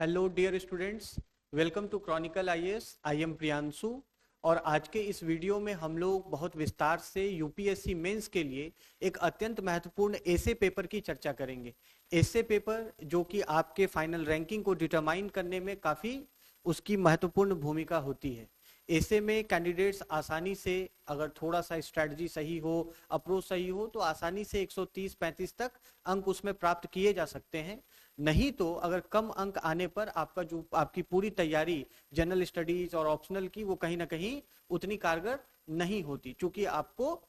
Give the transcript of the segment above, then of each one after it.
Hello dear students, welcome to Chronicle IAS. I am Priyanshu और आज के इस वीडियो में हम लोग बहुत विस्तार से यूपीएससी मेंस के लिए एक अत्यंत महत्वपूर्ण एसे पेपर की चर्चा करेंगे। एसे पेपर जो कि आपके फाइनल रैंकिंग को डिटरमाइन करने में काफ़ी उसकी महत्वपूर्ण भूमिका होती है। ऐसे में कैंडिडेट्स आसानी से, अगर थोड़ा सा स्ट्रैटेजी सही हो, अप्रोच सही हो, तो आसानी से 130-35 तक अंक उसमें प्राप्त किए जा सकते हैं। नहीं तो अगर कम अंक आने पर आपका जो आपकी पूरी तैयारी जनरल स्टडीज और ऑप्शनल की, वो कहीं ना कहीं उतनी कारगर नहीं होती, क्योंकि आपको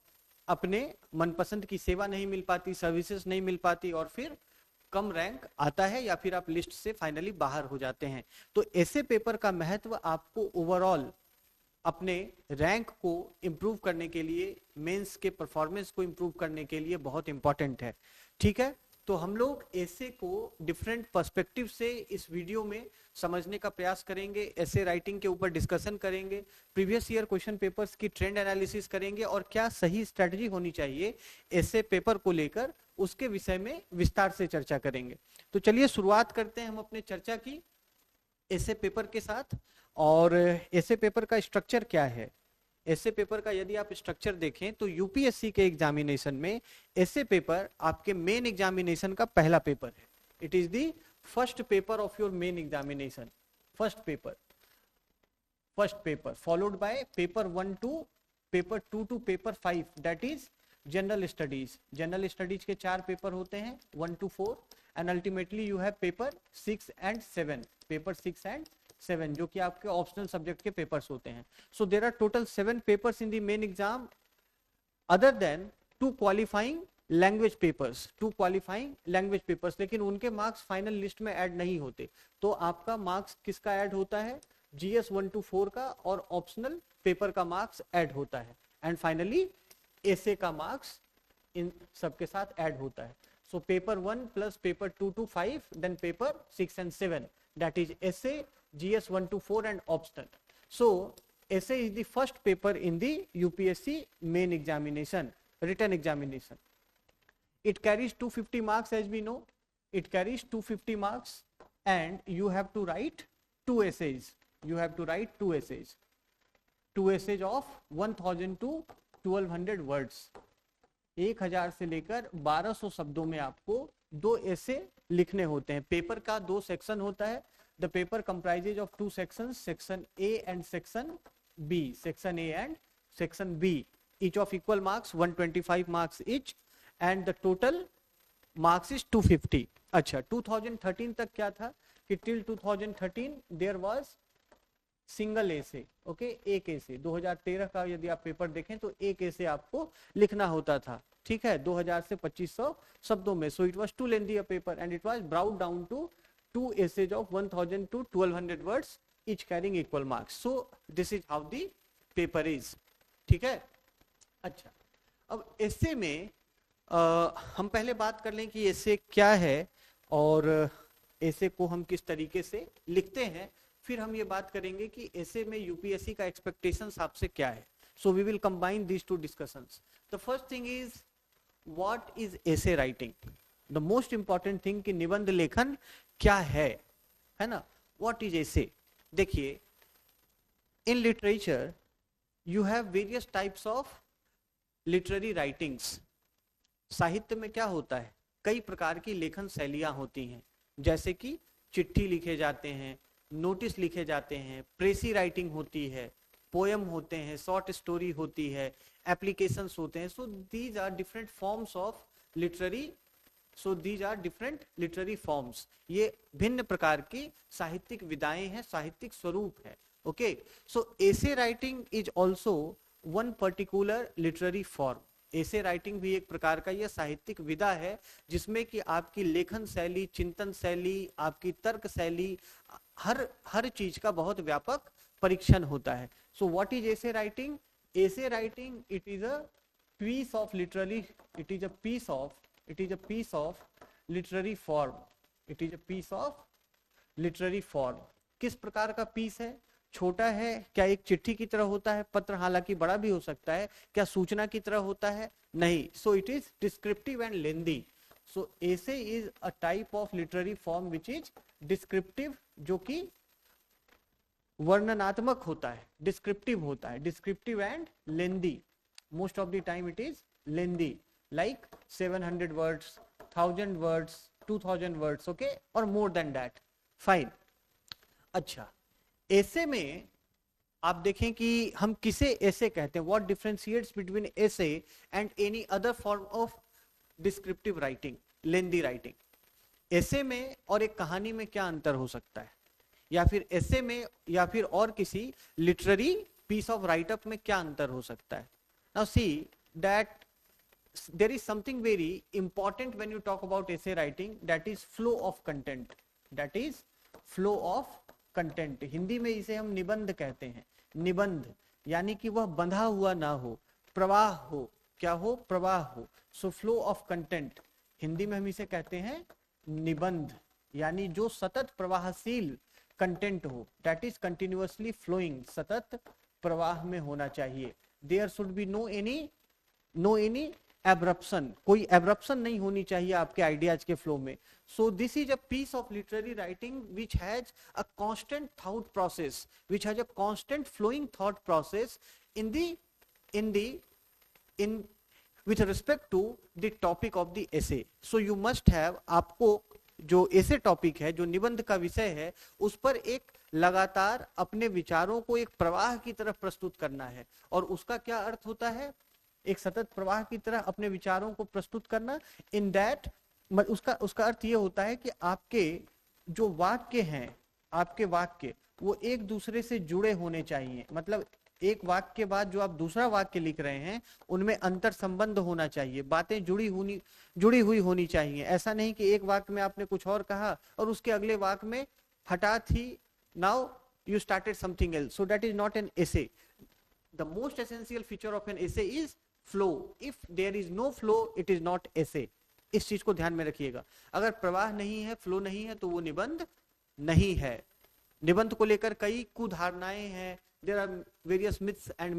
अपने मनपसंद की सेवा नहीं मिल पाती, सर्विसेज नहीं मिल पाती और फिर कम रैंक आता है या फिर आप लिस्ट से फाइनली बाहर हो जाते हैं। तो ऐसे पेपर का महत्व आपको ओवरऑल अपने रैंक को इम्प्रूव करने के लिए, मेंस के परफॉर्मेंस को इम्प्रूव करने के लिए बहुत इंपॉर्टेंट है। ठीक है, तो हम लोग ऐसे को डिफरेंट पर्सपेक्टिव से इस वीडियो में समझने का प्रयास करेंगे। ऐसे राइटिंग के ऊपर डिस्कशन करेंगे, प्रीवियस ईयर क्वेश्चन पेपर्स की ट्रेंड एनालिसिस करेंगे और क्या सही स्ट्रेटजी होनी चाहिए ऐसे पेपर को लेकर, उसके विषय में विस्तार से चर्चा करेंगे। तो चलिए शुरुआत करते हैं हम अपने चर्चा की ऐसे पेपर के साथ। और ऐसे पेपर का स्ट्रक्चर क्या है? ऐसे पेपर का यदि आप स्ट्रक्चर देखें तो यूपीएससी के एग्जामिनेशन में ऐसे पेपर आपके मेन एग्जामिनेशन का पहला पेपर है। It is the first paper of your main examination. First paper followed by paper 1 to paper 2 to paper 5, that is general studies. General studies के 4 पेपर होते हैं, 1 to 4, and ultimately you have paper 6 and 7। Paper 6 and 7 जो कि आपके optional subject के papers होते हैं। So there are total 7 papers in the main exam, other than 2 qualifying language papers. लेकिन उनके मार्क्स फाइनल लिस्ट में ऐड नहीं होते। तो आपका मार्क्स किसका ऐड होता है? जीएस 1 to 4 का और ऑप्शनल पेपर का मार्क्स ऐड होता है। एंड फाइनली एसे का मार्क्स इन सबके साथ ऐड होता है। So paper 1 plus paper 2 to 5, then paper 6 and 7, that is essay, GS 1 to 4 and optional. So essay is the first paper in the UPSC main examination, written examination. It carries 250 marks, as we know. It carries 250 marks and you have to write 2 essays. You have to write 2 essays. 2 essays of 1000 to 1200 words. 1000 से लेकर 1200 शब्दों में आपको 2 ऐसे लिखने होते हैं। Paper का 2 सेक्शन होता है। The paper comprises of 2 sections, section A and section B. Section A and section B, each of equal marks, 125 marks each, and the total marks is 250। अच्छा, 2013 तक क्या था कि till 2013 there was single essay. Okay, एक essay. 2013 का यदि आप paper देखें तो एक एसे आपको लिखना होता था। ठीक है, 2000 से 2500 शब्दों में। So it was too lengthy a paper and it was brought down to 2 essays of 1000 to 1200 words, each carrying equal marks. So this is how the paper is. ठीक है। अच्छा, अब एसे में हम पहले बात कर लें कि एसे क्या है और एसे को हम किस तरीके से लिखते हैं। फिर हम ये बात करेंगे कि एसे में यूपीएससी का एक्सपेक्टेशंस आपसे क्या है। So we will combine these two discussions. The first thing is, what is essay writing? The most important thing कि निबंध लेखन क्या है ना। What is essay? देखिए, in literature you have various types of literary writings. साहित्य में क्या होता है? कई प्रकार की लेखन शैलियां होती हैं, जैसे कि चिट्ठी लिखे जाते हैं, नोटिस लिखे जाते हैं, प्रेसी राइटिंग होती है, पोएम होते हैं, शॉर्ट स्टोरी होती है, एप्लीकेशंस होते हैं। So these are different forms of literary. So these are different literary forms. ये भिन्न प्रकार की साहित्यिक विधाएं हैं, साहित्यिक स्वरूप है। Okay, so essay writing is also one particular literary form. Essay writing भी एक प्रकार का यह साहित्यिक विधा है जिसमें कि आपकी लेखन शैली, चिंतन शैली, आपकी तर्क शैली, हर चीज का बहुत व्यापक परीक्षण होता है। So what is essay writing? Essay writing, it is a piece of literally, it is a piece of literary form. It is a piece of literary form. किस प्रकार का पीस है? छोटा है? क्या एक चिट्ठी की तरह होता है? पत्र हालांकि बड़ा भी हो सकता है। क्या सूचना की तरह होता है? नहीं। So it is descriptive and lengthy. So essay is a type of literary form which is descriptive, जो कि वर्णनात्मक होता है, डिस्क्रिप्टिव होता है, descriptive and lengthy. Most of the time it is lengthy, like 700 words, 1000 words, 2000 words, okay, और more then that. Fine. अच्छा, ऐसे में आप देखें कि हम किसे ऐसे कहते हैं, व्हाट डिफरेंशिएट्स बिटवीन ऐसे and any other form of descriptive writing, lengthy writing. ऐसे में और एक कहानी में क्या अंतर हो सकता है, या फिर ऐसे में या फिर और किसी लिटरेरी पीस ऑफ राइटअप में क्या अंतर हो सकता है. Now see that there is something very important when you talk about essay writing, that is flow of content. That is flow of content. Hindi में इसे हम निबंध कहते हैं. निबंध यानी कि वह बंधा हुआ ना हो, प्रवाह हो. क्या हो? प्रवाह हो. So flow of content, Hindi में हम इसे कहते हैं निबंध, यानी जो सतत प्रवाहशील कंटेंट हो. दैट इज कंटिन्यूअसली फ्लोइंग, सतत प्रवाह में होना चाहिए. There should be no any abruption, कोई एब्रप्शन नहीं होनी चाहिए आपके आइडियाज के फ्लो में. So this is a piece of literary writing which has a constant thought process, which has a constant flowing thought process in with respect to the topic of the essay. So you must have, आपको जो ऐसे topic है, जो निबंध का विषय है, उस पर एक लगातार अपने विचारों को एक प्रवाह की तरफ प्रस्तुत करना है. और उसका क्या अर्थ होता है? एक सतत प्रवाह की तरह अपने विचारों को प्रस्तुत करना. इन दैट उसका अर्थ ये होता है कि आपके जो वाक्य हैं, आपके वाक्य वो एक दूसरे से जुड़े होने चाहिए. मतलब एक वाक्य के बाद जो आप दूसरा वाक्य लिख रहे हैं उनमें अंतर संबंध होना चाहिए, बातें जुड़ी हुई होनी चाहिए. ऐसा नहीं कि एक वाक्य में आपने कुछ और कहा और उसके अगले वाक्य में हठात ही now you started something else. So that is not an essay. The most essential feature of an essay is flow. If there is no flow, it is not essay. इस चीज को ध्यान में रखिएगा. अगर प्रवाह नहीं है, फ्लो नहीं है, तो वो निबंध नहीं है. निबंध को लेकर कई कुधारणाएं हैं. There are various myths and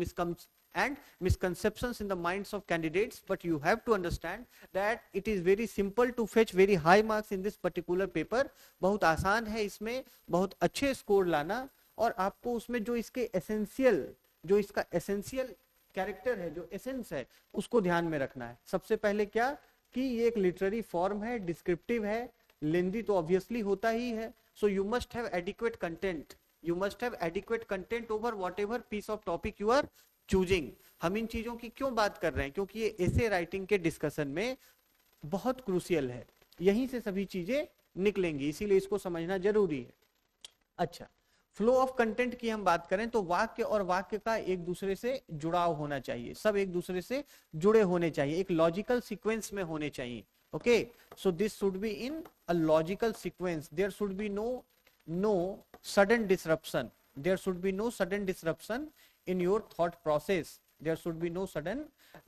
misconceptions in the minds of candidates, but you have to understand that it is very simple to fetch very high marks in this particular paper. बहुत आसान है इसमें बहुत अच्छे स्कोर लाना, और आपको उसमें जो इसका एसेंशियल कैरेक्टर है, जो एसेंस है, उसको ध्यान में रखना है. सबसे पहले क्या कि ये एक लिटरेरी फॉर्म है, डिस्क्रिप्टिव है, लेंदी तो ऑब्वियसली होता ही है. सो you must have adequate content. You must have adequate content over whatever piece of topic you are choosing. हम इन चीजों की क्यों बात कर रहे हैं? क्योंकि ये ऐसे राइटिंग के डिस्कशन में बहुत क्रूशियल है. यहीं से सभी चीजें निकलेंगी, इसीलिए इसको समझना जरूरी है. अच्छा, फ्लो ऑफ कंटेंट की हम बात करें तो वाक्य और वाक्य का एक दूसरे से जुड़ाव होना चाहिए. सब एक दूसरे से जुड़े होने चाहिए, एक लॉजिकल सीक्वेंस में होने चाहिए. Okay, so this should be in a logical sequence. There should be no sudden disruption. There should be no sudden disruption in your thought process. There should be no sudden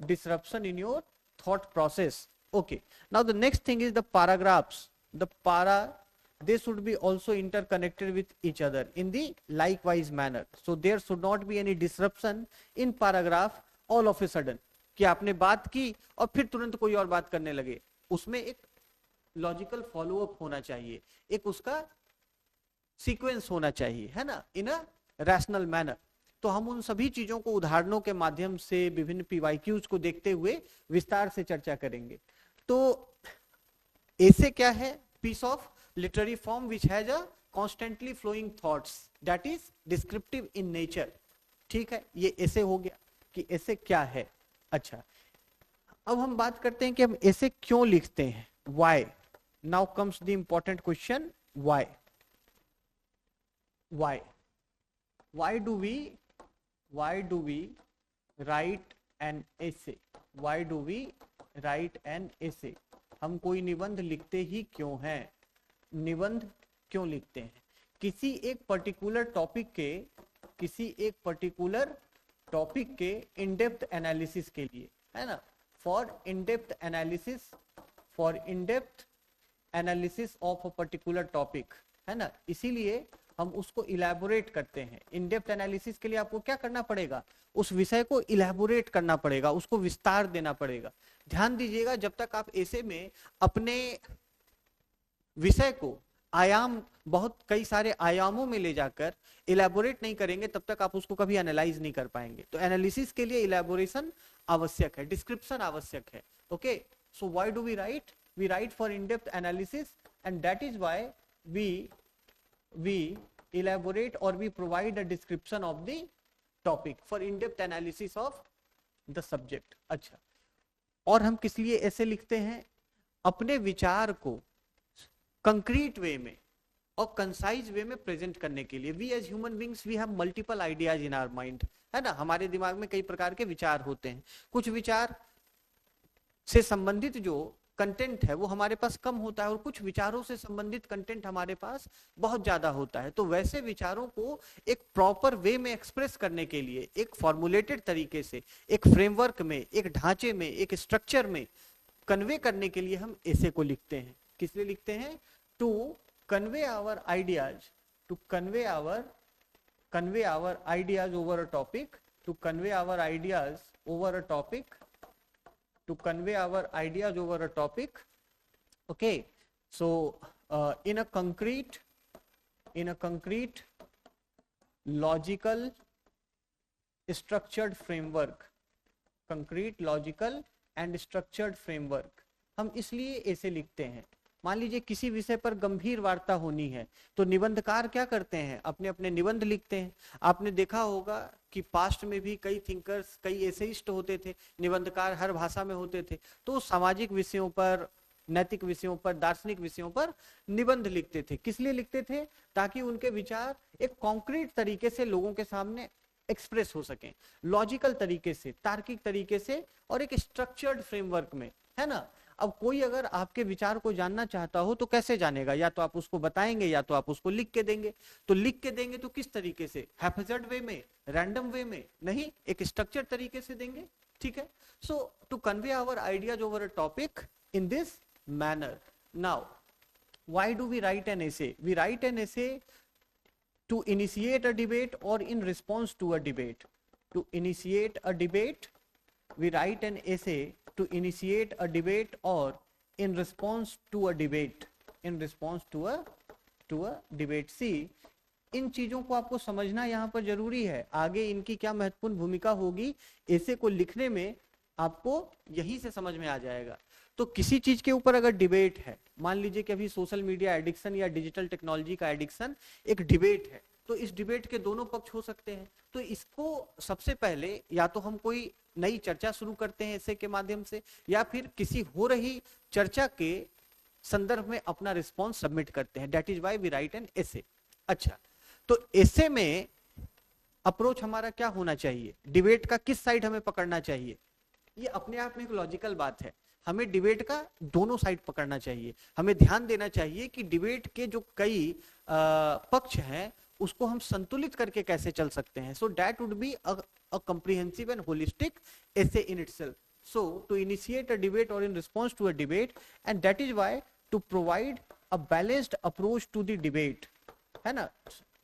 disruption in your thought process. Okay, now the next thing is the paragraphs. They should be also interconnected with each other in the likewise manner. So there should not be any disruption in paragraph all of a sudden, कि आपने बात की और फिर तुरंत कोई और बात करने लगे. उसमें एक लॉजिकल फॉलोअप होना चाहिए, एक उसका सीक्वेंस होना चाहिए, है ना, इन अ रैशनल मैनर. तो हम उन सभी चीजों को उदाहरणों के माध्यम से, विभिन्न पीवाईक्यूज को देखते हुए विस्तार से चर्चा करेंगे. तो ऐसे क्या है? Piece of literary form which has a constantly flowing thoughts, that is descriptive in nature. ठीक है, ये ऐसे हो गया कि ऐसे क्या है. अच्छा, अब हम बात करते हैं कि हम ऐसे क्यों लिखते हैं. Why. Now comes the important question, why. Why do we write an essay? Why do we write an essay? हम कोई निबंध लिखते ही क्यों हैं? निबंध क्यों लिखते हैं? किसी एक पर्टिकुलर टॉपिक के इन डेप्थ एनालिसिस के लिए, है ना, for in depth analysis of a particular topic, है ना. इसीलिए हम उसको इलेबोरेट करते हैं। इन डेप्थ एनालिसिस के लिए आपको क्या करना पड़ेगा, उस विषय को इलेबोरेट करना पड़ेगा, उसको विस्तार देना पड़ेगा। ध्यान दीजिएगा, जब तक आप ऐसे में अपने विषय को आयाम, बहुत कई सारे आयामों में ले जाकर इलेबोरेट नहीं करेंगे, तब तक आप उसको कभी एनालाइज नहीं कर पाएंगे। तो एनालिसिस के लिए इलेबोरेशन आवश्यक है, डिस्क्रिप्शन आवश्यक है। Okay, so why do we write? We write for in depth analysis, and that is why we elaborate or we provide a description of the topic for in-depth analysis of the subject। अच्छा, और हम किस लिए ऐसे लिखते हैं? अपने विचार को कंक्रीट वे में और कंसाइज वे में प्रेजेंट करने के लिए। We as human beings we have multiple ideas in our mind, है ना। हमारे दिमाग में कई प्रकार के विचार होते हैं। कुछ विचार से संबंधित जो कंटेंट है वो हमारे पास कम होता है, और कुछ विचारों से संबंधित कंटेंट हमारे पास बहुत ज्यादा होता है। तो वैसे विचारों को एक प्रॉपर वे में एक्सप्रेस करने के लिए, एक फॉर्मुलेटेड तरीके से, एक फ्रेमवर्क में, एक ढांचे में, एक स्ट्रक्चर में कन्वे करने के लिए हम ऐसे को लिखते हैं। किस लिए लिखते हैं? To convey our ideas, to convey our ideas over a topic, to convey our ideas over a topic, to convey our ideas over a topic। Okay, so in a concrete logical structured framework, concrete logical and structured framework, हम इसलिए ऐसे लिखते हैं। मान लीजिए किसी विषय पर गंभीर वार्ता होनी है, तो निबंधकार क्या करते हैं? अपने अपने निबंध लिखते हैं। आपने देखा होगा कि पास्ट में भी कई थिंकर्स, कई एसेइस्ट होते थे, निबंधकार हर भाषा में होते थे। तो सामाजिक विषयों पर, नैतिक विषयों पर, दार्शनिक विषयों पर निबंध लिखते थे। किस लिए लिखते थे? ताकि उनके विचार एक कॉन्क्रीट तरीके से लोगों के सामने एक्सप्रेस हो सके, लॉजिकल तरीके से, तार्किक तरीके से, और एक स्ट्रक्चर्ड फ्रेमवर्क में, है ना। अब कोई अगर आपके विचार को जानना चाहता हो तो कैसे जानेगा? या तो आप उसको बताएंगे, या तो आप उसको लिख के देंगे। तो लिख के देंगे तो किस तरीके से? हैफेजर्ड वे में, रैंडम वे में नहीं, एक स्ट्रक्चर तरीके से देंगे। ठीक है, so to convey our ideas over a topic in this manner. Now why do we write an essay? We write an essay to initiate a debate or in response to a debate. To initiate a debate, we write an essay to initiate a debate or in response to a debate, in response to a debate। See, इन चीजों को आपको समझना यहाँ पर जरूरी है। आगे इनकी क्या महत्वपूर्ण भूमिका होगी ऐसे को लिखने में, आपको यहीं से समझ में आ जाएगा। तो किसी चीज के ऊपर अगर डिबेट है, मान लीजिए कि अभी सोशल मीडिया एडिक्शन या डिजिटल टेक्नोलॉजी का एडिक्शन एक डिबेट है, तो इस डिबेट के दोनों पक्ष हो सकते हैं। तो इसको सबसे पहले या तो हम कोई नई चर्चा शुरू करते हैं ऐसे के माध्यम से, या फिर किसी हो रही चर्चा के संदर्भ में अपना रिस्पॉन्स सबमिट करते हैं। That is why we write an essay. अच्छा, तो एसे में अप्रोच हमारा क्या होना चाहिए? डिबेट का किस साइड हमें पकड़ना चाहिए? ये अपने आप में एक लॉजिकल बात है। हमें डिबेट का दोनों साइड पकड़ना चाहिए। हमें ध्यान देना चाहिए कि डिबेट के जो कई पक्ष हैं उसको हम संतुलित करके कैसे चल सकते हैं। So that would be a comprehensive and holistic essay in itself। So to initiate a debate or in response to a debate, and that is why to provide a balanced approach to the debate, है ना।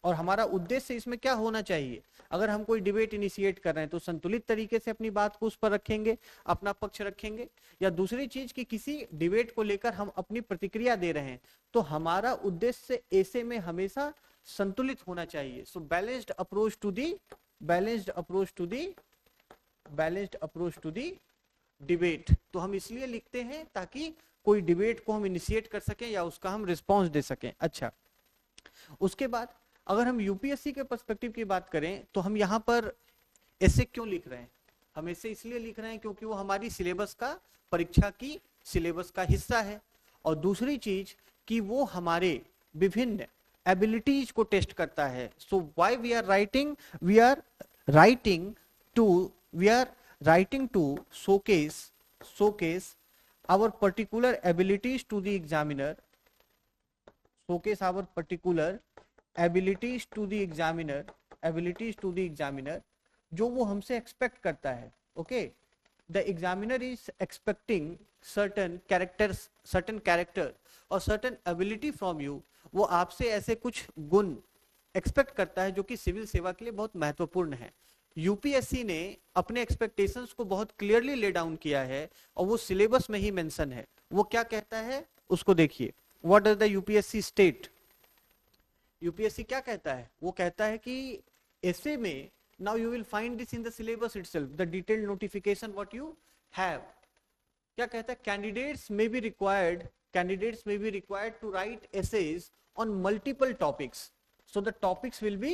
और हमारा उद्देश्य इसमें क्या होना चाहिए? अगर हम कोई डिबेट इनिशिएट कर रहे हैं तो संतुलित तरीके से अपनी बात को उस पर रखेंगे, अपना पक्ष रखेंगे। या दूसरी चीज कि किसी डिबेट को लेकर हम अपनी प्रतिक्रिया दे रहे हैं, तो हमारा उद्देश्य ऐसे में हमेशा संतुलित होना चाहिए। So balanced approach to the debate. तो हम इसलिए लिखते हैं ताकि कोई डिबेट को हम इनिशिएट कर सकें या उसका हम रिस्पॉन्स दे सकें। अच्छा, उसके बाद अगर हम यूपीएससी के पर्सपेक्टिव की बात करें तो हम यहाँ पर ऐसे क्यों लिख रहे हैं? हम ऐसे इसलिए लिख रहे हैं क्योंकि वो हमारी सिलेबस का, परीक्षा की सिलेबस का हिस्सा है। और दूसरी चीज कि वो हमारे विभिन्न एबिलिटीज को टेस्ट करता है। So why we are writing? We are writing to showcase our particular abilities to the examiner, जो वो हमसे एक्सपेक्ट करता है। Okay, the examiner is expecting certain character और certain ability from you। वो आपसे ऐसे कुछ गुण एक्सपेक्ट करता है, जो कि सिविल सेवा के लिए बहुत महत्वपूर्ण है। यूपीएससी ने अपने एक्सपेक्टेशंस को बहुत क्लियरली ले डाउन किया है और वो सिलेबस में ही मेंशन है। वो क्या कहता है उसको देखिए, what does the UPSC state. UPSC क्या कहता है, वो कहता है कि ऐसे में now you will find this in the syllabus itself, the detailed notification what you have. क्या कहता है, candidates may be required to write essays on multiple topics, so the topics will be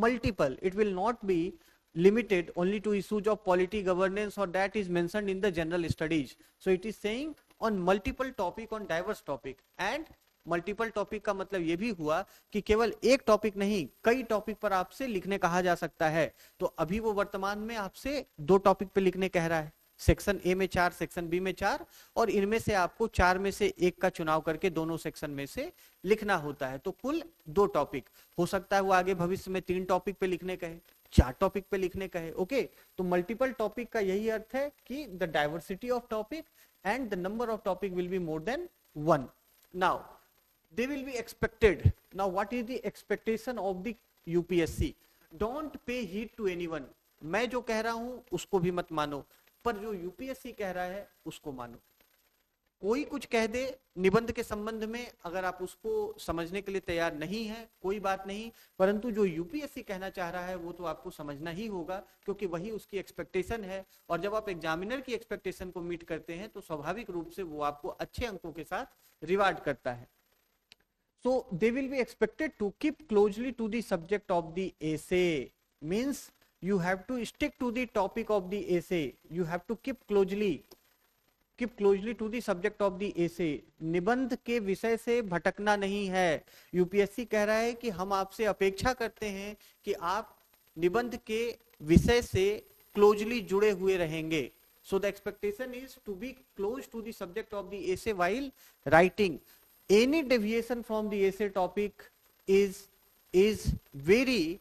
multiple, it will not be limited only to issues of polity, governance, or that is mentioned in the general studies. So it is saying on multiple topic, on diverse topic, and multiple topic का मतलब ये भी हुआ कि केवल एक topic नहीं, कई टॉपिक पर आपसे लिखने कहा जा सकता है। तो अभी वो वर्तमान में आपसे 2 टॉपिक पे लिखने कह रहा है, सेक्शन ए में 4, सेक्शन बी में 4, और इनमें से आपको 4 में से एक का चुनाव करके दोनों सेक्शन में से लिखना होता है। तो कुल 2 टॉपिक हो सकता है, वो आगे भविष्य में 3 टॉपिक पे लिखने कहे, 4 टॉपिक पे लिखने कहे। ओके, तो मल्टीपल टॉपिक का यही अर्थ है कि the diversity of topic and the number of topic will be more than 1। Now they will be expected. Now what is the expectation of the UPSC? Don't pay heed to anyone. मैं जो कह रहा हूं उसको भी मत मानो, पर जो यूपीएससी कह रहा है उसको मानो। कोई कुछ कह दे निबंध के संबंध में, अगर आप उसको समझने के लिए तैयार नहीं है कोई बात नहीं, परंतु जो यूपीएससी कहना चाह रहा है वो तो आपको समझना ही होगा, क्योंकि वही उसकी एक्सपेक्टेशन है। और जब आप एग्जामिनर की एक्सपेक्टेशन को मीट करते हैं तो स्वाभाविक रूप से वो आपको अच्छे अंकों के साथ रिवार्ड करता है। So they will be expected to keep closely to the subject of the essay. Means you have to stick to the topic of the essay. You have to keep closely to the subject of the essay. निबंध के विषय से भटकना नहीं है। UPSC कह रहा है कि हम आपसे अपेक्षा करते हैं कि आप निबंध के विषय से क्लोजली जुड़े हुए रहेंगे। So the expectation is to be close to the subject of the essay while writing. Any deviation from the essay topic is very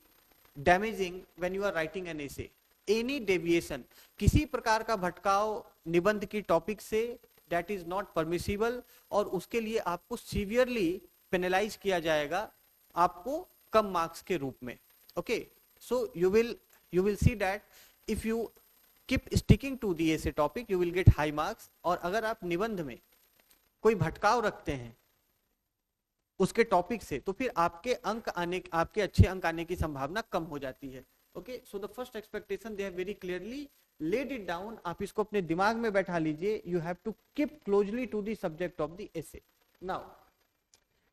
damaging when you are writing an essay. Any deviation, किसी प्रकार का भटकाव निबंध की topic से, that is not permissible, और उसके लिए आपको severely penalize किया जाएगा, आपको कम मार्क्स के रूप में। Okay, so you will see that if you keep sticking to the essay topic you will get high marks। और अगर आप निबंध में कोई भटकाव रखते हैं उसके टॉपिक से, तो फिर आपके अच्छे अंक आने की संभावना कम हो जाती है। Okay, so the first expectation they have very clearly laid it down. आप इसको अपने दिमाग में बैठा लीजिए। You have to keep closely to the subject of the essay. Now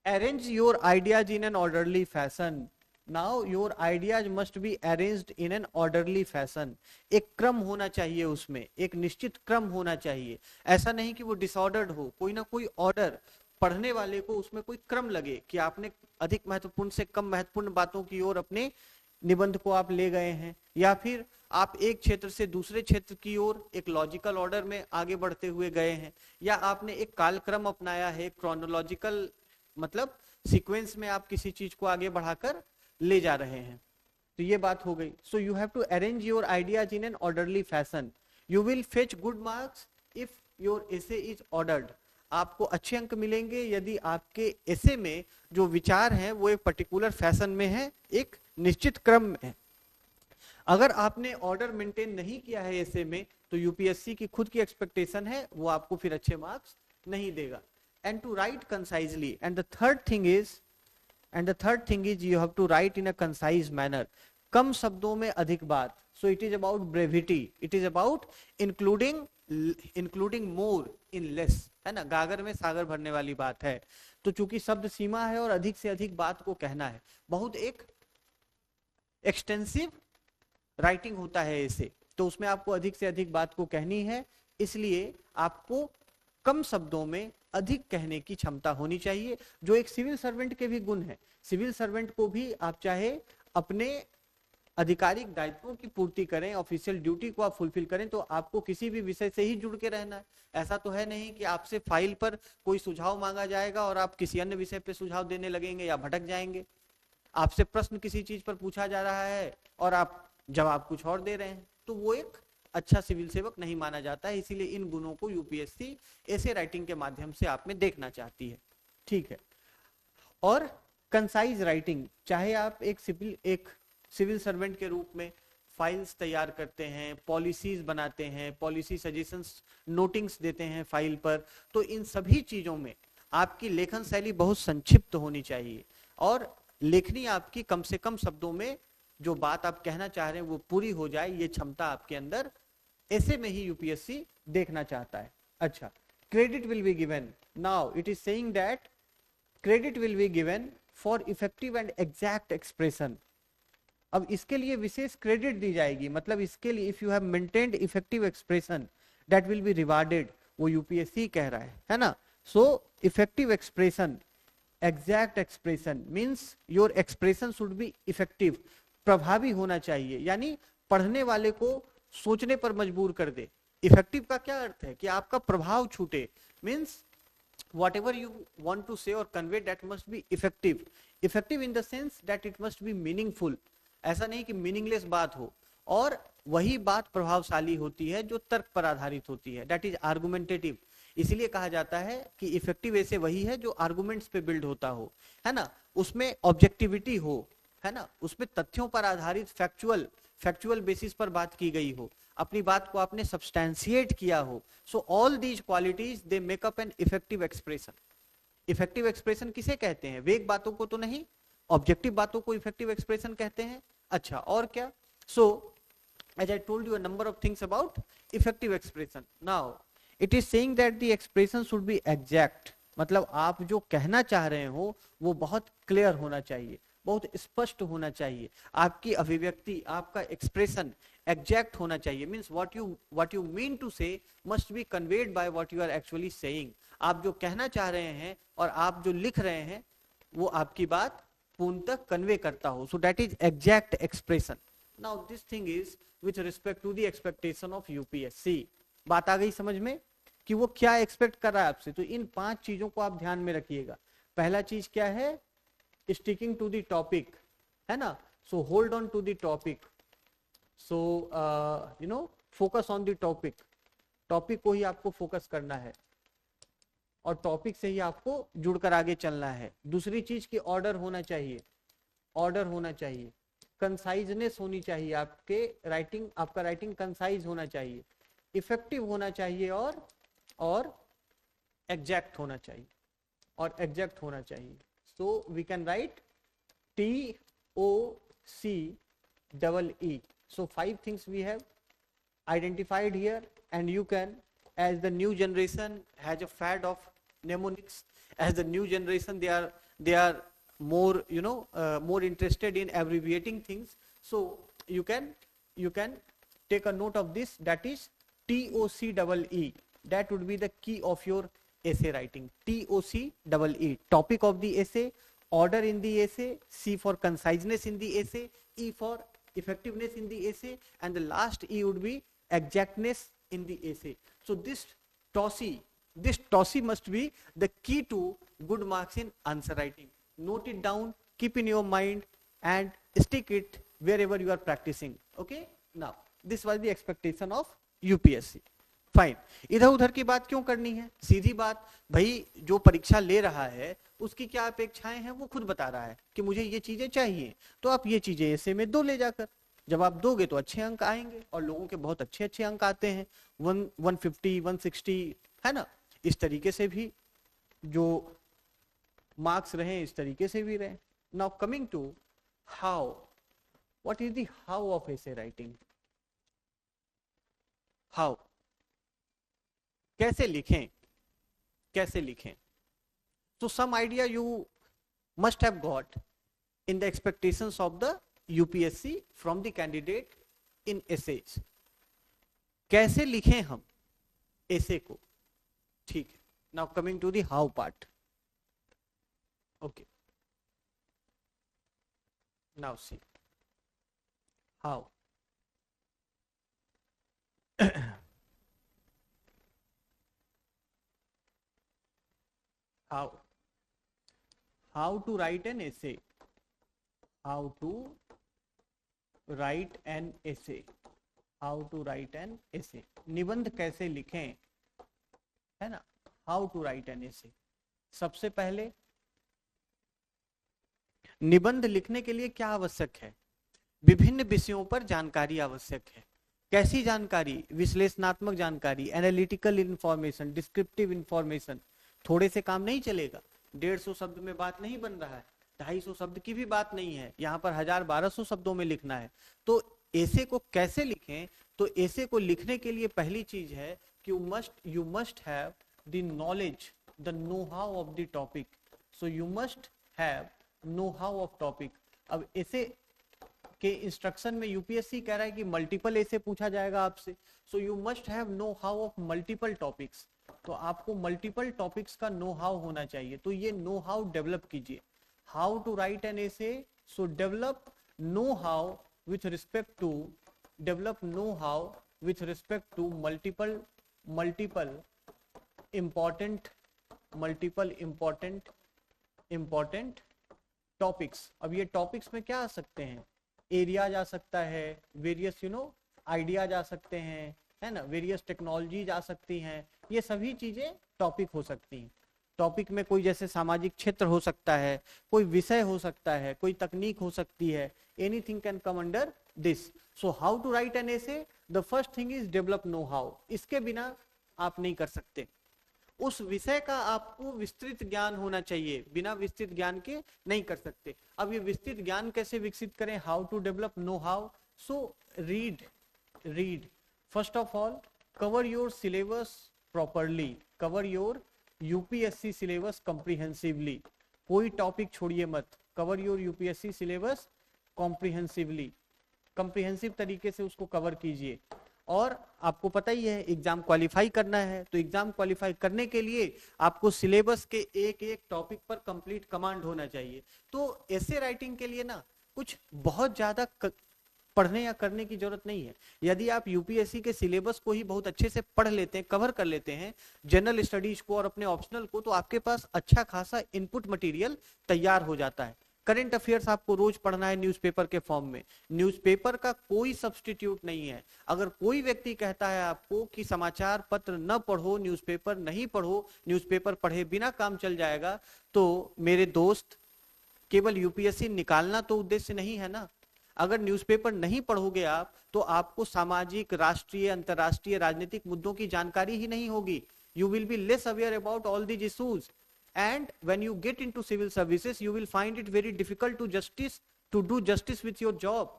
arrange your ideas in an orderly fashion. Now your ideas must be arranged in an orderly fashion. एक क्रम होना चाहिए, उसमें एक निश्चित क्रम होना चाहिए। ऐसा नहीं कि वो डिसऑर्डर्ड हो, कोई ना कोई ऑर्डर, पढ़ने वाले को उसमें कोई क्रम लगे कि आपने अधिक महत्वपूर्ण से कम महत्वपूर्ण बातों की ओर अपने निबंध को आप ले गए हैं, या फिर आप एक क्षेत्र से दूसरे क्षेत्र की ओर एक लॉजिकल ऑर्डर में आगे बढ़ते हुए गए हैं, या आपने एक कालक्रम अपनाया है, क्रोनोलॉजिकल मतलब सीक्वेंस में आप किसी चीज को आगे बढ़ाकर ले जा रहे हैं। तो ये बात हो गई। So you have to arrange your ideas in an orderly fashion. You will fetch good marks if your essay is ordered. आपको अच्छे अंक मिलेंगे यदि आपके एसे में जो विचार हैं वो एक पर्टिकुलर फैशन में है, एक निश्चित क्रम में है। अगर आपने ऑर्डर मेंटेन नहीं किया है एसे में, तो यूपीएससी की खुद की एक्सपेक्टेशन है वो आपको फिर अच्छे मार्क्स नहीं देगा। And to write concisely, and the third thing is you have to write in a concise manner. कम शब्दों में अधिक बात। So it is about brevity, it is about including more in less, है ना, गागर में सागर भरने वाली बात है। तो चूंकि शब्द सीमा है और अधिक से अधिक बात को कहना है, बहुत एक एक्सटेंसिव राइटिंग होता है ऐसे, तो उसमें आपको अधिक से अधिक बात को कहनी है, इसलिए आपको कम शब्दों में अधिक कहने की क्षमता होनी चाहिए, जो एक सिविल सर्वेंट के भी गुण है। सिविल सर्वेंट को भी आप चाहे अपने आधिकारिक दायित्वों की पूर्ति करें, ऑफिशियल ड्यूटी को आप फुलफिल करें, तो आपको किसी भी विषय से ही जुड़ के रहना है। ऐसा तो है नहीं कि आपसे फाइल पर कोई सुझाव मांगा जाएगा और आप किसी अन्य विषय पे सुझाव देने लगेंगे या भटक जाएंगे। आपसे प्रश्न किसी चीज पर पूछा जा रहा है और आप जवाब कुछ और दे रहे हैं, तो वो एक अच्छा सिविल सेवक नहीं माना जाता है। इसीलिए इन गुणों को यूपीएससी ऐसे राइटिंग के माध्यम से आप में देखना चाहती है। ठीक है, और कंसाइज राइटिंग, चाहे आप एक सिविल सर्वेंट के रूप में फाइल्स तैयार करते हैं, पॉलिसीज बनाते हैं, पॉलिसी सजेशंस नोटिंग्स देते हैं फाइल पर, तो इन सभी चीजों में आपकी लेखन शैली बहुत संक्षिप्त होनी चाहिए और लेखनी आपकी कम से कम शब्दों में जो बात आप कहना चाह रहे हैं वो पूरी हो जाए, ये क्षमता आपके अंदर ऐसे में ही यूपीएससी देखना चाहता है। अच्छा, credit will be given, now it is saying that credit will be given for effective and exact expression. अब इसके लिए विशेष क्रेडिट दी जाएगी, मतलब इसके लिए if you have maintained effective expression that will be rewarded, वो यूपीएससी कह रहा है ना। So effective expression, exact expression means your expression should be effective, प्रभावी होना चाहिए, यानी पढ़ने वाले को सोचने पर मजबूर कर दे। इफेक्टिव का क्या अर्थ है कि आपका प्रभाव छूटे, means whatever you want to say or convey that must be effective in the sense that it must be meaningful, ऐसा नहीं कि मीनिंगलेस बात हो, और वही बात प्रभावशाली होती है जो तर्क पर आधारित होती है, दैट इज आर्गुमेंटेटिव। इसीलिए कहा जाता है कि इफेक्टिव ऐसे वही है जो आर्गुमेंट्स पे बिल्ड होता हो, है ना, उसमें ऑब्जेक्टिविटी हो, है ना, उसमें तथ्यों पर आधारित फैक्चुअल बेसिस पर बात की गई हो, अपनी बात को आपने सब्सटैंशिएट किया हो। So all these qualities they make up an effective expression. Effective expression किसे कहते हैं? वेग बातों को तो नहीं, ऑब्जेक्टिव बातों को इफेक्टिव एक्सप्रेशन कहते हैं। अच्छा, और क्या? So as I told you a number of things about effective expression. Now it is saying that the expression should be exact, मतलब आप जो कहना चाह रहे हो वो बहुत क्लियर होना चाहिए, बहुत स्पष्ट होना चाहिए, आपकी अभिव्यक्ति, आपका एक्सप्रेशन एग्जैक्ट होना चाहिए, means what you mean to say must be conveyed by what you are actually saying. आप जो कहना चाह रहे हैं और आप जो लिख रहे हैं वो आपकी बात पूर्णतः कन्वे करता हो, so that is exact expression. Now this thing is with respect to the expectation of UPSC. बात आ गई समझ में कि वो क्या एक्सपेक्ट कर रहा है आपसे? तो इन 5 चीजों को आप ध्यान में रखिएगा। पहला चीज क्या है? स्टिकिंग टू द टॉपिक, है ना, so hold on to the topic, so you know focus on the topic, topic को ही आपको फोकस करना है और टॉपिक से ही आपको जुड़कर आगे चलना है। दूसरी चीज की ऑर्डर होना चाहिए, ऑर्डर होना चाहिए, कंसाइजनेस होनी चाहिए, आपके राइटिंग, आपका राइटिंग कंसाइज होना चाहिए, इफेक्टिव होना चाहिए और एग्जैक्ट होना चाहिए, और एग्जैक्ट होना चाहिए। So we can write TOCEE. So 5 things we have identified here, and you can, as the new generation has a fad of mnemonics, as the new generation they are more, you know, more interested in abbreviating things. So you can take a note of this, that is TOCEE. That would be the key of your essay writing. TOCEE, topic of the essay, order in the essay, C for conciseness in the essay, E for effectiveness in the essay, and the last E would be exactness in the essay. So this TOCEE must be the key to good marks in answer writing. Note it down, keep in your mind, and stick it wherever you are practicing. Okay, now this was the expectation of UPSC. Fine, इधर उधर की बात क्यों करनी है? सीधी बात, भाई जो परीक्षा ले रहा है उसकी क्या अपेक्षाएं हैं वो खुद बता रहा है कि मुझे ये चीजें चाहिए, तो आप ये चीजें ऐसे में दो ले जाकर, जब आप दोगे तो अच्छे अंक आएंगे, और लोगों के बहुत अच्छे अच्छे अंक आते हैं, 150 160, है ना। इस तरीके से भी जो मार्क्स रहे इस तरीके से भी रहे। Now coming to how, what is the how of essay writing? How, कैसे लिखें, कैसे लिखें? So some idea you must have got in the expectations of the UPSC from the candidate in essays. कैसे लिखें हम essay को? ठीक है, now coming to the how part. Okay, now see how. How to write an essay, how to write an essay, how to write an essay, निबंध कैसे लिखें, है ना, how to write an essay। सबसे पहले निबंध लिखने के लिए क्या आवश्यक है? विभिन्न विषयों पर जानकारी आवश्यक है। कैसी जानकारी? विश्लेषणात्मक जानकारी, एनालिटिकल इंफॉर्मेशन, डिस्क्रिप्टिव इंफॉर्मेशन। थोड़े से काम नहीं चलेगा, 150 शब्द में बात नहीं बन रहा है, 250 शब्द की भी बात नहीं है, यहाँ पर 1000-1200 शब्दों में लिखना है। तो ऐसे को कैसे लिखें? तो ऐसे को लिखने के लिए पहली चीज है कि you must have the knowledge, the no how of the topic. So you must have know how of topic. अब ऐसे के इंस्ट्रक्शन में यूपीएससी कह रहा है कि मल्टीपल ऐसे पूछा जाएगा आपसे। So you must have know how of multiple topics. तो आपको मल्टीपल टॉपिक्स का नो हाउ होना चाहिए। तो ये नो हाउ डेवलप कीजिए। How to write an essay, so develop know how with respect to multiple important topics। अब ये टॉपिक्स में क्या आ सकते हैं? एरिया जा सकता है, वेरियस आइडिया आ सकते हैं, है ना, वेरियस टेक्नोलॉजी आ सकती हैं। ये सभी चीजें टॉपिक हो सकती हैं। टॉपिक में कोई जैसे सामाजिक क्षेत्र हो सकता है, कोई विषय हो सकता है, कोई तकनीक हो सकती है। Anything can come under this. So how to write an essay, the first thing is develop know how. इसके बिना आप नहीं कर सकते। उस विषय का आपको विस्तृत ज्ञान होना चाहिए, बिना विस्तृत ज्ञान के नहीं कर सकते। अब ये विस्तृत ज्ञान कैसे विकसित करें? How to develop know how. So read first of all, cover your syllabus properly, cover your UPSC syllabus comprehensively. कोई टॉपिक छोड़िए मत। Cover your UPSC syllabus comprehensively, comprehensive तरीके से उसको कवर कीजिए। और आपको पता ही है एग्जाम क्वालिफाई करना है, तो एग्जाम क्वालिफाई करने के लिए आपको सिलेबस के एक एक टॉपिक पर कंप्लीट कमांड होना चाहिए। तो ऐसे राइटिंग के लिए ना कुछ बहुत ज्यादा पढ़ने या करने की जरूरत नहीं है। यदि आप यूपीएससी के सिलेबस को ही बहुत अच्छे से पढ़ लेते हैं, कवर कर लेते हैं, जनरल स्टडीज को और अपने ऑप्शनल को, तो आपके पास अच्छा खासा इनपुट मटेरियल तैयार हो जाता है। करंट अफेयर्स आपको रोज पढ़ना है न्यूज़पेपर के फॉर्म में। न्यूज़पेपर का कोई सब्स्टिट्यूट नहीं है। अगर कोई व्यक्ति कहता है आपको कि समाचार पत्र न पढ़ो, न्यूज़पेपर नहीं पढ़ो, न्यूज़पेपर पढ़े बिना काम चल जाएगा, तो मेरे दोस्त, केवल यूपीएससी निकालना तो उद्देश्य नहीं है ना। अगर न्यूज़पेपर नहीं पढ़ोगे आप, तो आपको सामाजिक, राष्ट्रीय, अंतरराष्ट्रीय, राजनीतिक मुद्दों की जानकारी ही नहीं होगी। You will be less aware about all these issues, and when you get into civil services you will find it very difficult to do justice with your job।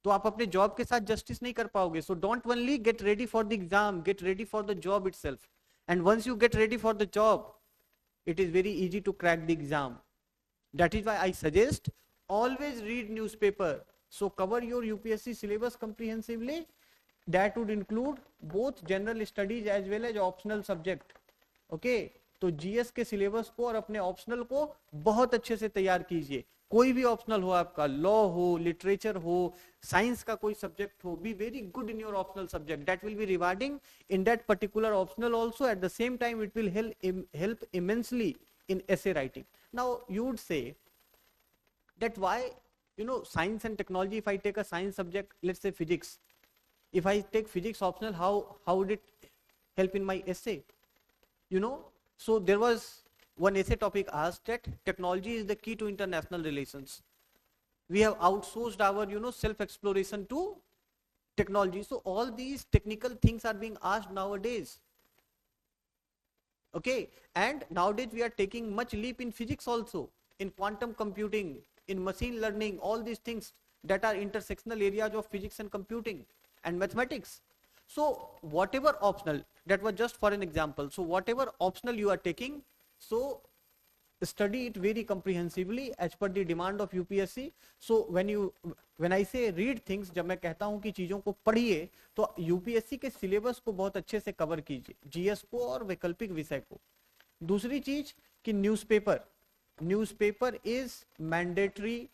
तो आप अपने जॉब के साथ जस्टिस नहीं कर पाओगे। So don't only get ready for the exam, get ready for the job itself. And once you get ready for the job, it is very easy to crack the exam। that is why I suggest always read newspaper। so cover your UPSC syllabus comprehensively। that would include both general studies as well as optional subject। okay, तो GS के syllabus को और अपने optional को बहुत अच्छे से तैयार कीजिए। कोई भी ऑप्शनल हो आपका, लॉ हो, लिटरेचर हो, साइंस का कोई सब्जेक्ट हो, B very good in your optional subject. That will be rewarding in that particular optional also. Eight the same time it will help immensely in essay writing। now you would say that why science and technology, if I take a science subject, let's say physics, if I take physics optional, how would it help in my essay? So there was one essay topic asked that technology is the key to international relations। we have outsourced our self exploration to technology। so all these technical things are being asked nowadays। okay, and nowadays we are taking much leap in physics also, in quantum computing, in machine learning, all these things that are intersectional areas of physics and computing and mathematics। so whatever optional, that was just for an example, so whatever optional you are taking, so study it very comprehensively as per the demand of UPSC। so when I say read things, जब मैं कहता हूं कि चीजों को पढ़िए, तो UPSC के सिलेबस को बहुत अच्छे से कवर कीजिए, जीएस को और वैकल्पिक विषय को। दूसरी चीज कि newspaper is mandatory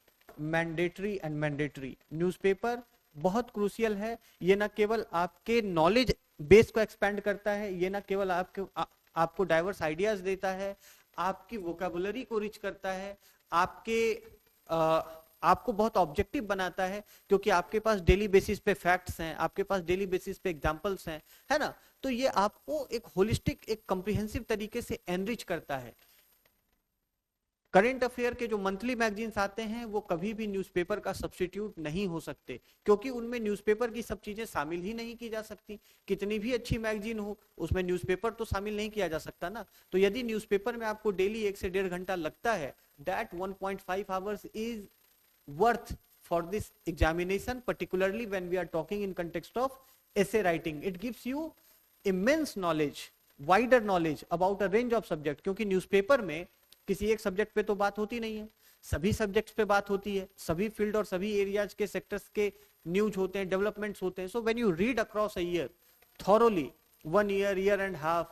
and mandatory. Newspaper बहुत क्रूशियल है। ये न केवल आपके नॉलेज बेस को एक्सपेंड करता है, ये न केवल आपको डाइवर्स आइडियाज देता है, आपकी वोकैबुलरी को रिच करता है, आपको बहुत ऑब्जेक्टिव बनाता है, क्योंकि आपके पास डेली बेसिस पे फैक्ट्स हैं, आपके पास डेली बेसिस पे एग्जांपल्स हैं, है ना। तो ये आपको एक होलिस्टिक, एक कॉम्प्रिहेंसिव तरीके से एनरिच करता है। करंट अफेयर के जो मंथली मैगजीन्स आते हैं वो कभी भी न्यूज़पेपर का सब्स्टिट्यूट नहीं हो सकते, क्योंकि उनमें न्यूज़पेपर की सब चीजें शामिल ही नहीं की जा सकती। कितनी भी अच्छी मैगजीन हो उसमें न्यूज़पेपर तो शामिल नहीं किया जा सकता ना। तो यदि न्यूज़पेपर में आपको डेली 1 से 1.5 घंटा लगता है, that 1.5 hours is worth for this examination, particularly when we are talking in context of essay writing. It gives you immense knowledge, wider knowledge about a range of subject, क्योंकि newspaper में किसी एक subject पे तो बात होती नहीं है, सभी सब्जेक्ट्स पे बात होती है, सभी फील्ड और सभी एरियाज के सेक्टर्स के न्यूज होते हैं, डेवलपमेंट्स होते हैं. So when you read across a year thoroughly, 1 year, year and half,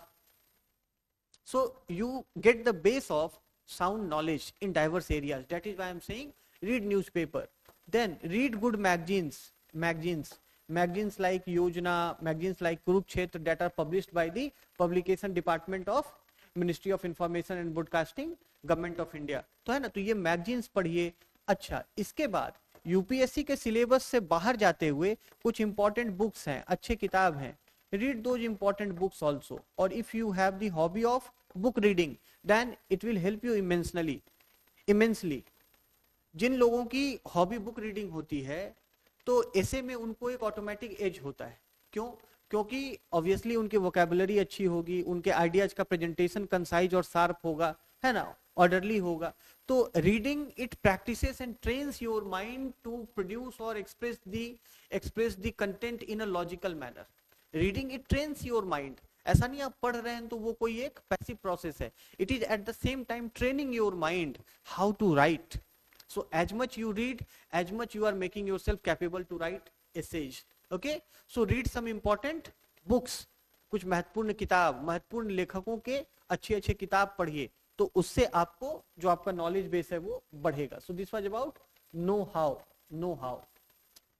so you get the base of sound knowledge in diverse areas. That is why I am saying read newspaper, then read good magazines like Yojana, magazines like Kurukshetra that are published by the publication department of Ministry of Information and Broadcasting, Government of India. तो है ना, तो ये magazines पढ़िए. अच्छा, इसके बाद UPSC के सिलेबस से बाहर जाते हुए कुछ इंपॉर्टेंट बुक्स हैं, अच्छे किताब हैं. Read those important books also, or if you have the hobby of book reading, then it will help you immensely. जिन लोगों की हॉबी बुक रीडिंग होती है तो ऐसे में उनको एक ऑटोमेटिक एज होता है. क्यों? क्योंकि ऑब्वियसली उनकी वोकैबुलरी अच्छी होगी, उनके आइडियाज का प्रेजेंटेशन कंसाइज और शार्प होगा, है ना, ऑर्डरली होगा. तो reading it practises and trains your mind to produce or express the content in a logical manner. Reading it trains your mind. ऐसा नहीं आप पढ़ रहे हैं तो वो कोई एक पैसिव प्रोसेस है. It is at the same time training your mind how to write. So as much you read, as much you are making yourself capable to write essays. Okay? So read some important books. कुछ महत्वपूर्ण किताब, महत्वपूर्ण लेखकों के अच्छे किताब पढ़िए, तो उससे आपको जो आपका नॉलेज बेस है वो बढ़ेगा. So this was about know how.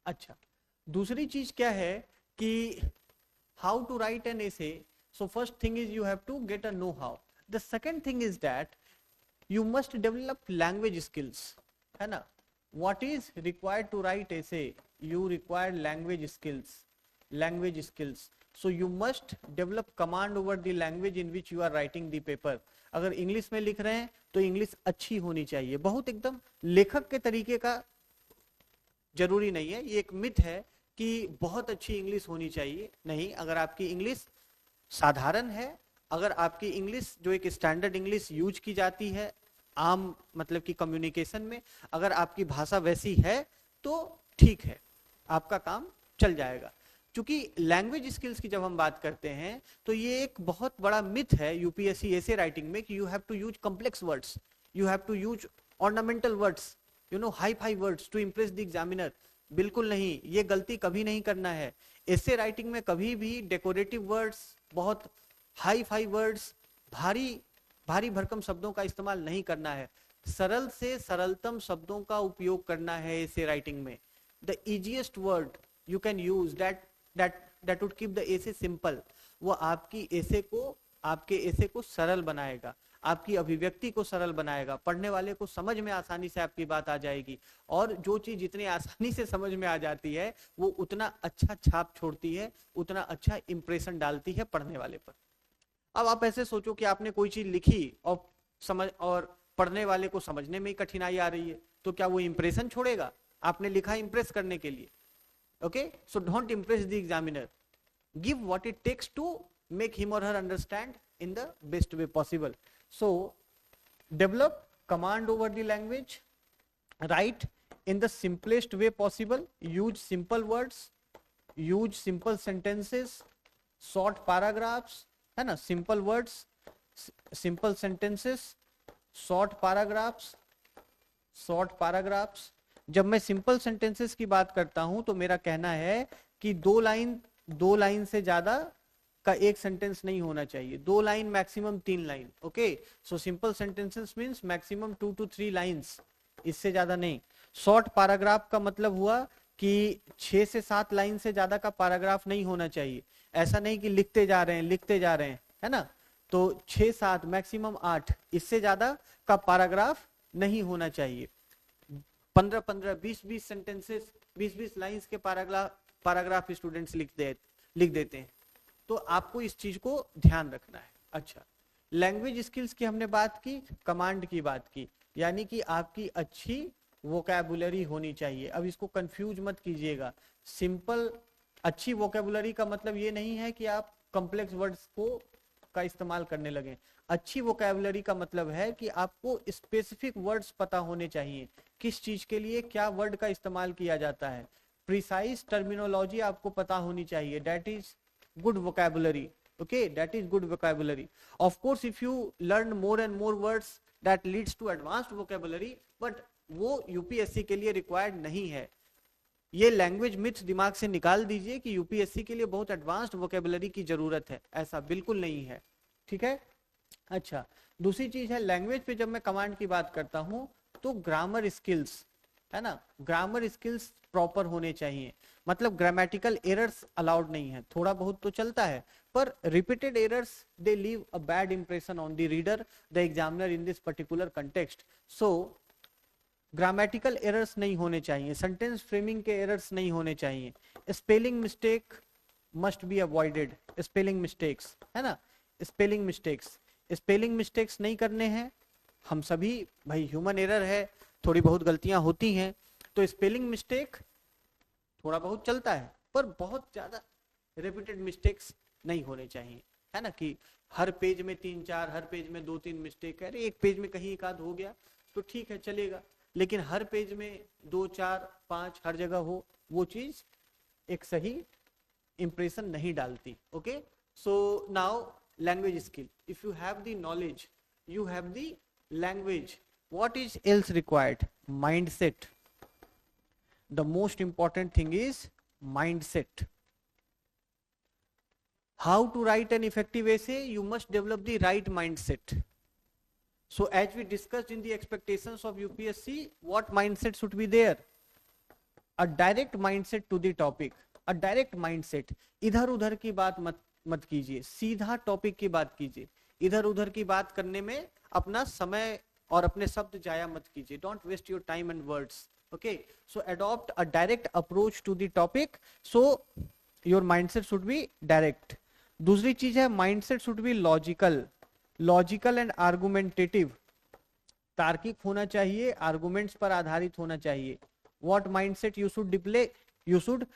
अच्छा, दूसरी चीज क्या है कि how to write an essay. So first thing is you have to get a know how. The second thing is that you must develop language skills. है ना. What is required to write essay? You require language skills. So you must develop command over the language in which you are writing the paper. अगर English में लिख रहे हैं तो English अच्छी होनी चाहिए. बहुत एकदम लेखक के तरीके का जरूरी नहीं है. ये एक मिथ है कि बहुत अच्छी इंग्लिश होनी चाहिए. नहीं, अगर आपकी इंग्लिश साधारण है, अगर आपकी इंग्लिश जो एक स्टैंडर्ड इंग्लिश यूज की जाती है आम मतलब कि कम्युनिकेशन में, अगर आपकी भाषा वैसी है तो ठीक है, आपका काम चल जाएगा. क्योंकि लैंग्वेज स्किल्स की जब हम बात करते हैं तो ये एक बहुत बड़ा मिथ है यूपीएससी ऐसे राइटिंग में कि you have to use complex words, you have to use ornamental words, you know, high words to impress the examiner. बिल्कुल नहीं, ये गलती कभी नहीं करना है. ऐसे राइटिंग में कभी भी डेकोरेटिव वर्ड्स, बहुत हाई वर्ड्स, भारी भरकम शब्दों का इस्तेमाल नहीं करना है. सरल से सरलतम शब्दों का उपयोग करना है ऐसे राइटिंग में. The easiest word you can use that would keep the essay simple. वो आपके एसे को सरल बनाएगा, आपकी अभिव्यक्ति को सरल बनाएगा, पढ़ने वाले को समझ में आसानी से आपकी बात आ जाएगी. और जो चीज जितनी आसानी से समझ में आ जाती है वो उतना अच्छा छाप छोड़ती है, उतना अच्छा इंप्रेशन डालती है पढ़ने वाले पर. अब आप ऐसे सोचो कि आपने कोई चीज लिखी और पढ़ने वाले को समझने में ही कठिनाई आ रही है, तो क्या वो इंप्रेशन छोड़ेगा? आपने लिखा इंप्रेस करने के लिए. Okay, so don't impress the examiner, give what it takes to make him or her understand in the best way possible. So develop command over the language, write in the simplest way possible, use simple words, use simple sentences, short paragraphs, है ना, simple words, simple sentences, short paragraphs. जब मैं simple sentences की बात करता हूं तो मेरा कहना है कि दो लाइन से ज्यादा का एक सेंटेंस नहीं होना चाहिए. 2 line maximum 3 line. Okay, so simple sentences means maximum 2 to 3 lines, इससे ज्यादा नहीं. शॉर्ट पैराग्राफ का मतलब हुआ कि 6 से 7 लाइन से ज्यादा का पैराग्राफ नहीं होना चाहिए. ऐसा नहीं कि लिखते जा रहे हैं, है ना, तो 6-7 मैक्सिमम 8, इससे ज्यादा का पैराग्राफ नहीं होना चाहिए. 15-15, 20-20 सेंटेंसेस, 20-20 लाइंस के पैराग्राफ स्टूडेंट्स लिख देते हैं. तो आपको इस चीज को ध्यान रखना है. अच्छा, लैंग्वेज स्किल्स की हमने बात की, कमांड की बात की, यानी कि आपकी अच्छी वोकैबुलरी होनी चाहिए। अब इसको कंफ्यूज मत कीजिएगा, सिंपल अच्छी वोकैबुलरी का मतलब ये नहीं है कि आप कॉम्प्लेक्स वर्ड्स को का इस्तेमाल करने लगे। अच्छी वोकैबुलरी का मतलब है कि आपको स्पेसिफिक वर्ड्स पता होने चाहिए, किस चीज के लिए क्या वर्ड का इस्तेमाल किया जाता है, प्रिसाइज टर्मिनोलॉजी आपको पता होनी चाहिए, that is good vocabulary. okay, that is good vocabulary. Of course if you learn more and more words that leads to advanced vocabulary, but वो यूपीएससी के लिए रिक्वायर्ड नहीं है। ये लैंग्वेज मिथ्स दिमाग से निकाल दीजिए कि यूपीएससी के लिए बहुत एडवांस्ड वोकेबुलरी की जरूरत है, ऐसा बिल्कुल नहीं है। ठीक है। अच्छा, दूसरी चीज है लैंग्वेज पे जब मैं कमांड की बात करता हूं तो ग्रामर स्किल्स, है ना, ग्रामर स्किल्स प्रॉपर होने चाहिए। मतलब ग्रामेटिकल एरर्स अलाउड नहीं है, थोड़ा बहुत तो चलता है, पर repeated errors they leave a bad impression on the reader, the examiner in this particular context. So grammatical errors नहीं होने चाहिए, सेंटेंस फ्रेमिंग के एरर्स नहीं होने चाहिए, spelling mistake must be avoided, spelling mistakes, है ना, स्पेलिंग मिस्टेक्स नहीं करने हैं। हम सभी भाई ह्यूमन एरर है, थोड़ी बहुत गलतियां होती हैं, तो स्पेलिंग मिस्टेक थोड़ा बहुत चलता है, पर बहुत ज्यादा रिपीटेड मिस्टेक्स नहीं होने चाहिए, है ना, कि हर पेज में 3-4, हर पेज में 2-3 मिस्टेक है, एक पेज में कहीं एक आध हो गया तो ठीक है चलेगा, लेकिन हर पेज में 2-4-5 हर जगह हो, वो चीज एक सही इंप्रेशन नहीं डालती। Okay, so now language skill, if you have the knowledge, you have the language, what is else required? Mindset. The most important thing is mindset. How to write an effective essay? You must develop the right mindset. So as we discussed in the expectations of UPSC, what mindset should be there? A direct mindset to the topic. A direct mindset. इधर उधर की बात मत कीजिए, सीधा topic की बात कीजिए। इधर उधर की बात करने में अपना समय और अपने शब्द जाया मत कीजिए। Don't waste your time and words. Okay, so adopt a direct approach to the topic, so your mindset should be direct. दूसरी चीज है mindset should be logical and argumentative, तार्किक होना चाहिए, आर्गुमेंट्स पर आधारित होना चाहिए। What mindset you should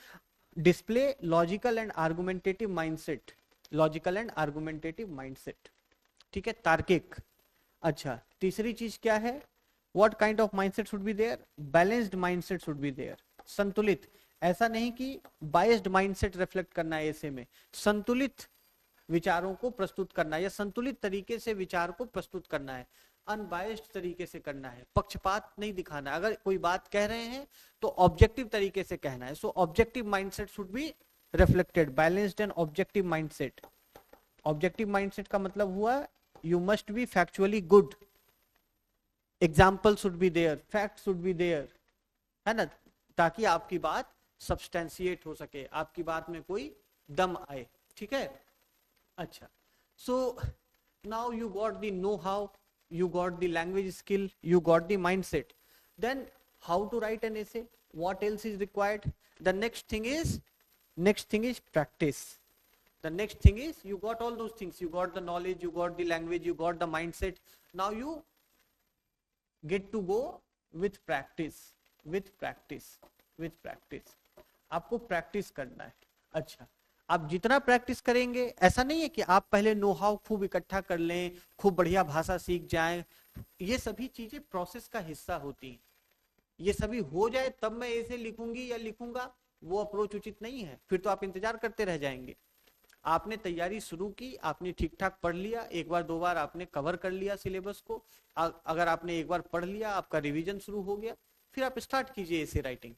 display logical and argumentative mindset, logical and argumentative mindset, ठीक है, तार्किक। अच्छा, तीसरी चीज क्या है? What kind of mindset should be there? Balanced mindset should be there, संतुलित। ऐसा नहीं कि बायस्ड माइंडसेट रिफ्लेक्ट करना है ऐसे में, संतुलित विचारों को प्रस्तुत करना है, या संतुलित तरीके से विचार को प्रस्तुत करना है, अनबायस्ड तरीके से करना है, पक्षपात नहीं दिखाना है। अगर कोई बात कह रहे हैं तो ऑब्जेक्टिव तरीके से कहना है। सो objective mindset should be reflected, balanced and objective mindset. Objective mindset का मतलब हुआ you must be factually good, example should be there, fact should be there, है ना, ताकि आपकी बात सब्सटेंशिएट हो सके, आपकी बात में कोई दम आए। ठीक है। अच्छा, so now you got the know-how, you got the language skill, you got the mindset, then how to write an essay, what else is required? The next thing is practice. The next thing is, you got all those things, you got the knowledge, you got the language, you got the mindset, now you get to go with practice, with practice। आपको practice करना है। अच्छा, आप जितना practice करेंगे, ऐसा नहीं है कि आप पहले नो हाउ खूब इकट्ठा कर लें, खूब बढ़िया भाषा सीख जाएं, ये सभी चीजें प्रोसेस का हिस्सा होती हैं। ये सभी हो जाए तब मैं ऐसे लिखूंगी या लिखूंगा, वो अप्रोच उचित नहीं है, फिर तो आप इंतजार करते रह जाएंगे। आपने तैयारी शुरू की, आपने ठीक ठाक पढ़ लिया, एक बार दो बार आपने कवर कर लिया सिलेबस को, अगर आपने एक बार पढ़ लिया, आपका रिवीजन शुरू हो गया, फिर आप स्टार्ट कीजिए एसे राइटिंग।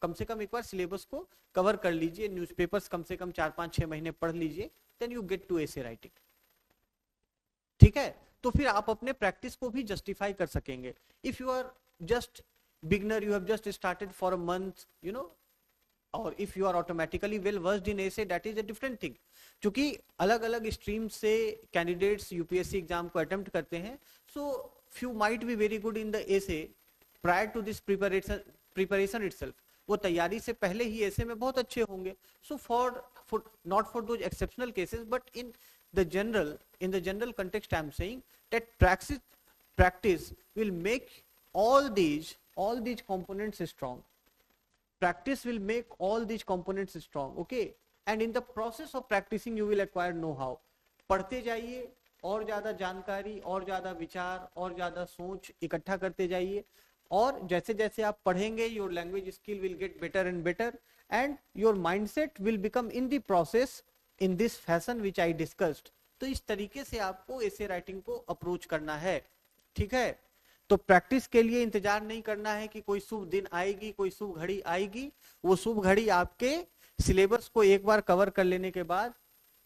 कम से कम एक बार सिलेबस को कवर कर लीजिए, न्यूज़पेपर्स कम से कम 4-5-6 महीने पढ़ लीजिए, then you get to essay writing. ठीक है, तो फिर आप अपने प्रैक्टिस को भी जस्टिफाई कर सकेंगे। If you are just beginner, you have just started for a month, you know, or if you are automatically well versed in essay, that is a different thing. क्योंकि अलग अलग स्ट्रीम से candidates UPSC exam को attempt करते हैं, so few might be very good in the essay prior to this preparation itself. वो तैयारी से पहले ही एसे में बहुत अच्छे होंगे। So for not for those exceptional cases, but in in the general context I am saying that practice will make all these components strong. Practice will make all these components strong, okay? And in the process of practicing you will acquire know-how. पढ़ते जाइए, और ज्यादा जानकारी, और ज्यादा विचार, और ज्यादा सोच इकट्ठा करते जाइए, और जैसे जैसे आप पढ़ेंगे your language skill will get better and better and your mindset will become in the process in this fashion which I discussed. तो इस तरीके से आपको ऐसे राइटिंग को अप्रोच करना है, ठीक है? तो प्रैक्टिस के लिए इंतजार नहीं करना है कि कोई शुभ दिन आएगी, कोई शुभ घड़ी आएगी. वो शुभ घड़ी आपके सिलेबस को एक बार कवर कर लेने के बाद,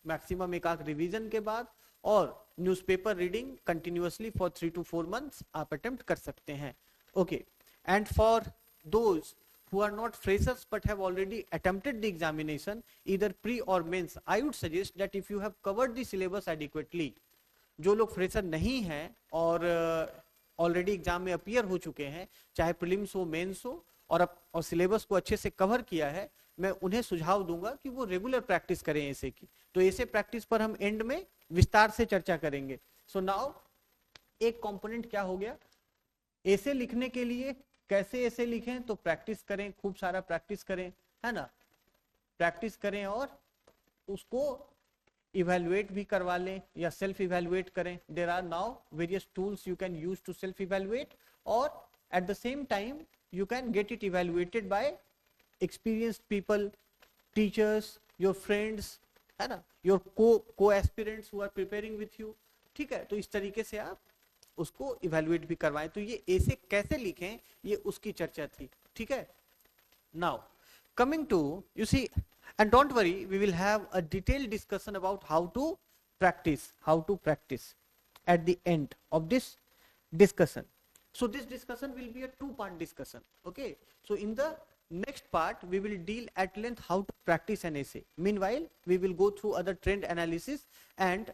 मैक्सिमम एक आध रिवीजन के बाद, और newspaper reading continuously for 3 to 4 months आप अटेम्प्ट कर सकते हैं. Okay, and for those who are not freshers but have already attempted the examination either pre or mains, I would suggest that if you have covered the syllabus adequately, जो लोग fresher नहीं हैं और already exam में appear हो चुके हैं, चाहे प्रीलिम्स हो मेंस हो, और सिलेबस को अच्छे से कवर किया है, मैं उन्हें सुझाव दूंगा कि वो रेगुलर प्रैक्टिस करें ऐसे की. तो ऐसे प्रैक्टिस पर हम एंड में विस्तार से चर्चा करेंगे. सो नाउ एक कंपोनेंट क्या हो गया, ऐसे लिखने के लिए कैसे ऐसे लिखें, तो प्रैक्टिस करें, खूब सारा प्रैक्टिस करें, है ना? प्रैक्टिस करें और उसको इवेल्युएट भी करवा लें या सेल्फ इवेल्युएट करें. There are now various tools you can use to self evaluate, or at the same time you can get it evaluated by experienced people, teachers, your friends, है ना, your co-aspirants who are preparing with you. ठीक है, तो इस तरीके से आप उसको इवेल्युएट भी करवाएं. तो ये ऐसे कैसे लिखें, ये उसकी चर्चा थी, ठीक है? Now coming to, you see, and don't worry, we will have a detailed discussion about how to practice at the end of this discussion. So this discussion will be a 2-part discussion, okay? So in the next part we will deal at length how to practice an essay. Meanwhile we will go through other trend analysis and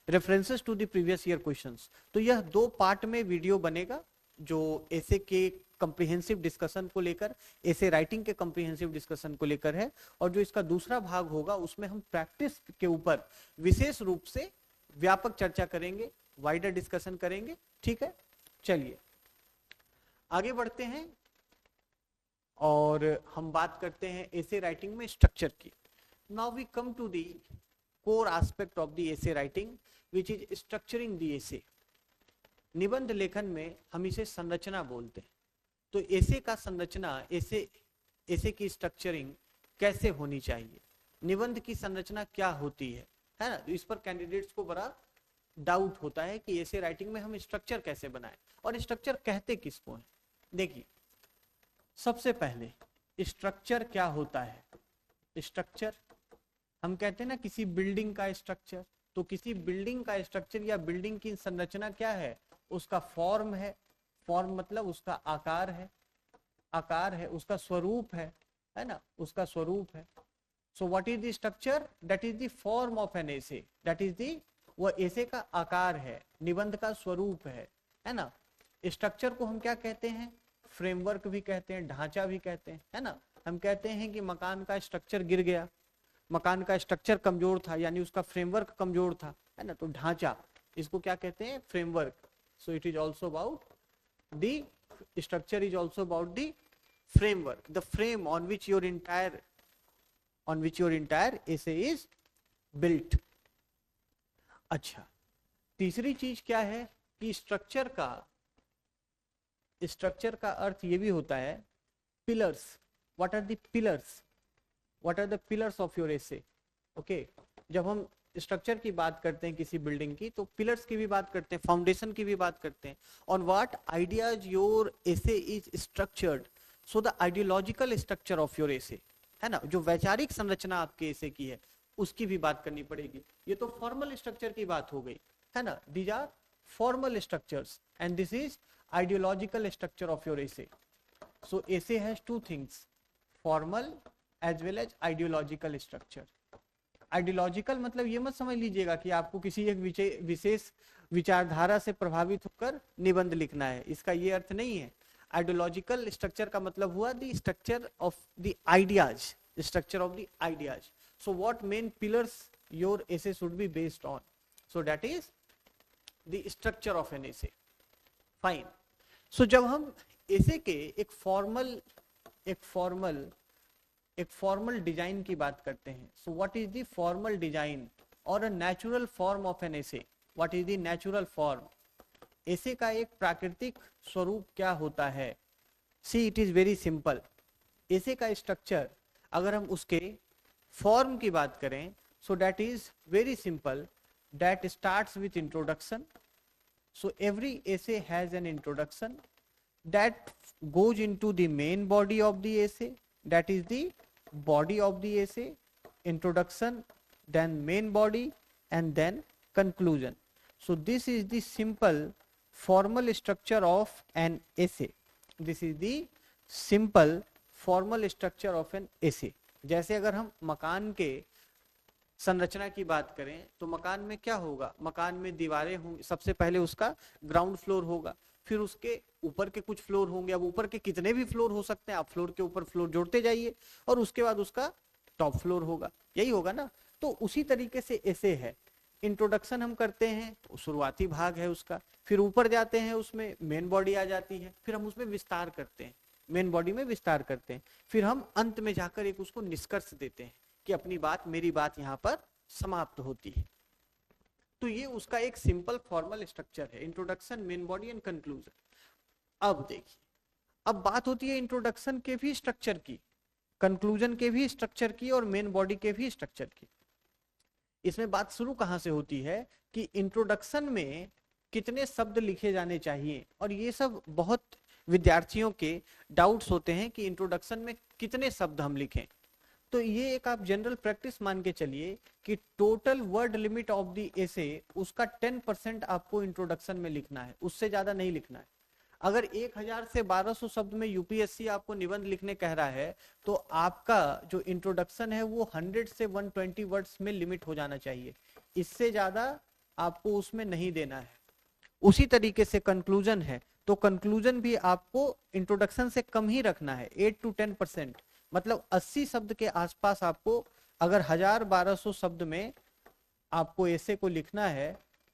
references to the previous year questions. तो यह 2 part में video बनेगा जो ऐसे के comprehensive discussion को लेकर, ऐसे राइटिंग के कम्प्रिहेंसिव डिस्कशन को लेकर है, और जो इसका दूसरा भाग होगा उसमें हम प्रैक्टिस के ऊपर विशेष रूप से व्यापक चर्चा करेंगे, वाइडर डिस्कशन करेंगे, ठीक है? चलिए आगे बढ़ते हैं और हम बात करते हैं ऐसे राइटिंग में स्ट्रक्चर की. Now we come to the core aspect of the essay writing which is structuring the essay. निबंध लेखन में हम इसे संरचना बोलते हैं. तो ऐसे का संरचना, ऐसे की स्ट्रक्चरिंग कैसे होनी चाहिए, निबंध की संरचना क्या होती है ना? तो इस पर कैंडिडेट्स को बड़ा डाउट होता है कि ऐसे राइटिंग में हम स्ट्रक्चर कैसे बनाएं, और स्ट्रक्चर कहते किसको है. देखिए, सबसे पहले स्ट्रक्चर क्या होता है. स्ट्रक्चर हम कहते हैं ना किसी बिल्डिंग का स्ट्रक्चर, तो किसी बिल्डिंग का स्ट्रक्चर या बिल्डिंग की संरचना क्या है, उसका फॉर्म है. फॉर्म मतलब उसका आकार है, उसका स्वरूप है ना, उसका स्वरूप है. So what is the structure? That is the form of an essay. That is the, वो एसे का आकार है, निबंध का स्वरूप है ना. स्ट्रक्चर को हम क्या कहते हैं? फ्रेमवर्क भी कहते हैं, ढांचा भी कहते हैं, है ना. हम कहते हैं कि मकान का स्ट्रक्चर गिर गया, मकान का स्ट्रक्चर कमजोर था, यानी उसका फ्रेमवर्क कमजोर था, है ना. तो ढांचा, इसको क्या कहते हैं? Framework. So it is also about the structure, is also about the framework, the frame on which your entire essay is built. अच्छा, तीसरी चीज क्या है कि स्ट्रक्चर का अर्थ ये भी होता है pillars. What are the pillars? What are the pillars of your essay? Okay, जब हम स्ट्रक्चर की बात करते हैं किसी बिल्डिंग की, तो पिलर्स की भी बात करते हैं, फाउंडेशन की भी बात करते हैं. On what ideas your essay is structured. So the ideological structure of your एसे, है ना, जो वैचारिक संरचना आपके एसे की है उसकी भी बात करनी पड़ेगी. ये तो फॉर्मल स्ट्रक्चर की बात हो गई, है ना. These are formal structures and this is ideological structure of your essay. So essay has 2 things, formal as well as ideological structure. Ideological मतलब ये मत समझ लीजिएगा कि आपको किसी एक विशेष विचारधारा से प्रभावित होकर निबंध लिखना है, इसका ये अर्थ नहीं है. Ideological structure का मतलब हुआ the structure of the ideas, structure of the ideas. So what main pillars your essay should be based on? So that is the structure of an essay. Fine. So जब हम essay के एक formal design की बात करते हैं, so what is the formal design or a natural form of an essay? What is the natural form? essay का एक प्राकृतिक स्वरूप क्या होता है? See, it is very simple. essay का स्ट्रक्चर अगर हम उसके फॉर्म की बात करें, so that is very simple. That starts with introduction. So every essay has an introduction that goes into the main body of the essay. That is the body of the essay. Introduction, then main body, and then conclusion. So this is the simple formal structure of an essay. This is the simple formal structure of an essay. जैसे अगर हम मकान के संरचना की बात करें तो मकान में क्या होगा? मकान में दीवारें होंगी, सबसे पहले उसका ग्राउंड फ्लोर होगा, फिर उसके ऊपर के कुछ फ्लोर होंगे। अब ऊपर के कितने भी फ्लोर हो सकते हैं, आप फ्लोर के ऊपर फ्लोर जोड़ते जाइए, और उसके बाद उसका टॉप फ्लोर होगा, यही होगा ना। तो उसी तरीके से ऐसे है, इंट्रोडक्शन हम करते हैं तो शुरुआती भाग है उसका, फिर ऊपर जाते हैं उसमें मेन बॉडी आ जाती है, फिर हम उसमें विस्तार करते हैं, मेन बॉडी में विस्तार करते हैं, फिर हम अंत में जाकर एक उसको निष्कर्ष देते हैं कि अपनी बात, मेरी बात यहाँ पर समाप्त होती है। तो ये उसका एक सिंपल फॉर्मल स्ट्रक्चर है, introduction, main body and conclusion. अब देखिए, अब बात होती है इंट्रोडक्शन के भी स्ट्रक्चर की, कंक्लूजन के भी स्ट्रक्चर की, और मेन बॉडी के भी स्ट्रक्चर की। इसमें बात शुरू कहां से होती है कि इंट्रोडक्शन में कितने शब्द लिखे जाने चाहिए, और ये सब बहुत विद्यार्थियों के डाउट्स होते हैं कि इंट्रोडक्शन में कितने शब्द हम लिखें। तो ये एक आप जनरल प्रैक्टिस मान के चलिए कि total word limit of the essay उसका 10% आपको इंट्रोडक्शन में लिखना है, उससे ज्यादा नहीं लिखना है। अगर 1000 से 1200 शब्द में यूपीएससी आपको निबंध लिखने कह रहा है, तो आपका जो इंट्रोडक्शन है वो 100 से 120 वर्ड्स में लिमिट हो जाना चाहिए, इससे ज्यादा आपको उसमें नहीं देना है। उसी तरीके से कंक्लूजन है, तो कंक्लूजन भी आपको इंट्रोडक्शन से कम ही रखना है, 8 to 10%, मतलब 80 शब्द के आसपास आपको, अगर 1000-1200 शब्द में आपको ऐसे को लिखना है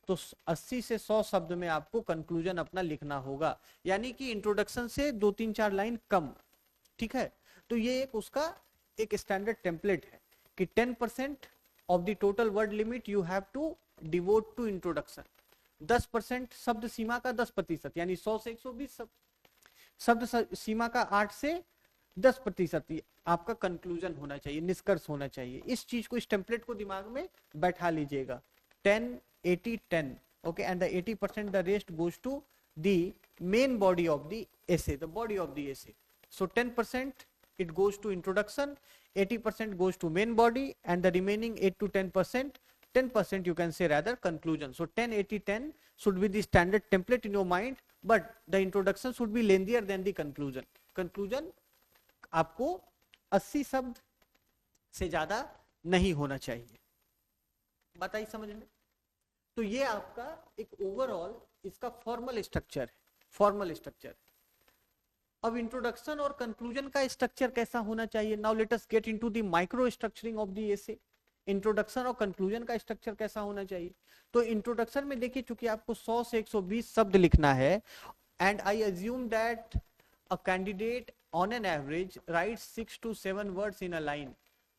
तो 80 से 100 शब्द में आपको कंक्लूजन अपना लिखना होगा, यानी कि इंट्रोडक्शन से 2-3-4 लाइन कम। ठीक है, तो ये एक उसका एक स्टैंडर्ड टेम्पलेट है कि 10% of the total word limit you have to devote to introduction. 10% शब्द सीमा का 10%, यानी 100 से 120 शब्द सीमा का 8 से 10% आपका कंक्लूजन होना चाहिए, निष्कर्ष होना चाहिए। इस चीज को, इस टेम्पलेट को दिमाग में बैठा लीजिएगा। 10, 80, 10, okay, and the 80% the rest goes to the main body of the essay, the body of the essay. So 10% it goes to introduction, 80% goes to main body, and the remaining 8 to 10% you can say rather conclusion. So 10, 80, 10 should be the standard template in your mind, but the introduction should be lengthier than the conclusion. Conclusion आपको 80 शब्द से ज्यादा नहीं होना चाहिए। बताइए समझ में? तो ये आपका एक ओवरऑल इसका फॉर्मल स्ट्रक्चर है, फॉर्मल स्ट्रक्चर। अब इंट्रोडक्शन और कंक्लूजन का स्ट्रक्चर कैसा होना चाहिए? Now let us get into the micro structuring of the essay. Introduction और कंक्लूजन का स्ट्रक्चर कैसा होना चाहिए? तो इंट्रोडक्शन में देखिए, चूंकि आपको 100 से 120 शब्द लिखना है, and I assume that a candidate on an average right 6 to 7 words in a line,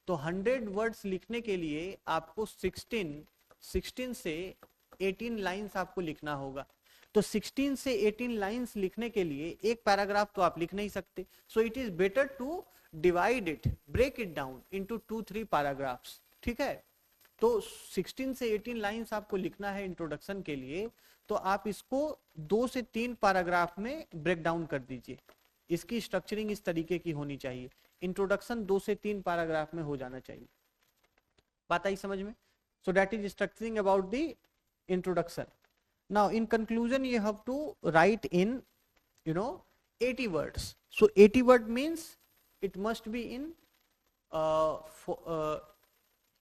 तो 100 वर्ड्स लिखने के लिए आपको 16 से 18 लाइंस आपको लिखना होगा। तो 16 से 18 लाइंस लिखने के लिए एक पैराग्राफ तो आप लिख नहीं सकते, so it is better to divide it, break it down into 2-3 paragraphs. ठीक है, तो 16 से 18 लाइंस आपको लिखना है इंट्रोडक्शन के लिए, तो आप इसको 2 से 3 पैराग्राफ में ब्रेक डाउन कर दीजिए। इसकी स्ट्रक्चरिंग इस तरीके की होनी चाहिए, इंट्रोडक्शन 2 से 3 पैराग्राफ में हो जाना चाहिए। बात आई समझ में? So that is structuring about the introduction. Now in conclusion you have to write in 80 words. So 80 word means it must be in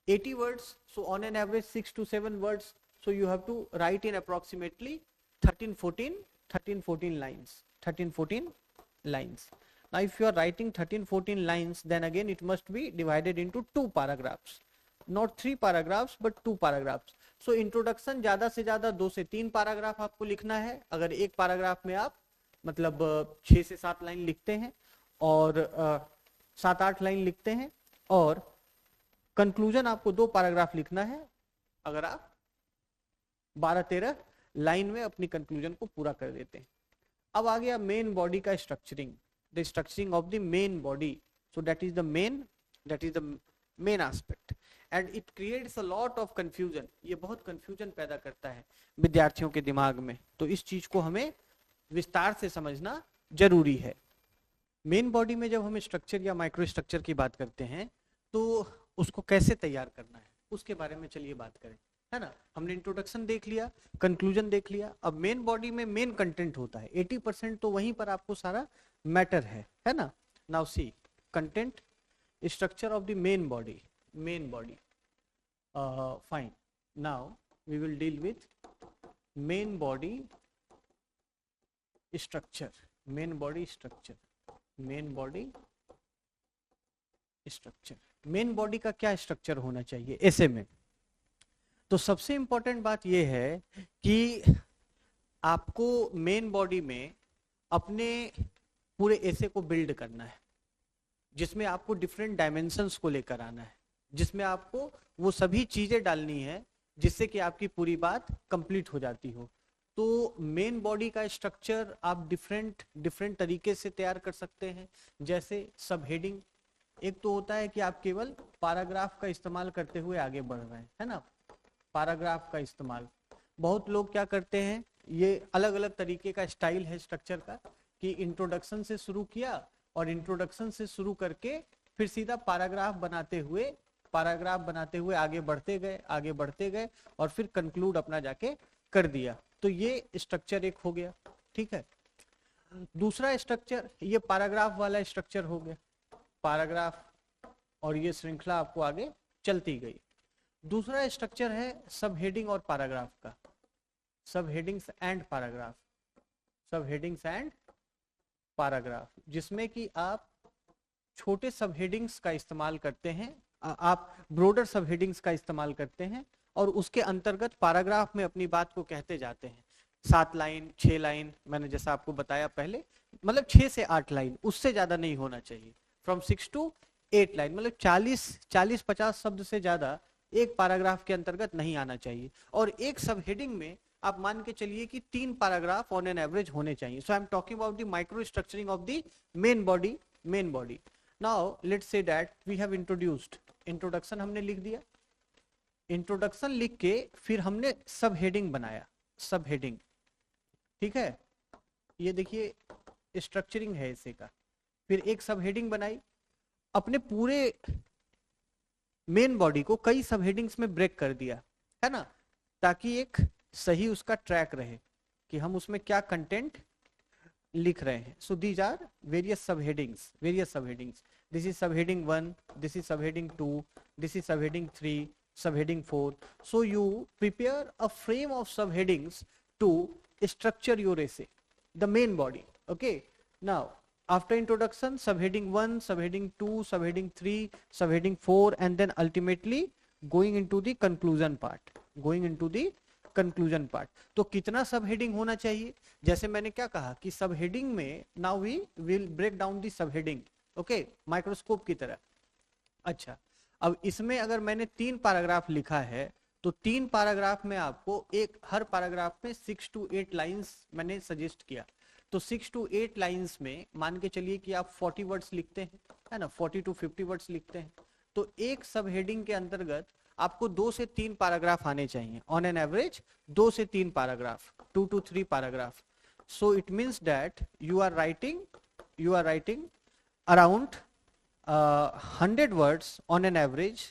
80 words. So on an average 6 to 7 words. So you have to write in approximately 13-14 lines. 13-14 lines. Now if you are writing 13-14 lines, then again it must be divided into 2 paragraphs. Not 3 paragraphs but 2 paragraphs. So introduction ज्यादा से ज्यादा 2 से 3 paragraph आपको लिखना है। अगर एक paragraph में आप मतलब 6 से 7 लाइन लिखते हैं और 7-8 लाइन लिखते हैं, और कंक्लूजन आपको 2 पैराग्राफ लिखना है, अगर आप 12-13 लाइन में अपनी कंक्लूजन को पूरा कर देते हैं। अब आ गया मेन बॉडी का structuring, the structuring of the main body. So that is the main aspect and it creates a lot of confusion. ये बहुत कंफ्यूजन पैदा करता है विद्यार्थियों के दिमाग में, तो इस चीज को हमें विस्तार से समझना जरूरी है। मेन बॉडी में जब हम स्ट्रक्चर या माइक्रो स्ट्रक्चर की बात करते हैं तो उसको कैसे तैयार करना है उसके बारे में चलिए बात करें, है ना। हमने इंट्रोडक्शन देख लिया, कंक्लूजन देख लिया, अब मेन बॉडी में मेन कंटेंट होता है, 80% तो वहीं पर आपको सारा मैटर है ना। Now see content structure of the main body, fine, now we will deal with main body structure, main body structure। Main body का क्या स्ट्रक्चर होना चाहिए ऐसे में? तो सबसे इंपॉर्टेंट बात यह है कि आपको मेन बॉडी में अपने पूरे ऐसे को बिल्ड करना है, जिसमें आपको डिफरेंट डायमेंशंस को लेकर आना है, जिसमें आपको वो सभी चीजें डालनी है जिससे कि आपकी पूरी बात कंप्लीट हो जाती हो। तो मेन बॉडी का स्ट्रक्चर आप डिफरेंट तरीके से तैयार कर सकते हैं। जैसे सब हेडिंग, एक तो होता है कि आप केवल पैराग्राफ का इस्तेमाल करते हुए आगे बढ़ रहे हैं, है ना। पैराग्राफ का इस्तेमाल, बहुत लोग क्या करते हैं, ये अलग अलग तरीके का स्टाइल है स्ट्रक्चर का, कि इंट्रोडक्शन से शुरू किया और इंट्रोडक्शन से शुरू करके फिर सीधा पैराग्राफ बनाते हुए आगे बढ़ते गए और फिर कंक्लूड अपना जाके कर दिया। तो ये स्ट्रक्चर एक हो गया, ठीक है। दूसरा स्ट्रक्चर ये पैराग्राफ वाला स्ट्रक्चर हो गया, पैराग्राफ और ये श्रृंखला आपको आगे चलती गई। दूसरा स्ट्रक्चर है सब हेडिंग और पैराग्राफ का, सब हेडिंग्स एंड पैराग्राफ, जिसमें कि आप छोटे सब हेडिंग्स का इस्तेमाल करते हैं, आप ब्रॉडर सब हेडिंग्स का इस्तेमाल करते हैं और उसके अंतर्गत पैराग्राफ में अपनी बात को कहते जाते हैं। 7 लाइन 6 लाइन, मैंने जैसा आपको बताया पहले, मतलब 6 से 8 लाइन, उससे ज्यादा नहीं होना चाहिए। फ्रॉम 6 to 8 लाइन, मतलब 40-50 शब्द से ज्यादा एक पैराग्राफ के अंतर्गत नहीं आना चाहिए। और एक सब हेडिंग में आप मान के चलिए कि 3 पैराग्राफ ऑन एन एवरेज होने चाहिए। So I am talking about the micro structuring of the main body. Now let's say that we have introduced, introduction हमने लिख दिया, इंट्रोडक्शन लिख के फिर हमने सब हेडिंग बनाया, सब हेडिंग, ठीक है। ये देखिए स्ट्रक्चरिंग है इसे का। फिर एक सब हेडिंग बनाई, अपने पूरे मेन बॉडी को कई सब हेडिंग्स में ब्रेक कर दिया, है ना, ताकि एक सही उसका ट्रैक रहे कि हम उसमें क्या कंटेंट लिख रहे हैं। सो दीज आर वेरियस सब हेडिंग्स। दिस इज सब हेडिंग 1, दिस इज सब हेडिंग 2, दिस इज सब हेडिंग 3, सब heading 4. So you prepare a frame of subheadings to structure your essay, the main body. Okay. Now after introduction, subheading 1, subheading 2, subheading 3, subheading 4, and then ultimately going into the conclusion part. तो कितना subheading होना चाहिए? जैसे मैंने क्या कहा कि subheading में now we will break down the subheading, okay, microscope की तरह। अच्छा, अब इसमें अगर मैंने 3 पैराग्राफ लिखा है तो 3 पैराग्राफ में आपको हर पैराग्राफ में 6 to 8 लाइंस मैंने सजेस्ट किया। तो 6 to 8 लाइंस में मान के चलिए कि आप 40 वर्ड्स लिखते हैं, है ना, 40 to 50 वर्ड्स लिखते हैं। तो एक सब हेडिंग के अंतर्गत आपको 2 से 3 पैराग्राफ आने चाहिए, ऑन एन एवरेज 2 से 3 paragraph, 2 to 3 paragraph. So it means that you are writing around 100 words on an average.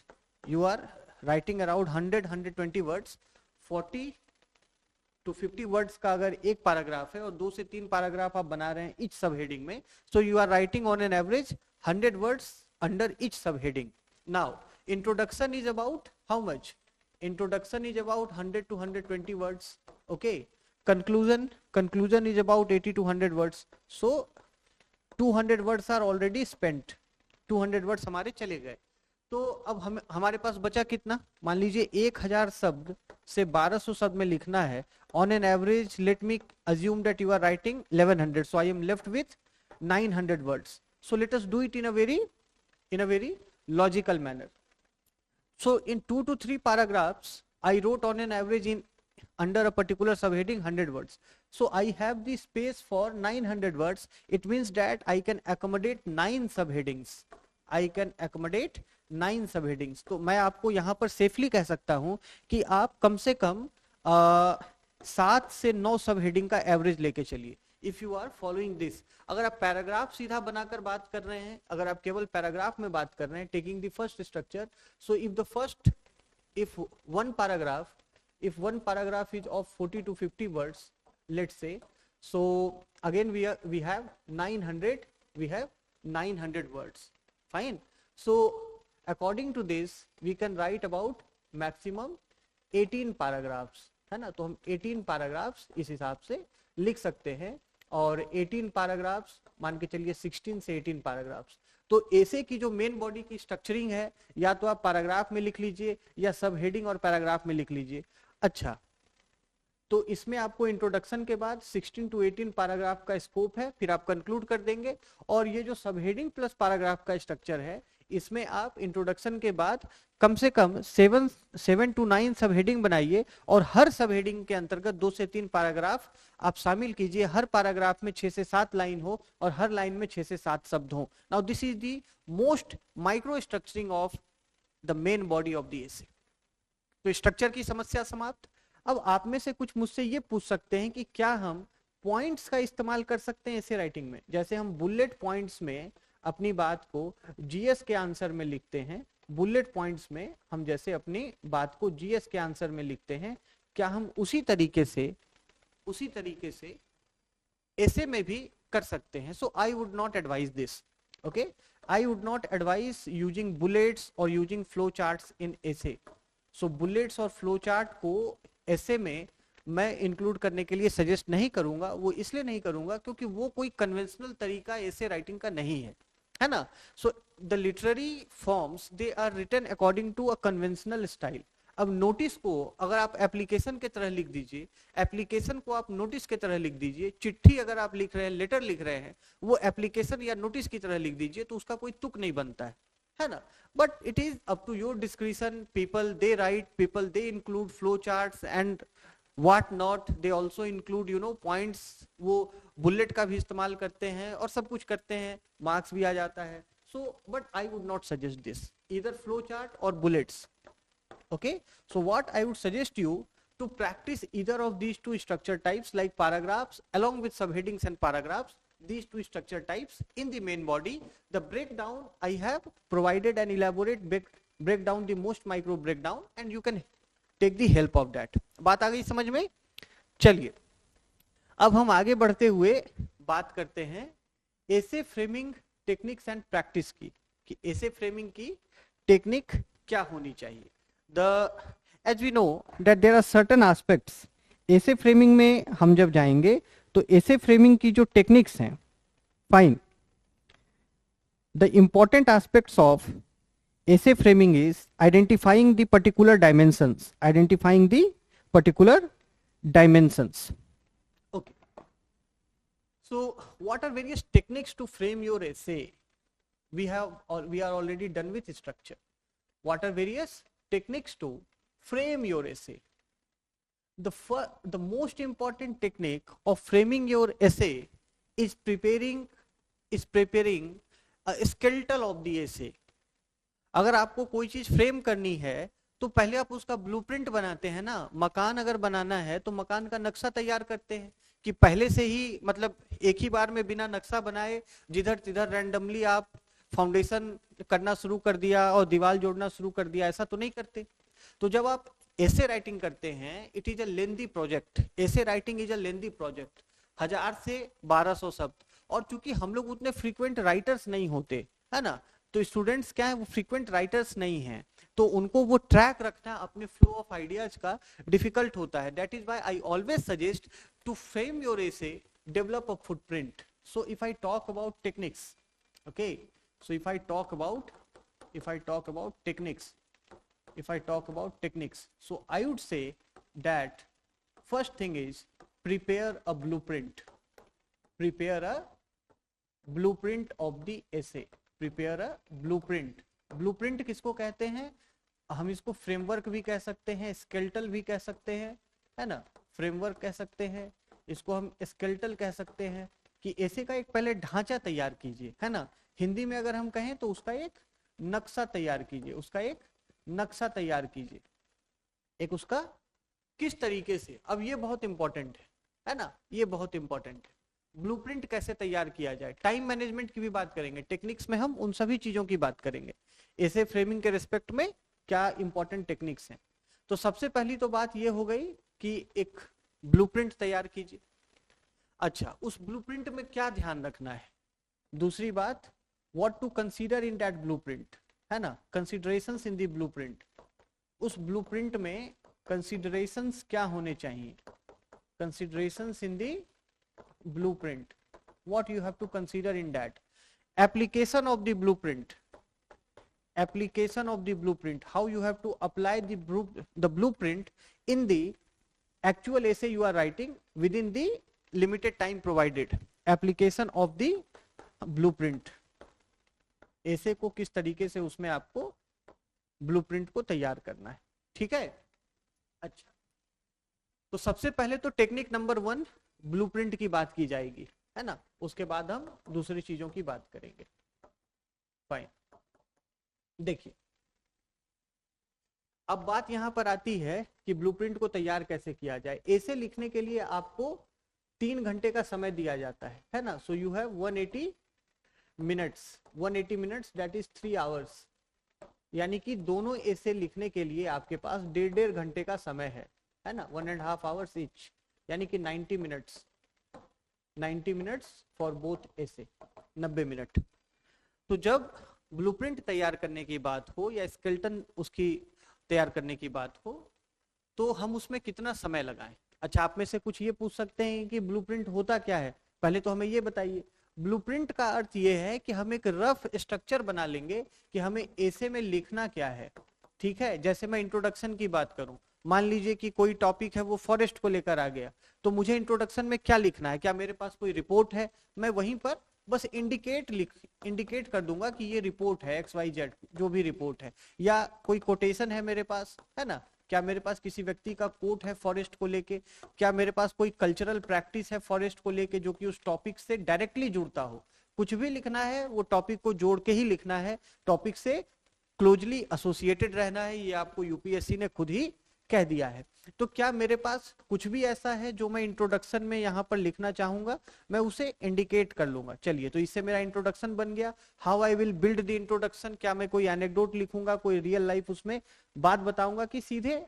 You are writing around 100-120 words. 40 to 50 words का अगर एक पैराग्राफ है और 2 से 3 पैराग्राफ आप बना रहे हैं each सब हेडिंग में, so you are writing on an average 100 words under each sub heading. Now introduction is about how much? Introduction is about 100 to 120 words. Okay. Conclusion is about 80 to 100 words. So 200 words are already spent. 200 words हमारे चले गए। तो अब हमारे पास बचा कितना, मान लीजिए 1000 शब्द से 1200 शब्द में लिखना है. On an average let me assume that you are writing 1100, so I am left with 900 words. So let us do it in a very logical manner. So in 2 to 3 paragraphs, I wrote on an average in under a particular subheading 100 words. So I have the space for 900 words. It means that I can accommodate 9 subheadings. I can accommodate 9 subheadings. तो मैं आपको यहाँ पर safely कह सकता हूँ कि आप कम से कम 7 से 9 सबहेडिंग का एवरेज लेके चलिए. If you are following this, अगर आप पैराग्राफ सीधा बनाकर बात कर रहे हैं, अगर आप केवल पैराग्राफ में बात कर रहे हैं, taking the first structure, so if one paragraph is of 40 to 50 words, let's say, so again we have 900 words. Fine. So according to this we can write about maximum 18 paragraphs, है ना. तो हम 18 paragraphs इस हिसाब से लिख सकते हैं, और 18 पैराग्राफ्स मान के चलिए 16 से 18 पैराग्राफ्स. तो ऐसे की जो मेन बॉडी की स्ट्रक्चरिंग है, या तो आप पैराग्राफ में लिख लीजिए या सब हेडिंग और पैराग्राफ में लिख लीजिए. अच्छा, तो इसमें आपको इंट्रोडक्शन के बाद 16 to 18 पैराग्राफ का स्कोप है, फिर आप कंक्लूड कर देंगे. और ये जो सब हेडिंग प्लस पैराग्राफ का स्ट्रक्चर है, इसमें आप इंट्रोडक्शन के बाद कम से कम 7 to 9 सब हेडिंग बनाइए, और हर सब हेडिंग के अंतर्गत 2 से 3 पैराग्राफ आप शामिल कीजिए. हर पैराग्राफ में 6 से 7 लाइन हो और हर लाइन में 6 से 7 शब्द हो. Now this is the most micro structuring of the main body of the essay. तो स्ट्रक्चर की समस्या समाप्त. अब आप में से कुछ मुझसे ये पूछ सकते हैं कि क्या हम पॉइंट्स का इस्तेमाल कर सकते हैं ऐसे राइटिंग में. जैसे हम बुलेट पॉइंट्स में अपनी बात को जीएस के आंसर में लिखते हैं, बुलेट पॉइंट्स में हम जैसे अपनी बात को जीएस के आंसर में लिखते हैं, क्या हम उसी तरीके से ऐसे में भी कर सकते हैं. So I would not advise this. Okay, I would not advise using bullets or using flow charts in essay. So bullets और फ्लो चार्ट को ऐसे में मैं इंक्लूड करने के लिए सजेस्ट नहीं करूंगा. वो इसलिए नहीं करूंगा क्योंकि वो कोई कन्वेंशनल तरीका ऐसे राइटिंग का नहीं है, है ना. So the literary forms they are written according to a conventional style. अब नोटिस को अगर आप एप्लीकेशन के तरह लिख दीजिए, एप्लीकेशन को आप नोटिस के तरह लिख दीजिए, चिट्ठी अगर आप लिख रहे हैं, लेटर लिख रहे हैं, वो एप्लीकेशन या नोटिस की तरह लिख दीजिए, तो उसका कोई तुक नहीं बनता है ना. But it is up to your description. People they write, people they include flow charts and what not. They also include points. वो बुलेट का भी इस्तेमाल करते हैं और सब कुछ करते हैं, मार्क्स भी आ जाता है. So but I would not suggest this, either flow chart और bullets. Okay, so what I would suggest you to practice either of these two structure types, like paragraphs along with subheadings and paragraphs, these two structure types in the main body. The breakdown I have provided an elaborate breakdown, the most micro breakdown, and you can take the help of that. बात आ गई समझ में. चलिए अब हम आगे बढ़ते हुए बात करते हैं ऐसे फ्रेमिंग टेक्निक्स एंड प्रैक्टिस की, कि ऐसे फ्रेमिंग की टेक्निक क्या होनी चाहिए. As we know that there are certain aspects, ऐसे फ्रेमिंग में हम जब जाएंगे तो ऐसे फ्रेमिंग की जो टेक्निक्स हैं, fine, the important aspects of essay framing is identifying the particular dimensions. Okay, so what are various techniques to frame your essay? We are already done with structure. What are various techniques to frame your essay? The most important technique of framing your essay is preparing a skeleton of the essay. अगर आपको कोई चीज frame करनी है तो पहले आप उसका ब्लूप्रिंट बनाते हैं ना. मकान अगर बनाना है तो मकान का नक्शा तैयार करते हैं, कि पहले से ही मतलब एक ही बार में बिना नक्शा बनाए जिधर तिधर रैंडमली आप फाउंडेशन करना शुरू कर दिया और दीवार जोड़ना शुरू कर दिया, ऐसा तो नहीं करते. तो जब आप ऐसे राइटिंग करते हैं, it is a lengthy project. Essay writing is a lengthy project, 1000 से 1200 शब्द. और चूंकि हम लोग उतने फ्रीक्वेंट राइटर्स नहीं होते, है ना, तो स्टूडेंट्स क्या है, वो फ्रीक्वेंट राइटर्स नहीं हैं, तो उनको वो ट्रैक रखना अपने फ्लो ऑफ आइडियाज का डिफिकल्ट होता है. That is why I always suggest to frame your essay, develop a footprint. So if I talk about techniques, okay, so if I talk about if I talk about techniques, so I would say that first thing is prepare a blueprint of the essay. Prepare a blueprint. Blueprint किसको कहते हैं? हम इसको framework भी कह सकते हैं, skeletal भी कह सकते हैं, है ना, फ्रेमवर्क कह सकते हैं, इसको हम स्केलेटल कह सकते हैं, कि ऐसे का एक पहले ढांचा तैयार कीजिए, है ना। हिंदी में अगर हम कहें तो उसका एक नक्शा तैयार कीजिए, एक उसका किस तरीके से, अब ये बहुत इंपॉर्टेंट है ना, ये बहुत इंपॉर्टेंट है। ब्लूप्रिंट कैसे तैयार किया जाए, टाइम मैनेजमेंट की भी बात करेंगे, टेक्निक्स में हम उन सभी चीजों की बात करेंगे, ऐसे फ्रेमिंग के रिस्पेक्ट में क्या इंपॉर्टेंट टेक्निक्स हैं। तो सबसे पहली तो बात ये हो गई कि एक ब्लूप्रिंट तैयार कीजिए। अच्छा, उस ब्लूप्रिंट में क्या ध्यान रखना है, दूसरी बात what to consider in that blueprint, है ना, कंसीडरेशंस इन द ब्लूप्रिंट। उस ब्लूप्रिंट में कंसीडरेशंस क्या होने चाहिए, considerations in the blueprint, what you have to consider in that. Application of the blueprint, how you have to apply the blueprint in the actual essay you are writing within the limited time provided. Application of the blueprint, essay को किस तरीके से उसमें आपको blueprint को तैयार करना है, ठीक है। अच्छा, तो सबसे पहले तो टेक्निक नंबर 1 ब्लूप्रिंट की बात की जाएगी, है ना, उसके बाद हम दूसरी चीजों की बात करेंगे। फाइन, देखिए अब बात यहां पर आती है कि ब्लूप्रिंट को तैयार कैसे किया जाए। ऐसे लिखने के लिए आपको 3 घंटे का समय दिया जाता है ना। सो you have 180 minutes, that is 3 hours, यानी कि दोनों ऐसे लिखने के लिए आपके पास 1.5 घंटे का समय है ना, 1.5 आवर्स ईच, यानी कि 90 मिनट्स फॉर बोथ ऐसे, 90 मिनट। तो जब ब्लूप्रिंट तैयार करने की बात हो या स्केलेटन उसकी तैयार करने की बात हो तो हम उसमें कितना समय लगाएं। अच्छा, आप में से कुछ ये पूछ सकते हैं कि ब्लूप्रिंट होता क्या है, पहले तो हमें ये बताइए। ब्लूप्रिंट का अर्थ ये है कि हम एक रफ स्ट्रक्चर बना लेंगे कि हमें ऐसे में लिखना क्या है, ठीक है। जैसे मैं इंट्रोडक्शन की बात करूं, मान लीजिए कि कोई टॉपिक है वो फॉरेस्ट को लेकर आ गया, तो मुझे इंट्रोडक्शन में क्या लिखना है, क्या मेरे पास कोई रिपोर्ट है, मैं वहीं पर बस इंडिकेट कर दूंगा कि ये रिपोर्ट है XYZ, जो भी रिपोर्ट है, या कोई कोटेशन है मेरे पास, है ना, क्या मेरे पास किसी व्यक्ति का कोट है फॉरेस्ट को लेके, क्या मेरे पास कोई कल्चरल प्रैक्टिस है फॉरेस्ट को लेके जो कि उस टॉपिक से डायरेक्टली जुड़ता हो। कुछ भी लिखना है वो टॉपिक को जोड़ के ही लिखना है, टॉपिक से क्लोजली एसोसिएटेड रहना है, ये आपको यूपीएससी ने खुद ही कह दिया है। तो क्या मेरे पास कुछ भी ऐसा है जो मैं इंट्रोडक्शन में यहाँ पर लिखना चाहूंगा, मैं उसे इंडिकेट कर लूंगा। चलिए, तो इससे मेरा इंट्रोडक्शन बन गया। How I will build the introduction, क्या मैं कोई एनेक्डोट लिखूंगा, कोई रियल लाइफ उसमें बात बताऊंगा, कि सीधे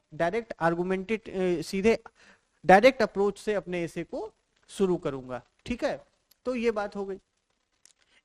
डायरेक्ट अप्रोच से अपने ऐसे को शुरू करूंगा, ठीक है। तो ये बात हो गई।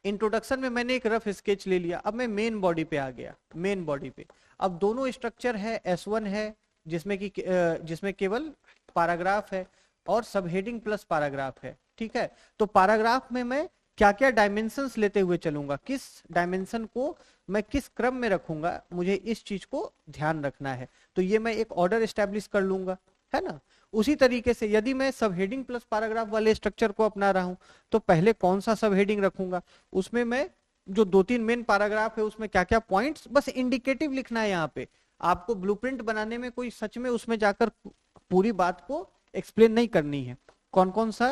इंट्रोडक्शन में मैंने एक रफ स्केच ले लिया, अब मैं मेन बॉडी पे आ गया। मेन बॉडी पे अब दोनों स्ट्रक्चर है, S1 है जिसमें केवल पैराग्राफ है और सब हेडिंग प्लस पैराग्राफ है, ठीक है। तो पैराग्राफ में मैं क्या क्या डायमेंशंस लेते हुए चलूंगा, किस डायमेंशन को मैं किस क्रम में रखूंगा, मुझे इस चीज को ध्यान रखना है। तो ये मैं एक ऑर्डर एस्टेब्लिश कर लूंगा, है ना। उसी तरीके से यदि मैं सब हेडिंग प्लस पैराग्राफ वाले स्ट्रक्चर को अपना रहा हूं तो पहले कौन सा सब हेडिंग रखूंगा, उसमें मैं जो 2-3 मेन पैराग्राफ है उसमें क्या क्या पॉइंट्स, बस इंडिकेटिव लिखना है। यहाँ पे आपको ब्लूप्रिंट बनाने में कोई सच में उसमें जाकर पूरी बात को एक्सप्लेन नहीं करनी है, कौन कौन सा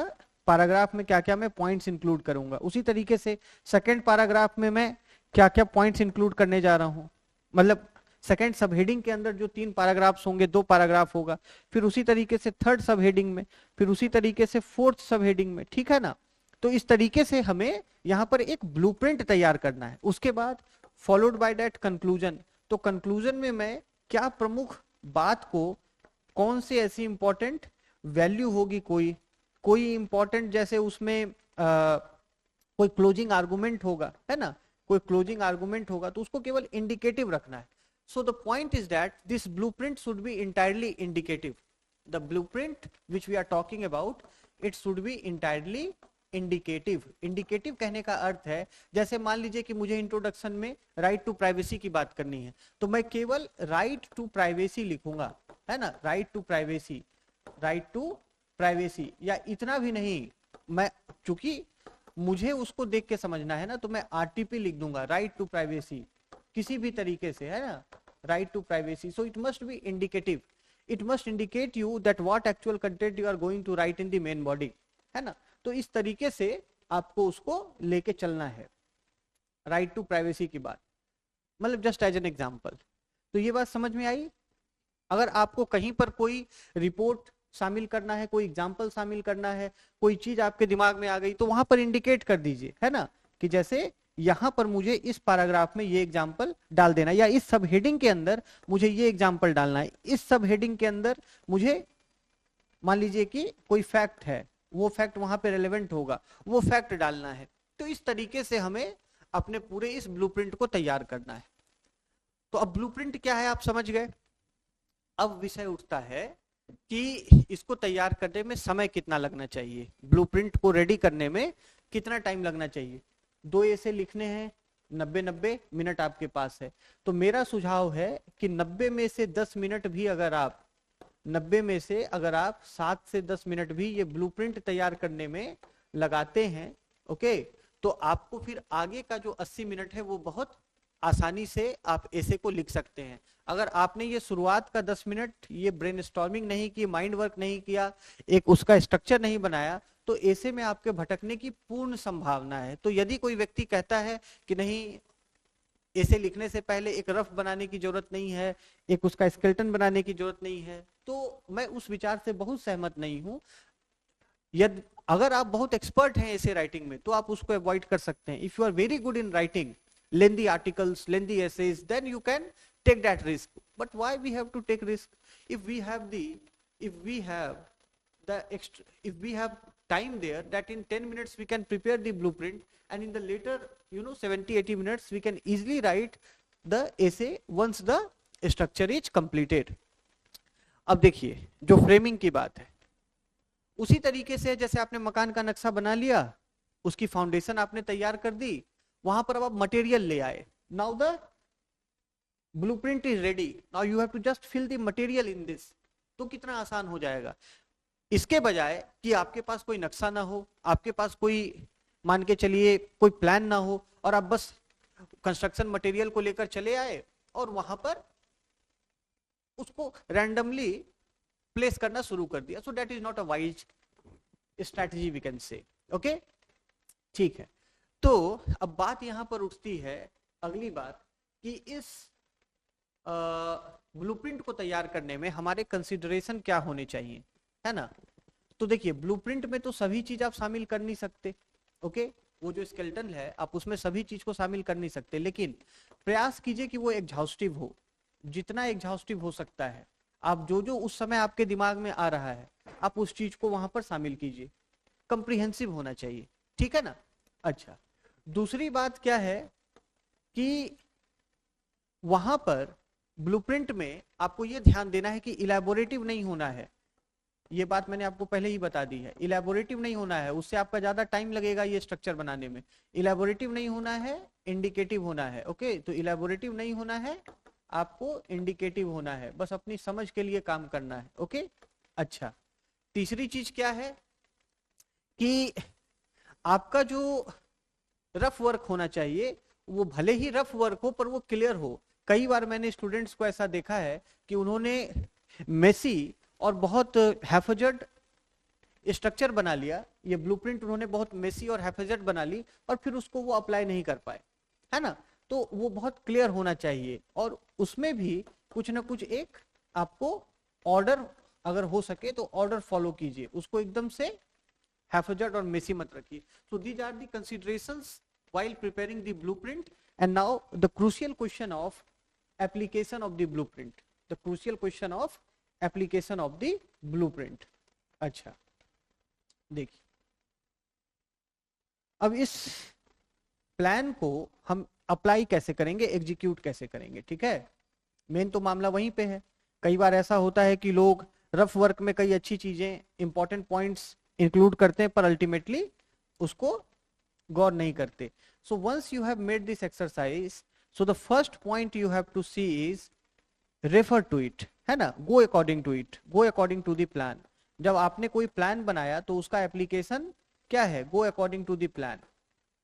पैराग्राफ में क्या क्या मैं पॉइंट्स इंक्लूड करूंगा। उसी तरीके से सेकंड पैराग्राफ में मैं क्या क्या पॉइंट्स इंक्लूड करने जा रहा हूं, मतलब सेकंड सब हेडिंग के अंदर जो 3 पैराग्राफ्स होंगे 2 पैराग्राफ होगा, फिर उसी तरीके से थर्ड सब हेडिंग में, फिर उसी तरीके से फोर्थ सब हेडिंग में, ठीक है ना। तो इस तरीके से हमें यहाँ पर एक ब्लूप्रिंट तैयार करना है। उसके बाद फॉलोड बाय दैट कंक्लूजन। तो कंक्लूजन में मैं क्या प्रमुख बात को, कौन सी ऐसी इंपॉर्टेंट वैल्यू होगी, कोई इंपॉर्टेंट, जैसे उसमें कोई क्लोजिंग आर्गुमेंट होगा, है ना, कोई क्लोजिंग आर्गुमेंट होगा तो उसको केवल इंडिकेटिव रखना है। सो the point is that this blueprint should be entirely indicative. The blueprint which we are talking about, it should be entirely indicative. Indicative कहने का अर्थ है, जैसे मान लीजिए कि मुझे इंट्रोडक्शन में राइट टू प्राइवेसी की बात करनी है, तो मैं केवल राइट टू प्राइवेसी लिखूंगा, है ना, right to privacy, right to privacy, या इतना भी नहीं, मैं चूंकि मुझे उसको देख के समझना है ना, तो मैं आरटीपी लिख दूंगा, राइट टू प्राइवेसी, किसी भी तरीके से, है ना, right to privacy. So it must be indicative, it must indicate you that what actual content you are going to write in the main body, है ना। तो इस तरीके से आपको उसको लेके चलना है, राइट टू प्राइवेसी की बात, मतलब जस्ट एज एन एग्जांपल। तो ये बात समझ में आई। अगर आपको कहीं पर कोई रिपोर्ट शामिल करना है, कोई एग्जाम्पल शामिल करना है, कोई चीज आपके दिमाग में आ गई, तो वहां पर इंडिकेट कर दीजिए, है ना, कि जैसे यहां पर मुझे इस पैराग्राफ में ये एग्जाम्पल डाल देना, या इस सब हेडिंग के अंदर मुझे ये एग्जाम्पल डालना है, इस सब हेडिंग के अंदर मुझे मान लीजिए कि कोई फैक्ट है, वो फैक्ट वहां पे रेलेवेंट होगा, वो फैक्ट डालना है। तो इस तरीके से हमें अपने पूरे इस ब्लूप्रिंट को तैयार करना है। तो अब ब्लूप्रिंट क्या है आप समझ गए। अब विषय उठता है कि इसको तैयार करने में समय कितना लगना चाहिए, ब्लूप्रिंट को रेडी करने में कितना टाइम लगना चाहिए। 2 ऐसे लिखने हैं, 90 मिनट आपके पास है, तो मेरा सुझाव है कि 90 में से 10 मिनट भी अगर आप 90 में से अगर आप 7 से 10 मिनट भी ये ब्लूप्रिंट तैयार करने में लगाते हैं, ओके, तो आपको फिर आगे का जो 80 मिनट है वो बहुत आसानी से आप ऐसे को लिख सकते हैं। अगर आपने ये शुरुआत का 10 मिनट ये ब्रेनस्टॉर्मिंग नहीं की, माइंड वर्क नहीं किया, एक उसका स्ट्रक्चर नहीं बनाया, तो ऐसे में आपके भटकने की पूर्ण संभावना है। तो यदि कोई व्यक्ति कहता है कि नहीं, ऐसे लिखने से पहले एक रफ बनाने की जरूरत नहीं है, एक उसका स्केलेटन बनाने की जरूरत नहीं है, तो मैं उस विचार से बहुत सहमत नहीं हूं। यदि अगर आप बहुत एक्सपर्ट हैं ऐसे राइटिंग में, तो आप उसको अवॉइड कर सकते हैं। If you are very good in writing lengthy articles, lengthy essays, then you can take that risk. But why we have to take risk? If we have time there, that in 10 minutes we can prepare the blueprint, and in the later 70-80 minutes we can easily write the essay once the structure is completed. अब देखिए जो framing की बात है, उसी तरीके से जैसे आपने मकान का नक्शा बना लिया, उसकी फाउंडेशन आपने तैयार कर दी, वहां पर अब आप मटेरियल ले आए, now the blueprint is ready, now you have to just fill the material in this. तो कितना आसान हो जाएगा, इसके बजाय कि आपके पास कोई नक्शा ना हो, आपके पास कोई मान के चलिए कोई प्लान ना हो, और आप बस कंस्ट्रक्शन मटेरियल को लेकर चले आए और वहां पर उसको रैंडमली प्लेस करना शुरू कर दिया। So that is not a wise strategy we can say, okay, ठीक है। तो अब बात यहां पर उठती है, अगली बात, कि इस ब्लूप्रिंट को तैयार करने में हमारे कंसीडरेशन क्या होने चाहिए, है ना। तो देखिए ब्लूप्रिंट में तो सभी चीज आप शामिल कर नहीं सकते, ओके, वो जो स्केलेटन है आप उसमें सभी चीज को शामिल कर नहीं सकते, लेकिन प्रयास कीजिए कि वो एग्जॉस्टिव हो, जितना एग्जॉस्टिव हो सकता है। आप जो जो उस समय आपके दिमाग में आ रहा है आप उस चीज को वहां पर शामिल कीजिए, कंप्रिहेंसिव होना चाहिए, ठीक है ना। अच्छा, दूसरी बात क्या है कि वहां पर ब्लूप्रिंट में आपको यह ध्यान देना है कि इलैबोरेटिव नहीं होना है। ये बात मैंने आपको पहले ही बता दी है, इलैबोरेटिव नहीं होना है, उससे आपका ज्यादा टाइम लगेगा ये स्ट्रक्चर बनाने में। इलैबोरेटिव नहीं होना है, इंडिकेटिव होना है, ओके। तो इलैबोरेटिव नहीं होना है, आपको इंडिकेटिव होना है, बस अपनी समझ के लिए काम करना है, ओके। अच्छा, तीसरी चीज क्या है कि आपका जो रफ वर्क होना चाहिए वो भले ही रफ वर्क हो पर वो क्लियर हो। कई बार मैंने स्टूडेंट्स को ऐसा देखा है कि उन्होंने मेसी और बहुत हैफजर्ड स्ट्रक्चर बना लिया, ये ब्लूप्रिंट उन्होंने बहुत मेसी और हैफजर्ड बना ली और फिर उसको वो अप्लाई नहीं कर पाए, है ना। तो वो बहुत क्लियर होना चाहिए और उसमें भी कुछ ना कुछ एक आपको ऑर्डर अगर हो सके तो ऑर्डर फॉलो कीजिए, उसको एकदम से हैफजर्ड और मेसी मत रखिए। So these are the considerations while preparing the blueprint, and now the crucial question of application of the blueprint, the crucial question of application of the blueprint। अच्छा देखिए, अब इस प्लान को हम अप्लाई कैसे करेंगे, एग्जीक्यूट कैसे करेंगे, ठीक है। मेन तो मामला वहीं पे है। कई बार ऐसा होता है कि लोग रफ वर्क में कई अच्छी चीजें, इंपॉर्टेंट पॉइंट्स इंक्लूड करते हैं पर अल्टीमेटली उसको गौर नहीं करते. So once you have made this exercise, so the first point you have to see is refer to it, है ना, go according to it, go according to the plan. जब आपने कोई प्लान बनाया तो उसका एप्लीकेशन क्या है, go according to the plan,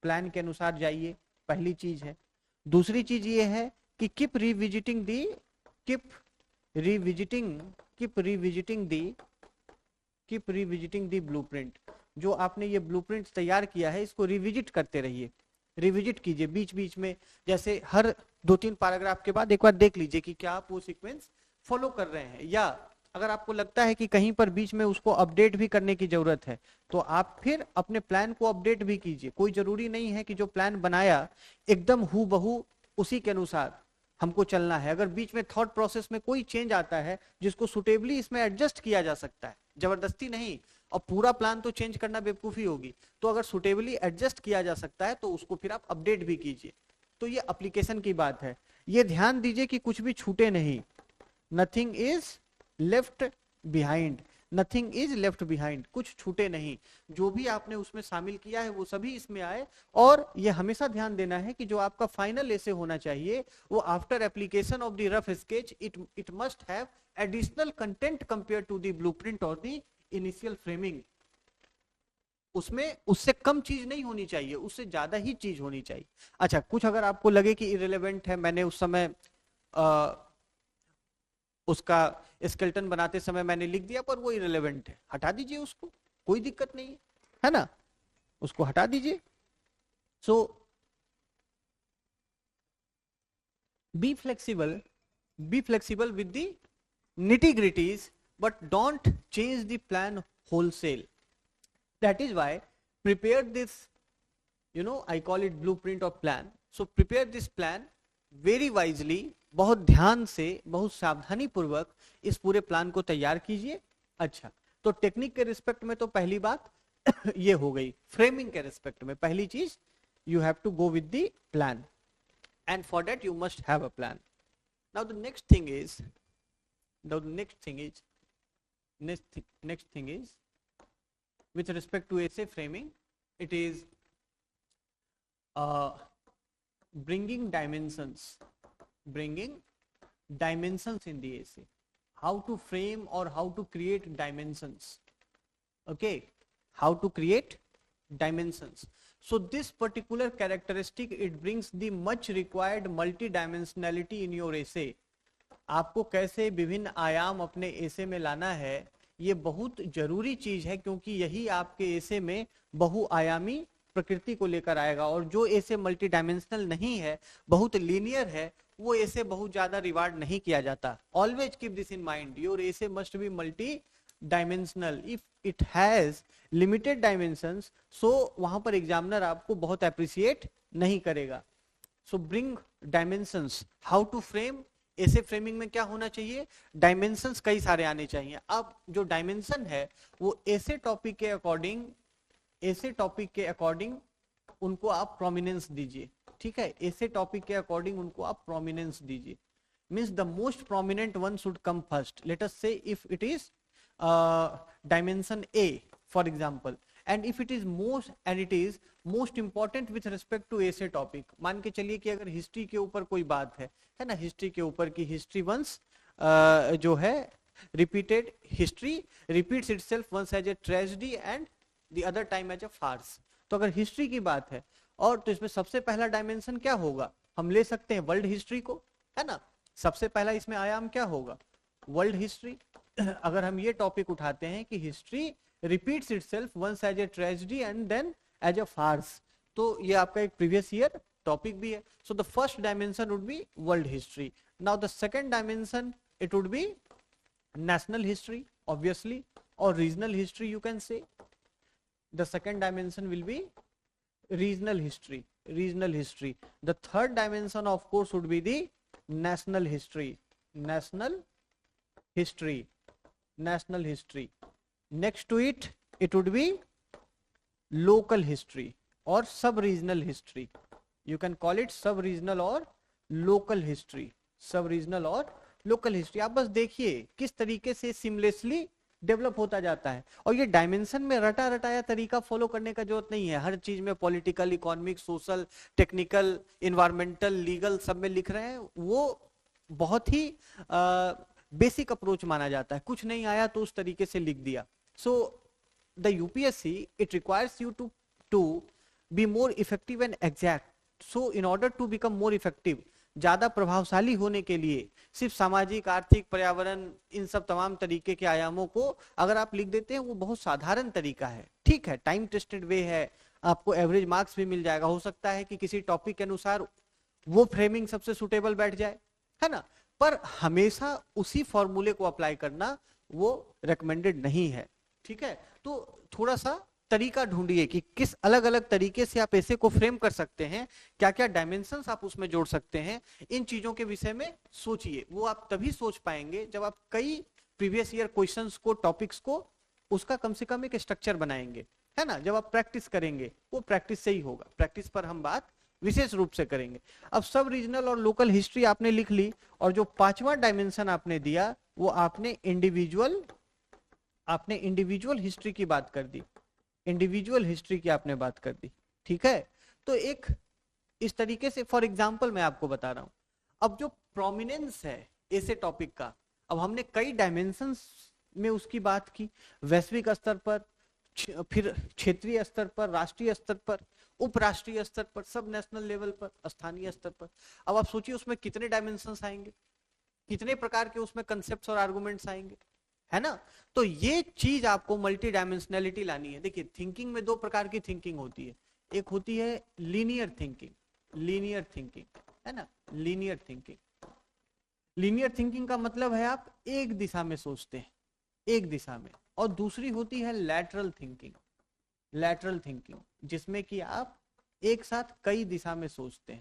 plan के अनुसार जाइए, पहली चीज है. दूसरी चीज ये है कि कीप रिविजिटिंग दी ब्लूप्रिंट. जो आपने ये ब्लूप्रिंट तैयार किया है इसको रिविजिट करते रहिए, रिविजिट कीजिए बीच बीच में. जैसे हर 2-3 पैराग्राफ के बाद एक बार देख लीजिए कि क्या आप वो सीक्वेंस फॉलो कर रहे हैं, या अगर आपको लगता है कि कहीं पर बीच में उसको अपडेट भी करने की जरूरत है तो आप फिर अपने प्लान को अपडेट भी कीजिए. कोई जरूरी नहीं है कि जो प्लान बनाया एकदम हूबहू उसी के अनुसार हमको चलना है. अगर बीच में थॉट प्रोसेस में कोई चेंज आता है जिसको सुटेबली इसमें एडजस्ट किया जा सकता है, जबरदस्ती नहीं, और पूरा प्लान तो चेंज करना बेवकूफी होगी, तो अगर सुटेबली एडजस्ट किया जा सकता है तो उसको फिर आप अपडेट भी कीजिए. तो ये एप्लीकेशन की बात है. ये ध्यान दीजिए कि कुछ भी छूटे नहीं, nothing is left behind, nothing is left behind, कुछ छूटे नहीं. जो भी आपने उसमें शामिल किया है वो सभी इसमें आए. और ये हमेशा ध्यान देना है कि जो आपका फाइनल एसे होना चाहिए वो after application of the rough sketch it must have additional content compare to the blueprint और द इनिशियल फ्रेमिंग. उसमें उससे कम चीज नहीं होनी चाहिए, उससे ज्यादा ही चीज होनी चाहिए. अच्छा, कुछ अगर आपको लगे कि इरेलेवेंट है, मैंने उस समय उसका स्केलेटन बनाते समय मैंने लिख दिया पर वो इरेलेवेंट है, हटा दीजिए उसको, कोई दिक्कत नहीं है ना, उसको हटा दीजिए. So be flexible with the nitty-gritties, but don't change the plan wholesale. That is why prepare this, I call it blueprint of plan. So prepare this plan very wisely, बहुत ध्यान से, बहुत सावधानी पूर्वक इस पूरे प्लान को तैयार कीजिए. अच्छा, तो टेक्निक के रिस्पेक्ट में तो पहली बात ये हो गई. फ्रेमिंग के रिस्पेक्ट में पहली चीज, you have to go with the plan, and for that you must have a plan. Now the next thing is with respect to essay framing, it is bringing dimensions in the essay, how to frame or how to create dimensions. Okay, how to create dimensions. So this particular characteristic, it brings the much required multidimensionality in your essay. आपको कैसे विभिन्न आयाम अपने एसे में लाना है, ये बहुत जरूरी चीज है, क्योंकि यही आपके एसे में बहुआयामी प्रकृति को लेकर आएगा. और जो एसे मल्टी डायमेंशनल नहीं है, बहुत लीनियर है, वो एसे बहुत ज्यादा रिवार्ड नहीं किया जाता. Always keep this in mind, your essay must be multi dimensional. If it has limited dimensions, so वहां पर एग्जामिनर आपको बहुत अप्रिशिएट नहीं करेगा. So bring dimensions. How to frame, essay framing में क्या होना चाहिए, डायमेंशंस कई सारे आने चाहिए. अब जो डायमेंशन है वो ऐसे टॉपिक के अकॉर्डिंग उनको आप प्रोमिनेंस दीजिए. ठीक है, ऐसे टॉपिक के अकॉर्डिंग उनको आप प्रोमिनेंस दीजिए. Means the most prominent one should come first. Let us say if it is dimension A for example, and if it is most important with respect to essay topic. मान के चलिए कि अगर history के ऊपर कोई बात है ना, हिस्ट्री के ऊपर की हिस्ट्री वंस जो है repeated, history repeats itself once as a tragedy and the other time as a farce. तो अगर हिस्ट्री की बात है, और तो इसमें सबसे पहला डायमेंशन क्या होगा, हम ले सकते हैं वर्ल्ड हिस्ट्री को, है ना. सबसे पहला इसमें आयाम क्या होगा, वर्ल्ड हिस्ट्री. अगर हम ये टॉपिक उठाते हैं कि history repeats itself once as a tragedy and then as a farce, तो ये आपका एक previous year topic भी है. So the first dimension would be world history. Now the second dimension, it would be national history obviously, or regional history you can say. The second dimension will be regional history. The third dimension of course would be the national history. Next to it would be local history or sub-regional history. You can call it sub-regional or local history. आप बस देखिए किस तरीके से सिमलेसली develop होता जाता है। और ये डायमेंशन में रटा रटाया तरीका फॉलो करने का जरूरत नहीं है। हर चीज में political, economic, social, technical, environmental, legal सब में लिख रहे हैं, वो बहुत ही बेसिक अप्रोच माना जाता है। कुछ नहीं आया तो उस तरीके से लिख दिया। So the UPSC it requires you to be more effective and exact. So in order to become more effective, ज्यादा प्रभावशाली होने के लिए सिर्फ सामाजिक, आर्थिक, पर्यावरण, इन सब तमाम तरीके के आयामों को अगर आप लिख देते हैं, वो बहुत साधारण तरीका है, ठीक है, टाइम टेस्टेड वे है, आपको एवरेज मार्क्स भी मिल जाएगा। हो सकता है कि किसी टॉपिक के अनुसार वो फ्रेमिंग सबसे सुटेबल बैठ जाए, है ना, पर हमेशा उसी फॉर्मूले को अप्लाई करना वो रिकमेंडेड नहीं है, ठीक है। तो थोड़ा सा तरीका ढूंढिए कि किस अलग अलग तरीके से आप ऐसे को फ्रेम कर सकते हैं, क्या क्या डायमेंशंस आप उसमें जोड़ सकते हैं, इन चीजों के विषय में सोचिए। वो आप तभी सोच पाएंगे जब आप कई प्रीवियस ईयर क्वेश्चंस को, टॉपिक्स को, उसका कम से कम एक स्ट्रक्चर बनाएंगे, है ना। जब आप प्रैक्टिस करेंगे, वो प्रैक्टिस से ही होगा, प्रैक्टिस पर हम बात विशेष रूप से करेंगे। अब सब रीजनल और लोकल हिस्ट्री आपने लिख ली, और जो पांचवा डायमेंशन आपने दिया वो आपने इंडिविजुअल हिस्ट्री की बात कर दी, इंडिविजुअल हिस्ट्री की आपने बात कर दी, ठीक है। तो एक इस तरीके से, फॉर एग्जांपल मैं आपको बता रहा हूं, अब जो प्रोमिनेंस है ऐसे टॉपिक का, अब हमने कई डायमेंशंस में उसकी बात की, वैश्विक स्तर पर, फिर क्षेत्रीय स्तर पर, राष्ट्रीय स्तर पर, उपराष्ट्रीय स्तर पर, सब नेशनल लेवल पर, स्थानीय स्तर पर। अब आप सोचिए उसमें कितने डायमेंशंस आएंगे, कितने प्रकार के उसमें कंसेप्ट्स और आर्गुमेंट्स आएंगे, है ना। तो ये चीज आपको मल्टी डायमेंशनलिटी लानी है। देखिए थिंकिंग में दो प्रकार की थिंकिंग होती है, एक होती है लीनियर थिंकिंग, है ना, लीनियर थिंकिंग का मतलब है आप एक दिशा में सोचते हैं, एक दिशा में। और दूसरी होती है लैटरल थिंकिंग, जिसमें कि आप एक साथ कई दिशा में सोचते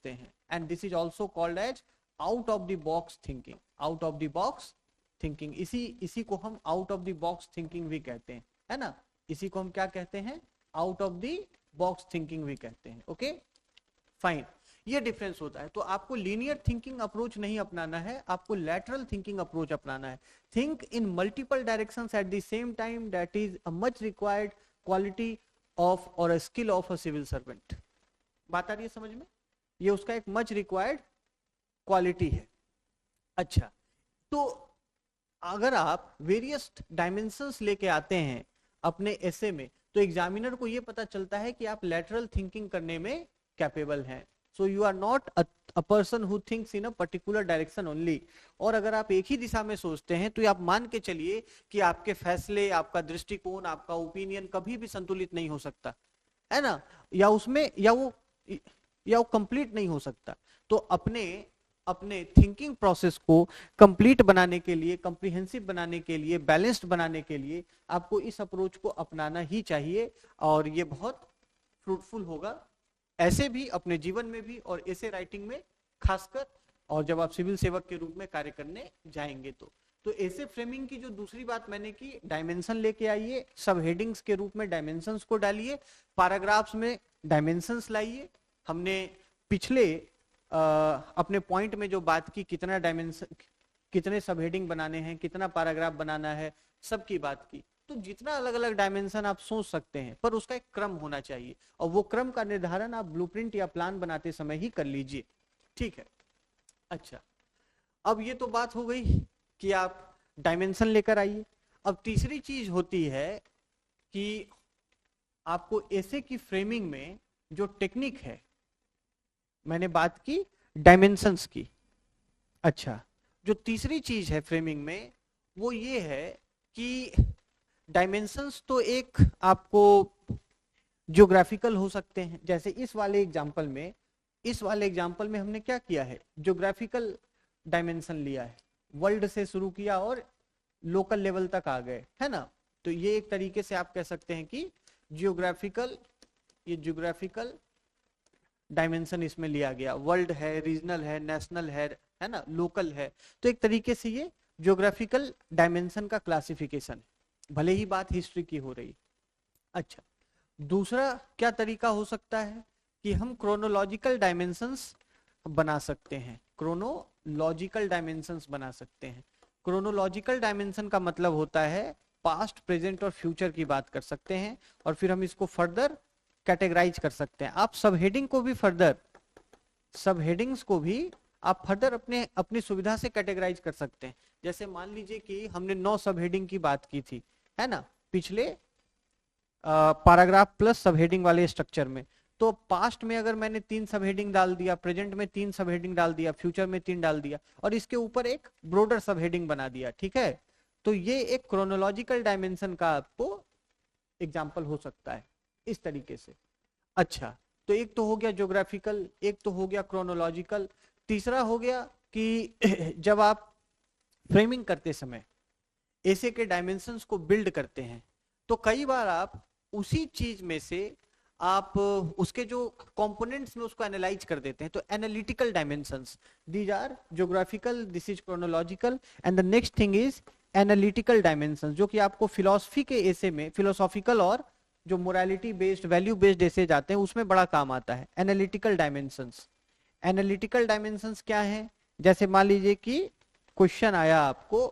हैं, and this is also called as out of the box thinking. इसी को हम out of the box thinking भी कहते हैं, है ना। इसी को हम क्या कहते हैं, out of the box thinking भी कहते हैं। ओके फाइन, ये डिफरेंस होता है। तो आपको लीनियर थिंकिंग अप्रोच नहीं अपनाना है, आपको लैटरल थिंकिंग अप्रोच अपनाना है। Think in multiple directions at the same time, that is a much required quality of or skill of a civil servant. बात आ रही है समझ में, ये उसका एक मच रिक्वायर्ड क्वालिटी है। अच्छा, तो अगर आप वेरियस डायमेंशंस लेके आते हैं अपने एसे में, तो एग्जामिनर को यह पता चलता है कि आप लैटरल थिंकिंग करने में कैपेबल हैं। So you are not a person who thinks in a particular direction only. और अगर आप एक ही दिशा में सोचते हैं तो आप मान के चलिए कि आपके फैसले, आपका दृष्टिकोण, आपका ओपिनियन कभी भी संतुलित नहीं हो सकता, है ना, या उसमें या वो कंप्लीट नहीं हो सकता। तो अपने थिंकिंग प्रोसेस को कंप्लीट बनाने के लिए, कॉम्प्रिहेंसिव बनाने के लिए, बैलेंस्ड बनाने के लिए आपको इस अप्रोच को अपनाना ही चाहिए, और ये बहुत फ्रूटफुल होगा, ऐसे भी अपने जीवन में भी और ऐसे राइटिंग में खासकर, और जब आप सिविल सेवक के रूप में कार्य करने जाएंगे तो ऐसे फ्रेमिंग की जो दूसरी बात मैंने की, डायमेंशन लेके आइए, सब हेडिंग्स के रूप में डायमेंशंस को डालिए, पैराग्राफ्स में डायमेंशंस लाइए। हमने पिछले अपने पॉइंट में जो बात की, कितना डायमेंशन, कितने सब हेडिंग बनाने हैं, कितना पैराग्राफ बनाना है, सबकी बात की। तो जितना अलग अलग डायमेंशन आप सोच सकते हैं, पर उसका एक क्रम होना चाहिए, और वो क्रम का निर्धारण आप ब्लूप्रिंट या प्लान बनाते समय ही कर लीजिए, ठीक है। अच्छा, अब ये तो बात हो गई कि आप डायमेंशन लेकर आइए। अब तीसरी चीज होती है कि आपको ऐसे की फ्रेमिंग में जो टेक्निक है, मैंने बात की डायमेंशंस की। अच्छा, जो तीसरी चीज है फ्रेमिंग में वो ये है कि डायमेंशंस तो एक आपको ज्योग्राफिकल हो सकते हैं, जैसे इस वाले एग्जांपल में हमने क्या किया है, ज्योग्राफिकल डायमेंशन लिया है, वर्ल्ड से शुरू किया और लोकल लेवल तक आ गए, है ना। तो ये एक तरीके से आप कह सकते हैं कि ज्योग्राफिकल डायमेंशन इसमें लिया गया, वर्ल्ड है, रीजनल है, नेशनल है ना, लोकल है। तो एक तरीके से ये ज्योग्राफिकल डायमेंशन का क्लासिफिकेशन, भले ही बात हिस्ट्री की हो रही। अच्छा, दूसरा क्या तरीका हो सकता है कि हम क्रोनोलॉजिकल डायमेंशंस बना सकते हैं, क्रोनोलॉजिकल डायमेंशन का मतलब होता है पास्ट, प्रेजेंट और फ्यूचर की बात कर सकते हैं, और फिर हम इसको फर्दर कैटेगराइज कर सकते हैं। आप सब हेडिंग को भी फर्दर, सब हेडिंग्स को भी आप फर्दर अपने अपनी सुविधा से कैटेगराइज कर सकते हैं। जैसे मान लीजिए कि हमने 9 सब हेडिंग की बात की थी, है ना, पिछले पैराग्राफ प्लस सब हेडिंग वाले स्ट्रक्चर में। तो पास्ट में अगर मैंने 3 सब हेडिंग डाल दिया, प्रेजेंट में 3 सब हेडिंग डाल दिया, फ्यूचर में 3 डाल दिया, और इसके ऊपर एक ब्रॉडर सब हेडिंग बना दिया, ठीक है, तो ये एक क्रोनोलॉजिकल डायमेंशन का आपको एग्जाम्पल हो सकता है इस तरीके से। अच्छा, तो एक तो हो गया ज्योग्राफिकल, एक तो हो गया क्रोनोलॉजिकल, तीसरा हो गया कि जब आप फ्रेमिंग करते समय ऐसे के डायमेंशंस को बिल्ड करते हैं तो कई बार आप उसी चीज में से आप उसके जो कंपोनेंट्स में उसको एनालाइज कर देते हैं। तो analytical dimensions, these are geographical, this is chronological, and the next thing is analytical dimensions, जो कि आपको फिलोसफी के ऐसे में, फिलोसॉफिकल और जो मोरालिटी बेस्ड, वैल्यू बेस्ड ऐसे जाते हैं उसमें बड़ा काम आता है एनालिटिकल डायमेंशंस। एनालिटिकल डायमेंशंस क्या है? जैसे मान लीजिए कि क्वेश्चन आया आपको,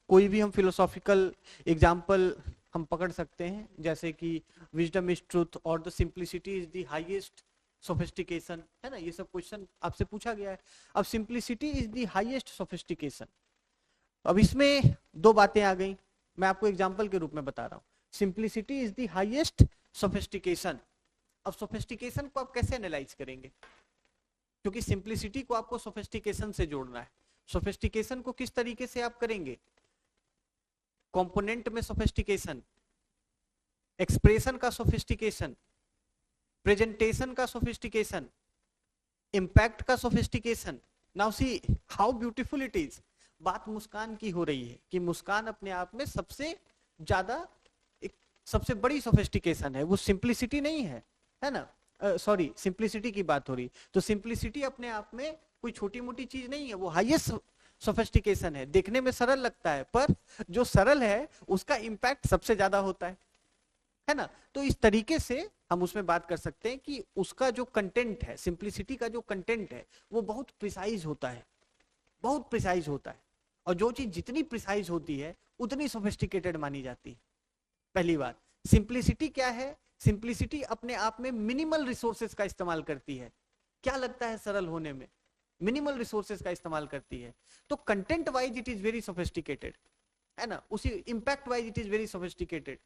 कोई भी हम फिलोसॉफिकल एग्जाम्पल हम पकड़ सकते हैं, जैसे कि विजडम इज ट्रूथ और the simplicity is the highest sophistication, है ना, ये सब क्वेश्चन आपसे पूछा गया है। अब simplicity is the highest sophistication, अब इसमें दो बातें आ गई, मैं आपको एग्जाम्पल के रूप में बता रहा हूं। Simplicity is the highest sophistication, अब सोफिस्टिकेशन को आप कैसे एनालाइज करेंगे? क्योंकि सिंप्लिसिटी को आपको सोफिस्टिकेशन से जोड़ना है। सोफिस्टिकेशन को किस तरीके से आप करेंगे? कंपोनेंट में सोफिस्टिकेशन, एक्सप्रेशन का सोफिस्टिकेशन, प्रेजेंटेशन का सोफिस्टिकेशन, इंपैक्ट का sophistication. Now see how beautiful it is. बात मुस्कान की हो रही है कि मुस्कान अपने आप में सबसे ज्यादा, सबसे बड़ी सोफिस्टिकेशन है, वो सिंप्लिसिटी नहीं है ना, सॉरी सिंप्लिसिटी की बात हो रही। तो सिंप्लिसिटी अपने आप में कोई छोटी मोटी चीज नहीं है, वो हाईएस्ट सोफिस्टिकेशन है। देखने में सरल लगता है पर जो सरल है उसका इंपैक्ट सबसे ज्यादा होता है ना। तो इस तरीके से हम उसमें बात कर सकते हैं कि उसका जो कंटेंट है, सिंप्लिसिटी का जो कंटेंट है वो बहुत प्रिसाइज होता है, बहुत प्रिसाइज होता है, और जो चीज जितनी प्रिसाइज होती है उतनी सोफिस्टिकेटेड मानी जाती है। पहली बात, सिंप्लिसिटी क्या है? सिंप्लिसिटी अपने आप में मिनिमल रिसोर्सेज का इस्तेमाल करती है। क्या लगता है सरल होने में? मिनिमल रिसोर्सेज का इस्तेमाल करती है। तो content wise it is very sophisticated, है ना, उसी impact wise it is very sophisticated.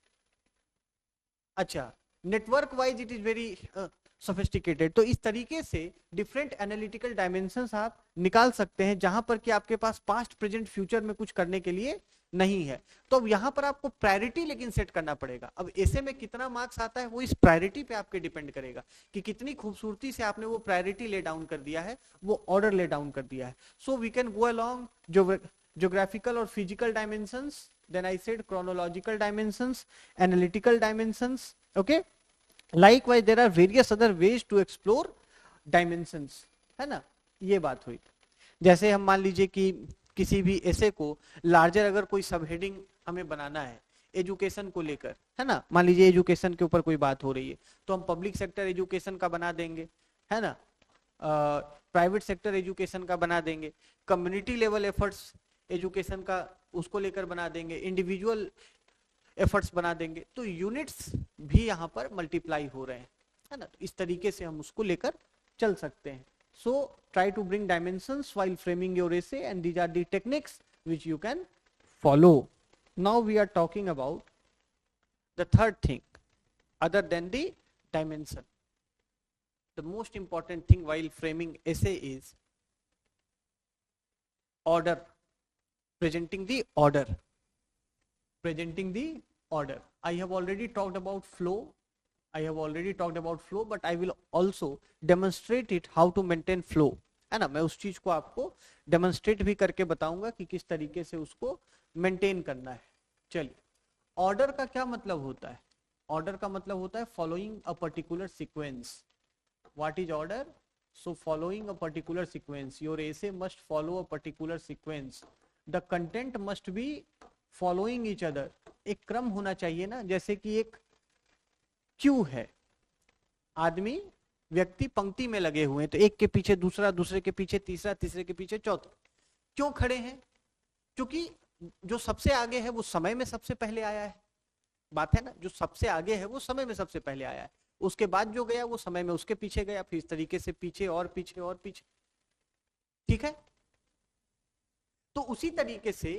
अच्छा, network wise it is very sophisticated. तो इस तरीके से डिफरेंट एनालिटिकल डायमेंशंस आप निकाल सकते हैं जहां पर कि आपके पास पास्ट, प्रेजेंट, फ्यूचर में कुछ करने के लिए नहीं है। तो अब यहां पर आपको प्रायोरिटी लेकिन सेट करना पड़ेगा। अब ऐसे में कितना मार्क्स आता है वो इस प्रायोरिटी पे आपके डिपेंड करेगा कि कितनी खूबसूरती से आपने वो प्रायोरिटी ले डाउन कर दिया है, वो ऑर्डर ले डाउन कर दिया है। So we can go along geographical or physical dimensions, then I said chronological dimensions, analytical dimensions, okay, likewise there are various other ways to explore dimensions, है ना, ये बात हुई। जैसे हम मान लीजिए कि किसी भी ऐसे को लार्जर अगर कोई सब हेडिंग हमें बनाना है एजुकेशन को लेकर, है ना, मान लीजिए एजुकेशन के ऊपर कोई बात हो रही है तो हम पब्लिक सेक्टर एजुकेशन का बना देंगे, है ना, प्राइवेट सेक्टर एजुकेशन का बना देंगे, कम्युनिटी लेवल एफर्ट्स एजुकेशन का उसको लेकर बना देंगे, इंडिविजुअल एफर्ट्स बना देंगे। तो यूनिट्स भी यहाँ पर मल्टीप्लाई हो रहे हैं, है ना, इस तरीके से हम उसको लेकर चल सकते हैं। So try to bring dimensions while framing your essay, and these are the techniques which you can follow. Now we are talking about the third thing other than the dimension. The most important thing while framing essay is order, presenting the order, presenting the order. I have already talked about flow, but I will also demonstrate it how to maintain flow, है ना, मैं उस चीज को आपको demonstrate भी करके बताऊंगा कि किस तरीके से उसको मेंटेन करना है। चलिए, ऑर्डर का क्या मतलब होता है? ऑर्डर का मतलब होता है following a particular sequence. What is order? So following a particular sequence, your essay must follow a particular sequence, the content must be following each other. एक क्रम होना चाहिए ना, जैसे कि एक क्यू है, आदमी व्यक्ति पंक्ति में लगे हुए हैं, तो एक के पीछे दूसरा, दूसरे के पीछे तीसरा, तीसरे के पीछे चौथा। क्यों खड़े हैं? क्योंकि जो सबसे आगे है वो समय में सबसे पहले आया है, बात है ना, जो सबसे आगे है वो समय में सबसे पहले आया है, उसके बाद जो गया वो समय में उसके पीछे गया, फिर इस तरीके से पीछे और पीछे और पीछे, ठीक है। तो उसी तरीके से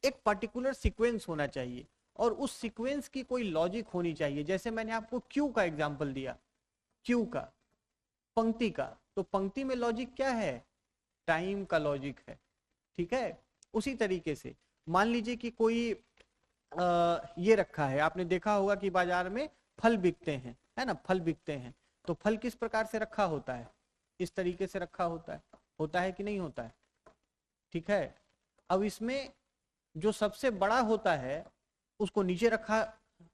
एक पर्टिकुलर सीक्वेंस होना चाहिए और उस सीक्वेंस की कोई लॉजिक होनी चाहिए। जैसे मैंने आपको क्यू का एग्जांपल दिया, क्यू का, पंक्ति का, तो पंक्ति में लॉजिक क्या है, टाइम का लॉजिक है, ठीक है। उसी तरीके से मान लीजिए कि कोई ये रखा है, आपने देखा होगा कि बाजार में फल बिकते हैं, है ना, फल बिकते हैं, तो फल किस प्रकार से रखा होता है, इस तरीके से रखा होता है कि नहीं होता है, ठीक है। अब इसमें जो सबसे बड़ा होता है उसको नीचे रखा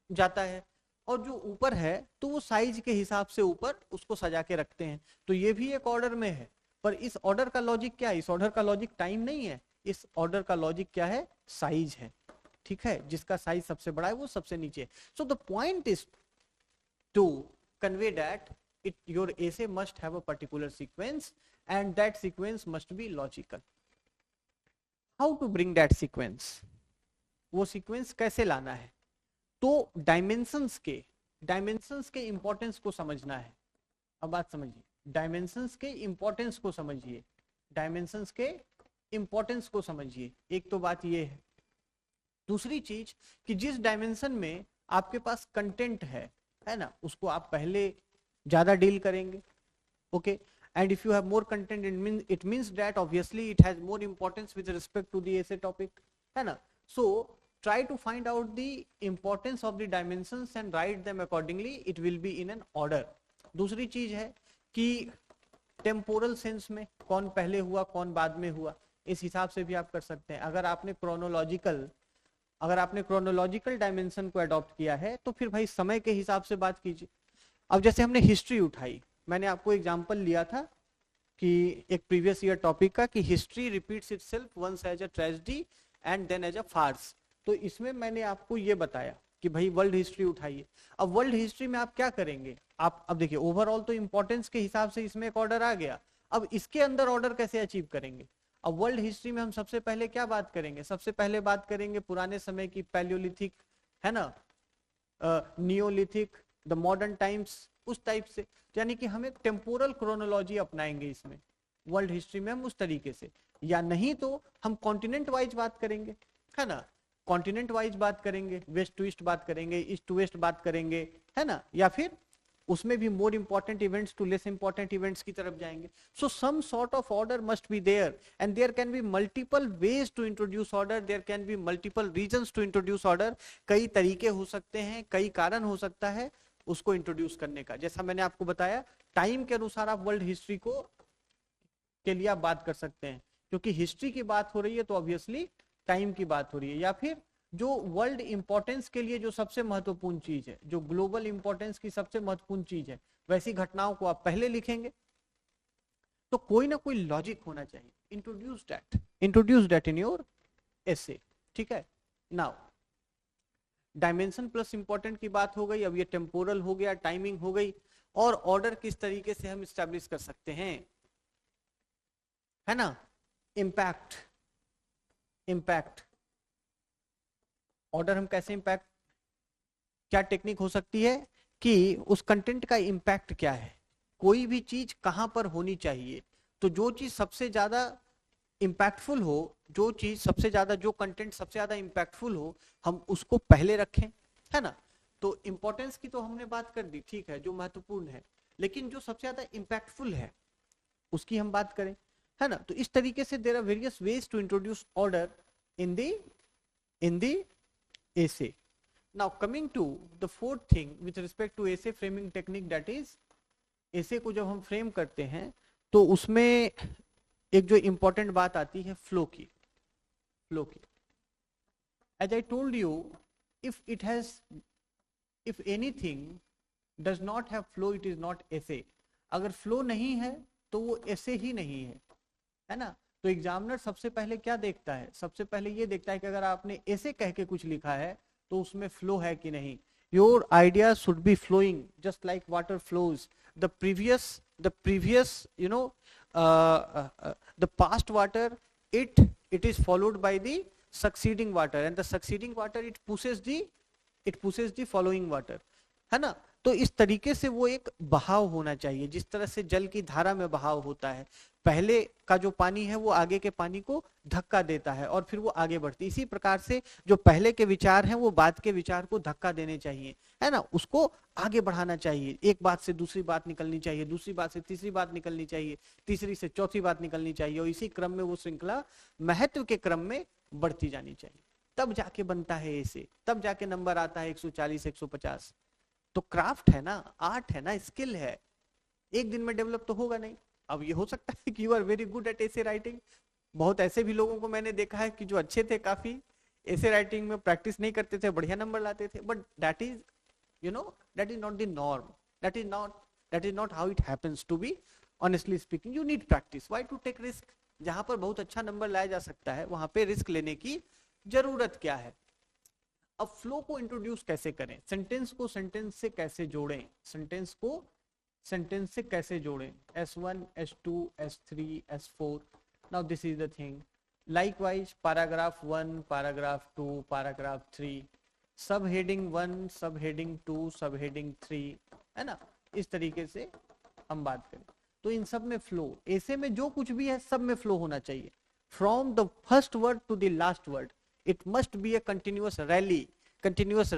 जाता है और जो ऊपर है तो वो साइज के हिसाब से ऊपर उसको सजा के रखते हैं, तो ये भी एक ऑर्डर में है। पर इस ऑर्डर का लॉजिक क्या है, इस ऑर्डर का लॉजिक टाइम नहीं है, इस ऑर्डर का लॉजिक क्या है, साइज है, ठीक है। जिसका साइज सबसे बड़ा है वो सबसे नीचे। So the point is to convey that it your essay must have a particular sequence and that sequence must be logical. How to bring that sequence, वो सीक्वेंस कैसे लाना है, तो डायमेंशंस के इंपॉर्टेंस को समझना है। अब बात समझिए, डायमेंशंस के इंपॉर्टेंस को समझिए, डायमेंशंस के इंपॉर्टेंस को समझिए, एक तो बात ये है। दूसरी चीज कि जिस डायमेंशन में आपके पास कंटेंट है ना, उसको आप पहले ज्यादा डील करेंगे, okay. And if you have more content, it means that obviously it has more importance with respect to the essay topic, है ना। So try to find out the importance of the dimensions and write them accordingly. It will be in an order. दूसरी चीज है कि temporal sense में कौन पहले हुआ कौन बाद में हुआ, इस हिसाब से भी आप कर सकते हैं। अगर आपने क्रोनोलॉजिकल डायमेंशन को अडॉप्ट किया है तो फिर भाई समय के हिसाब से बात कीजिए। अब जैसे हमने हिस्ट्री उठाई, मैंने आपको एग्जांपल लिया था कि एक प्रीवियस ईयर टॉपिक का कि history repeats itself once as a tragedy and then as a farce. तो इसमें मैंने आपको ये बताया कि भाई वर्ल्ड हिस्ट्री उठाइए। अब वर्ल्ड हिस्ट्री में आप क्या करेंगे, आप अब देखिए ओवरऑल तो इंपॉर्टेंस के हिसाब से इसमें एक ऑर्डर आ गया, अब इसके अंदर ऑर्डर कैसे अचीव करेंगे। अब वर्ल्ड हिस्ट्री में हम सबसे पहले क्या बात करेंगे, सबसे पहले बात करेंगे पुराने समय की, पैलियोलिथिक, है ना, नियोलिथिक, द मॉडर्न टाइम्स, उस टाइप से। यानी कि हम एक टेम्पोरल क्रोनोलॉजी अपनाएंगे इसमें, वर्ल्ड हिस्ट्री में हम उस तरीके से, या नहीं तो हम कॉन्टिनेंट वाइज बात करेंगे, है ना, कॉन्टिनेंट वाइज बात करेंगे, वेस्ट टू ईस्ट बात करेंगे, ईस्ट टू वेस्ट बात करेंगे, है ना, या फिर उसमें भी more important events to less important events की तरफ जाएंगे। So some sort of order must be there and there can be multiple ways to introduce order, there can be multiple reasons to introduce order. कई तरीके हो सकते हैं, कई कारण हो सकता है उसको इंट्रोड्यूस करने का। जैसा मैंने आपको बताया, टाइम के अनुसार आप वर्ल्ड हिस्ट्री को के लिए आप बात कर सकते हैं, क्योंकि हिस्ट्री की बात हो रही है तो ऑब्वियसली टाइम की बात हो रही है। या फिर जो वर्ल्ड इंपॉर्टेंस के लिए जो सबसे महत्वपूर्ण चीज है, जो ग्लोबल इंपॉर्टेंस की सबसे महत्वपूर्ण चीज है, वैसी घटनाओं को आप पहले लिखेंगे। तो कोई ना कोई लॉजिक होना चाहिए, इंट्रोड्यूस दैट इन योर एसे, ठीक है। नाउ डायमेंशन प्लस इंपॉर्टेंट की बात हो गई, अब ये टेम्पोरल हो गया, टाइमिंग हो गई, और ऑर्डर किस तरीके से हम स्टैब्लिश कर सकते हैं, है ना। इम्पैक्ट ऑर्डर हम कैसे इम्पैक्ट, क्या टेक्निक हो सकती है कि उस कंटेंट का इम्पैक्ट क्या है, कोई भी चीज कहां पर होनी चाहिए, तो जो चीज सबसे ज्यादा इम्पैक्टफुल हो, जो चीज सबसे ज्यादा, जो कंटेंट सबसे ज्यादा इम्पैक्टफुल हो, हम उसको पहले रखें, है ना। तो इंपॉर्टेंस की तो हमने बात कर दी, ठीक है, जो महत्वपूर्ण है, लेकिन जो सबसे ज्यादा इम्पैक्टफुल है उसकी हम बात करें, है ना। तो इस तरीके से there are various ways to introduce order in the essay. Now coming to the fourth thing with respect to essay framing technique, that is essay को जब हम फ्रेम करते हैं तो उसमें एक जो इंपॉर्टेंट बात आती है फ्लो की। As I told you, if anything does not have flow, it is not essay. अगर फ्लो नहीं है तो वो essay ही नहीं है ना। तो एग्जामिनर सबसे पहले क्या देखता है, सबसे पहले ये देखता है कि अगर आपने ऐसे कह के कुछ लिखा है तो उसमें फ्लो है कि नहीं। Your idea should be flowing just like water flows, the previous you know the past water, it is followed by the succeeding water and the succeeding water it pushes the following water, है ना। तो इस तरीके से वो एक बहाव होना चाहिए, जिस तरह से जल की धारा में बहाव होता है, पहले का जो पानी है वो आगे के पानी को धक्का देता है और फिर वो आगे बढ़ती है। इसी प्रकार से जो पहले के विचार हैं वो बाद के विचार को धक्का देने चाहिए, है ना, उसको आगे बढ़ाना चाहिए। एक बात से दूसरी बात निकलनी चाहिए, दूसरी बात से तीसरी बात निकलनी चाहिए, तीसरी से चौथी बात निकलनी चाहिए, और इसी क्रम में वो श्रृंखला महत्व के क्रम में बढ़ती जानी चाहिए। तब जाके बनता है ऐसे, तब जाके नंबर आता है 140 150। तो क्राफ्ट है ना, आर्ट है ना, स्किल है, एक दिन में डेवलप तो होगा नहीं। अब ये हो सकता है कि you are very good at essay writing, बहुत ऐसे भी लोगों को मैंने देखा है कि जो अच्छे थे काफी, एसे राइटिंग में प्रैक्टिस नहीं करते थे, बढ़िया नंबर लाते थे, but that is that is not the norm, that is not how it happens to be, honestly speaking you need practice, why to take risk। जहां पर बहुत अच्छा नंबर लाया जा सकता है वहां पे रिस्क लेने की जरूरत क्या है। अब फ्लो को इंट्रोड्यूस कैसे करें, सेंटेंस को सेंटेंस से कैसे जोड़ें, सेंटेंस को सेंटेंस से कैसे जोड़ें, S1 S2 S3 S4। Now this is the thing, likewise paragraph 1 paragraph 2 paragraph 3, सब हेडिंग 1 सब हेडिंग 2 सब हेडिंग 3, है ना। इस तरीके से हम बात करें तो इन सब में फ्लो, ऐसे में जो कुछ भी है सब में फ्लो होना चाहिए, from the first word to the last word. It must be a continuous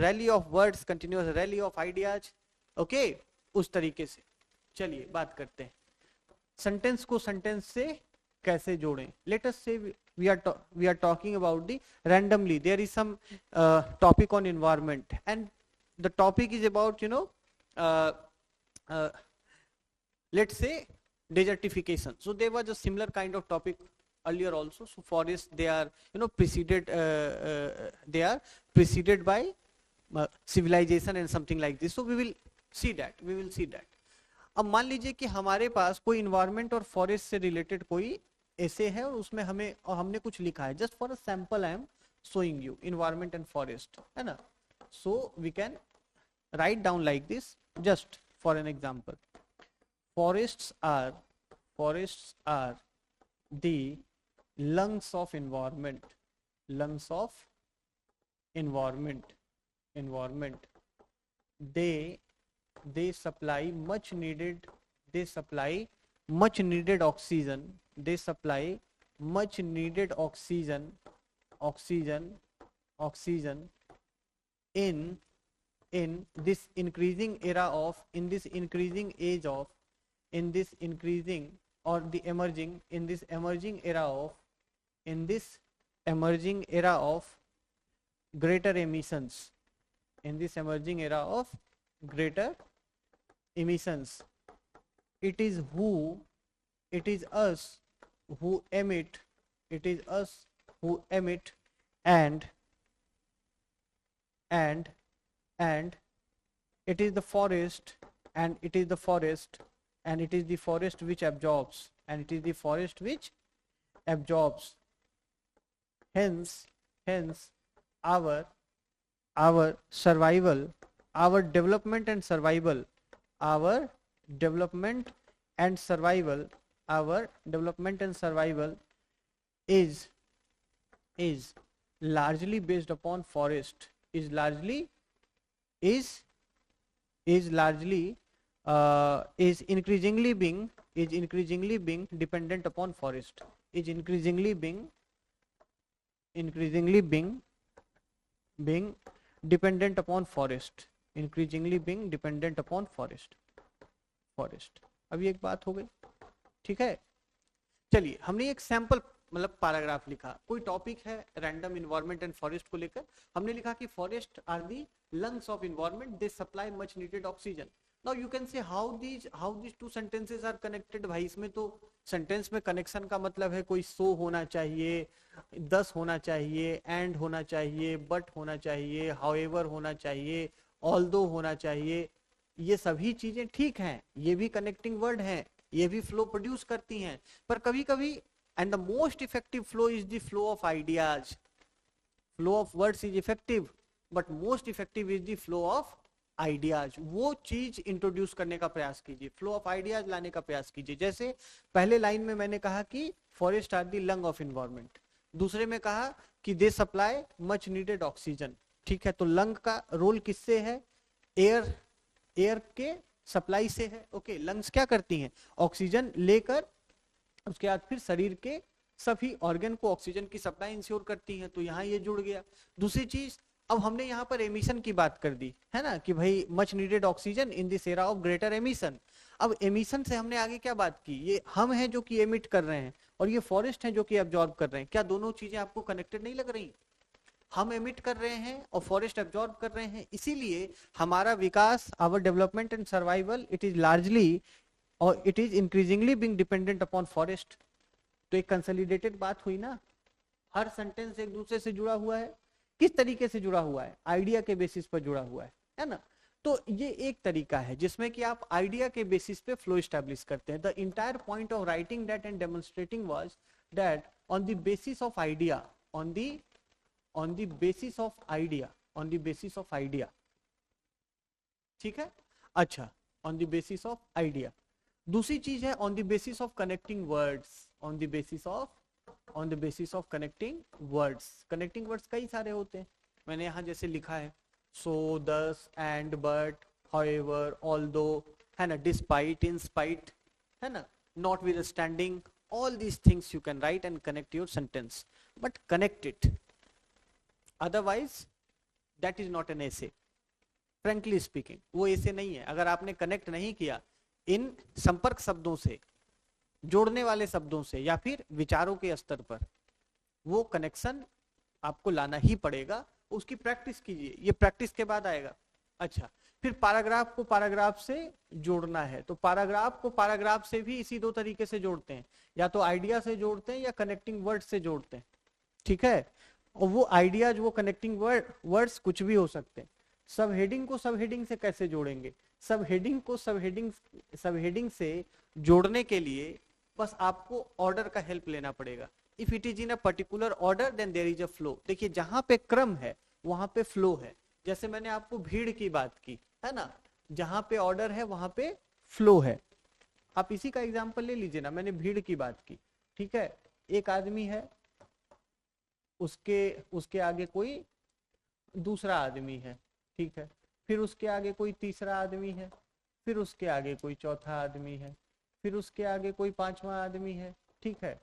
rally of words, continuous rally of ideas, okay, उस तरीके से। चलिए बात करते हैं सेंटेंस को सेंटेंस से कैसे जोड़ें। Let us say we are talking about the randomly, there is some topic on environment and the topic is about let's say desertification. So there was a similar kind of topic earlier also. So forests, they are preceded by civilization and something like this. So we will see that, अब मान लीजिए कि हमारे पास कोई environment और forest से related कोई ऐसे है और उसमें हमने कुछ लिखा है, just for a sample I am showing you environment and forest, है ना। So we can write down like this just for an example, forests are the lungs of environment, they supply much needed oxygen, in this increasing era of, in this increasing age of, in this emerging era of greater emissions, it is us who emit, and it is the forest, and it is the forest which absorbs, hence our survival, our development and survival is largely based upon forest, is increasingly being dependent upon forest, is increasingly being dependent upon forest, अभी एक बात हो गई, ठीक है। चलिए हमने एक सैंपल मतलब पैराग्राफ लिखा, कोई टॉपिक है रैंडम इन्वायरमेंट एंड फॉरेस्ट को लेकर, हमने लिखा कि forest are the lungs of environment, they supply much needed oxygen. Now you can say how these two sentences are connected. भाई इसमें तो सेंटेंस में कनेक्शन का मतलब है कोई सो होना चाहिए, 10 होना चाहिए, एंड होना चाहिए, बट होना चाहिए, हाउएवर होना चाहिए, ऑल्दो होना चाहिए, ये सभी चीजें ठीक हैं, ये भी कनेक्टिंग वर्ड हैं, ये भी फ्लो प्रोड्यूस करती हैं, पर कभी कभी and the most effective flow is the flow of ideas, flow of words is effective but most effective is the flow of ideas। वो चीज इंट्रोड्यूस करने का प्रयास कीजिए, फ्लो ऑफ आइडियाज लाने का प्रयास कीजिए। जैसे पहले लाइन में मैंने कहा कि forest are the lung of environment, दूसरे में कहा कि they supply much needed oxygen, ठीक है। तो लंग का रोल किससे है, एयर के सप्लाई से है, ओके। लंग्स क्या करती हैं, ऑक्सीजन लेकर उसके बाद फिर शरीर के सभी ऑर्गन को ऑक्सीजन की सप्लाई इंश्योर करती है, तो यहाँ ये जुड़ गया। दूसरी चीज, अब हमने यहाँ पर एमिशन की बात कर दी है ना, कि भाई much needed oxygen in this era of greater emission. अब एमिशन से हमने आगे क्या बात की, ये हम हैं जो कि एमिट कर रहे हैं और ये फॉरेस्ट है जो कि एब्जॉर्ब कर रहे हैं। क्या दोनों चीजें आपको कनेक्टेड नहीं लग रही, हम एमिट कर रहे हैं और फॉरेस्ट एब्जॉर्ब कर रहे हैं, इसीलिए हमारा विकास, our development and survival, it is largely or it is increasingly being dependent upon forest. तो एक कंसोलिडेटेड बात हुई ना, हर सेंटेंस एक दूसरे से जुड़ा हुआ है। किस तरीके से जुड़ा हुआ है, आइडिया के बेसिस पर जुड़ा हुआ है ना। तो ये एक तरीका है जिसमें कि आप आइडिया के बेसिस पे फ्लो एस्टैब्लिश करते हैं। The entire point of writing that and demonstrating was that on the basis of idea, on the basis of idea, on the basis of idea, ठीक है। अच्छा, on the basis of idea. दूसरी चीज है on the basis of connecting words, on the basis of connecting words. Connecting words कई सारे होते हैं, मैंने यहाँ जैसे लिखा है सो, दस, एंड, बट, हाउएवर, ऑल्दो, है ना, डिस्पाइट, इन स्पाइट, है ना, not with standing, all these things you can write and connect your sentence, but connect it, otherwise that is not an essay. Frankly speaking वो ऐसे नहीं है। अगर आपने कनेक्ट नहीं किया इन संपर्क शब्दों से, जोड़ने वाले शब्दों से, या फिर विचारों के स्तर पर, वो कनेक्शन आपको लाना ही पड़ेगा। उसकी प्रैक्टिस कीजिए, ये प्रैक्टिस के बाद आएगा। अच्छा, फिर पैराग्राफ को पैराग्राफ से जोड़ना है, तो पैराग्राफ को पैराग्राफ से भी इसी दो तरीके से जोड़ते हैं, या तो आइडिया से जोड़ते हैं या कनेक्टिंग वर्ड से जोड़ते हैं, ठीक है। और वो आइडियाज, वो कनेक्टिंग वर्ड्स कुछ भी हो सकते हैं। सब हेडिंग को सब हेडिंग से कैसे जोड़ेंगे, सब हेडिंग को सब हेडिंग से जोड़ने के लिए बस आपको ऑर्डर का हेल्प लेना पड़ेगा। If it is in a particular order then there is a flow. देखिए जहां पे क्रम है वहां पे फ्लो है। जैसे मैंने आपको भीड़ की बात की है ना, जहां पे ऑर्डर है वहां पे फ्लो है। आप इसी का एग्जांपल ले लीजिए ना, मैंने भीड़ की बात की, ठीक है। एक आदमी है, उसके आगे कोई दूसरा आदमी है, ठीक है। फिर उसके आगे कोई तीसरा आदमी है, फिर उसके आगे कोई चौथा आदमी है, फिर उसके आगे कोई पांचवा आदमी है, ठीक है,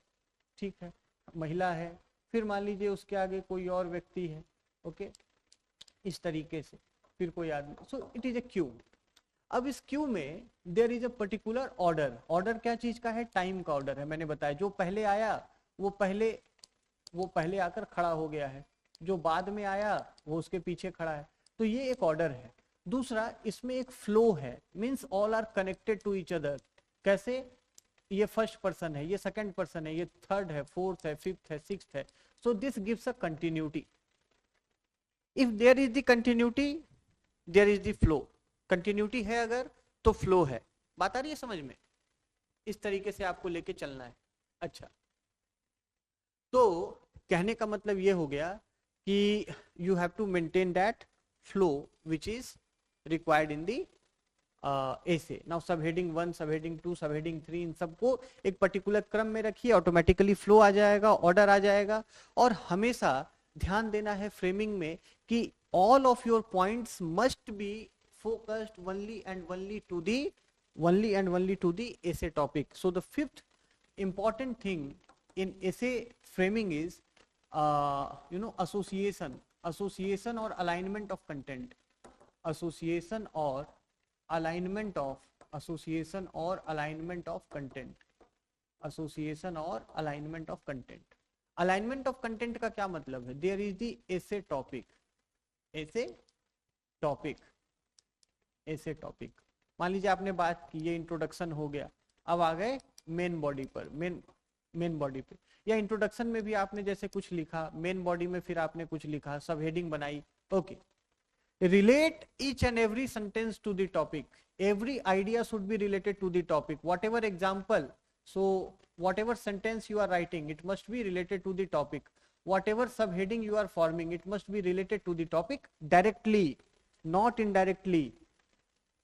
ठीक है, महिला है, फिर मान लीजिए उसके आगे कोई और व्यक्ति है, ओके, इस तरीके से फिर कोई आदमी। So it is a queue. अब इस क्यू में there is a particular order. Order क्या चीज का है, टाइम का ऑर्डर है। मैंने बताया जो पहले आया वो पहले आकर खड़ा हो गया है, जो बाद में आया वो उसके पीछे खड़ा है। तो ये एक ऑर्डर है। दूसरा, इसमें एक फ्लो है, means all are connected to each other. कैसे, ये फर्स्ट पर्सन है, ये सेकंड पर्सन है, ये थर्ड है, फोर्थ है, फिफ्थ है, सिक्स्थ है। So this gives a continuity. If there is the continuity there is the flow. Continuity है अगर तो फ्लो है। बात आ रही है समझ में? इस तरीके से आपको लेके चलना है। अच्छा, तो कहने का मतलब ये हो गया कि you have to maintain that flow which is required in the essay. Now सब हेडिंग 1, सब हेडिंग 2, सब हेडिंग 3, इन सबको एक पर्टिकुलर क्रम में रखिए, ऑटोमेटिकली फ्लो आ जाएगा, ऑर्डर आ जाएगा। और हमेशा ध्यान देना है फ्रेमिंग में कि all of your points must be focused only and only to the essay topic. So the fifth important thing in essay framing is association or alignment of content. Association or alignment of content. Association or alignment of content. Alignment of content का क्या मतलब है? There is the essay topic. मान लीजिए आपने बात की, ये इंट्रोडक्शन हो गया, अब आ गए मेन बॉडी पर, मेन बॉडी पे। या इंट्रोडक्शन में भी आपने जैसे कुछ लिखा, मेन बॉडी में फिर आपने कुछ लिखा, सब हेडिंग बनाई, okay. Relate each and every sentence to the topic. Every idea should be related to the topic. Whatever example, so whatever sentence you are writing, it must be related to the topic. Whatever subheading you are forming, it must be related to the topic directly, not indirectly.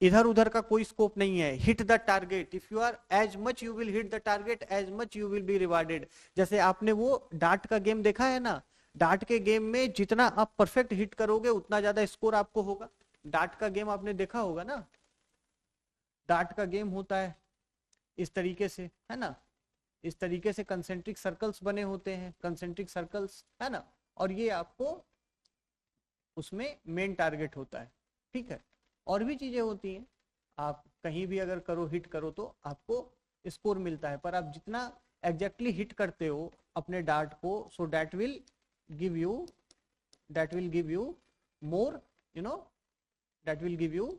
इधर उधर का कोई scope नहीं है। Hit the target, if you are as much you will hit the target as much you will be rewarded. जैसे आपने वो dart का गेम देखा है ना, डार्ट के गेम में जितना आप परफेक्ट हिट करोगे उतना ज्यादा स्कोर आपको होगा। डार्ट का गेम आपने देखा होगा ना, डार्ट का गेम होता है इस तरीके से, है ना, इस तरीके से कंसेंट्रिक सर्कल्स बने होते हैं, कंसेंट्रिक सर्कल्स, है ना, और ये आपको उसमें मेन टारगेट होता है, ठीक है। और भी चीजें होती हैं, आप कहीं भी अगर करो हिट करो तो आपको स्कोर मिलता है, पर आप जितना एग्जैक्टली हिट करते हो अपने डार्ट को, so that will give you more, you know, that will give you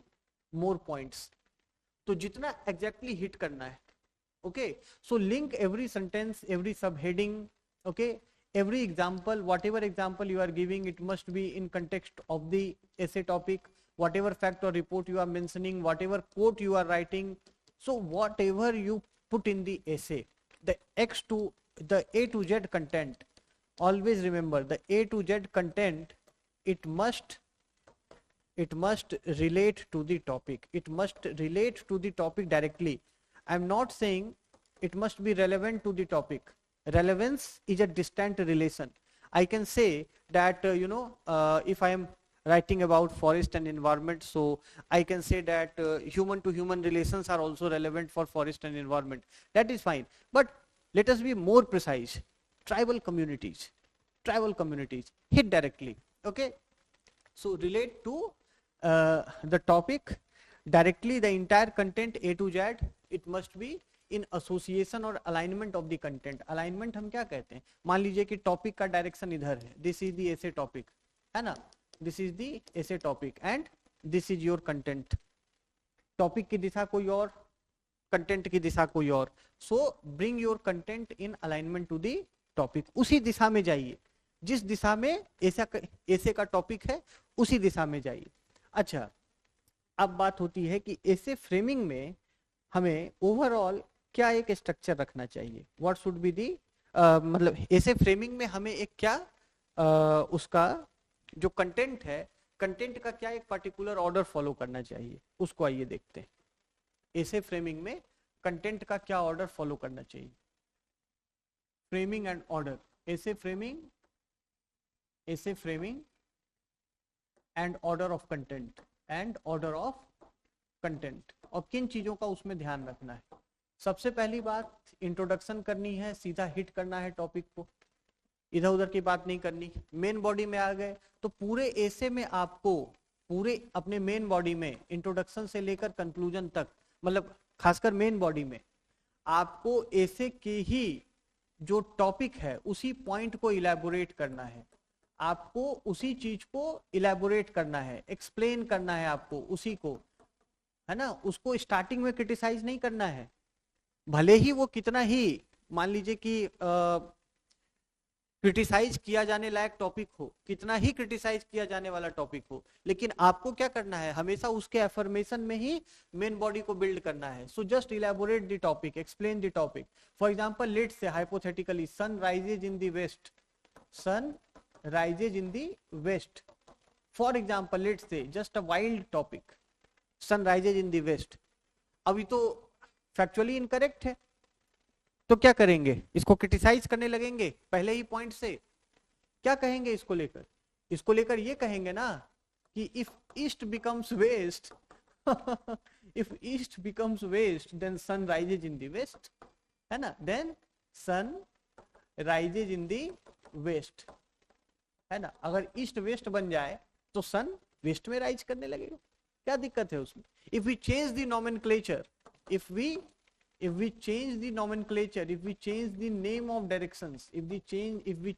more points. तो जितना एग्जैक्टली हिट करना है, okay, so link every sentence, every subheading, okay, every example, whatever example you are giving, it must be in context of the essay topic, whatever fact or report you are mentioning, whatever quote you are writing, so whatever you put in the essay, the A to Z content, always remember the A to Z content, it must relate to the topic, it must relate to the topic directly. I'm not saying it must be relevant to the topic. Relevance is a distant relation. I can say that if I am writing about forest and environment, so I can say that human to human relations are also relevant for forest and environment. That is fine, but let us be more precise. Tribal communities hit directly, okay, so relate to the topic directly, the entire content A to Z, it must be in association or alignment of the content. alignment हम क्या कहते हैं, मान लीजिए कि topic का direction इधर है, this is the essay topic, है ना, this is the essay topic and this is your content. Topic की दिशा कोई और, कंटेंट की दिशा कोई और, so bring your content in alignment to the topic, उसी दिशा में जाइए जिस दिशा में एसे का टॉपिक है, उसी दिशा में जाइए। अच्छा, अब बात होती है कि ऐसे फ्रेमिंग में हमें ओवरऑल क्या एक स्ट्रक्चर रखना चाहिए, व्हाट शुड बी दी, मतलब ऐसे फ्रेमिंग में हमें एक क्या उसका जो कंटेंट है, कंटेंट का क्या एक पर्टिकुलर ऑर्डर फॉलो करना चाहिए, उसको आइए देखते हैं। ऐसे फ्रेमिंग में कंटेंट का क्या ऑर्डर फॉलो करना चाहिए, फ्रेमिंग एंड ऑर्डर, ऐसे framing and order of content, और किन चीजों का उसमें ध्यान रखना है। सबसे पहली बात, इंट्रोडक्शन करनी है, सीधा हिट करना है टॉपिक को, इधर उधर की बात नहीं करनी। मेन बॉडी में आ गए तो पूरे ऐसे में आपको, पूरे अपने मेन बॉडी में इंट्रोडक्शन से लेकर कंक्लूजन तक, मतलब खासकर मेन बॉडी में आपको ऐसे के ही जो टॉपिक है उसी पॉइंट को इलेबोरेट करना है, आपको उसी चीज को इलेबोरेट करना है, एक्सप्लेन करना है आपको उसी को, है ना, उसको स्टार्टिंग में क्रिटिसाइज नहीं करना है, भले ही वो कितना ही मान लीजिए कि क्रिटिसाइज किया जाने लायक टॉपिक हो, कितना ही क्रिटिसाइज किया जाने वाला टॉपिक हो, लेकिन आपको क्या करना है, हमेशा उसके एफर्मेशन में ही मेन बॉडी को बिल्ड करना है। So just elaborate the topic, explain the topic. For example let's say hypothetically sun rises in the west, sun rises in the west, for example let's say just a wild topic, sun rises in the west, अभी तो factually incorrect है, तो क्या करेंगे, इसको criticise करने लगेंगे पहले ही पॉइंट से। क्या कहेंगे इसको लेकर, इसको लेकर ये कहेंगे ना कि if east becomes west if east becomes west then sun rises in the west, है ना, then sun rises in the west, है ना, अगर ईस्ट वेस्ट बन जाए तो सन वेस्ट में राइज करने लगेगा, क्या दिक्कत है उसमें। If we change the nomenclature, if we change the nomenclature, if we change the name of directions, if we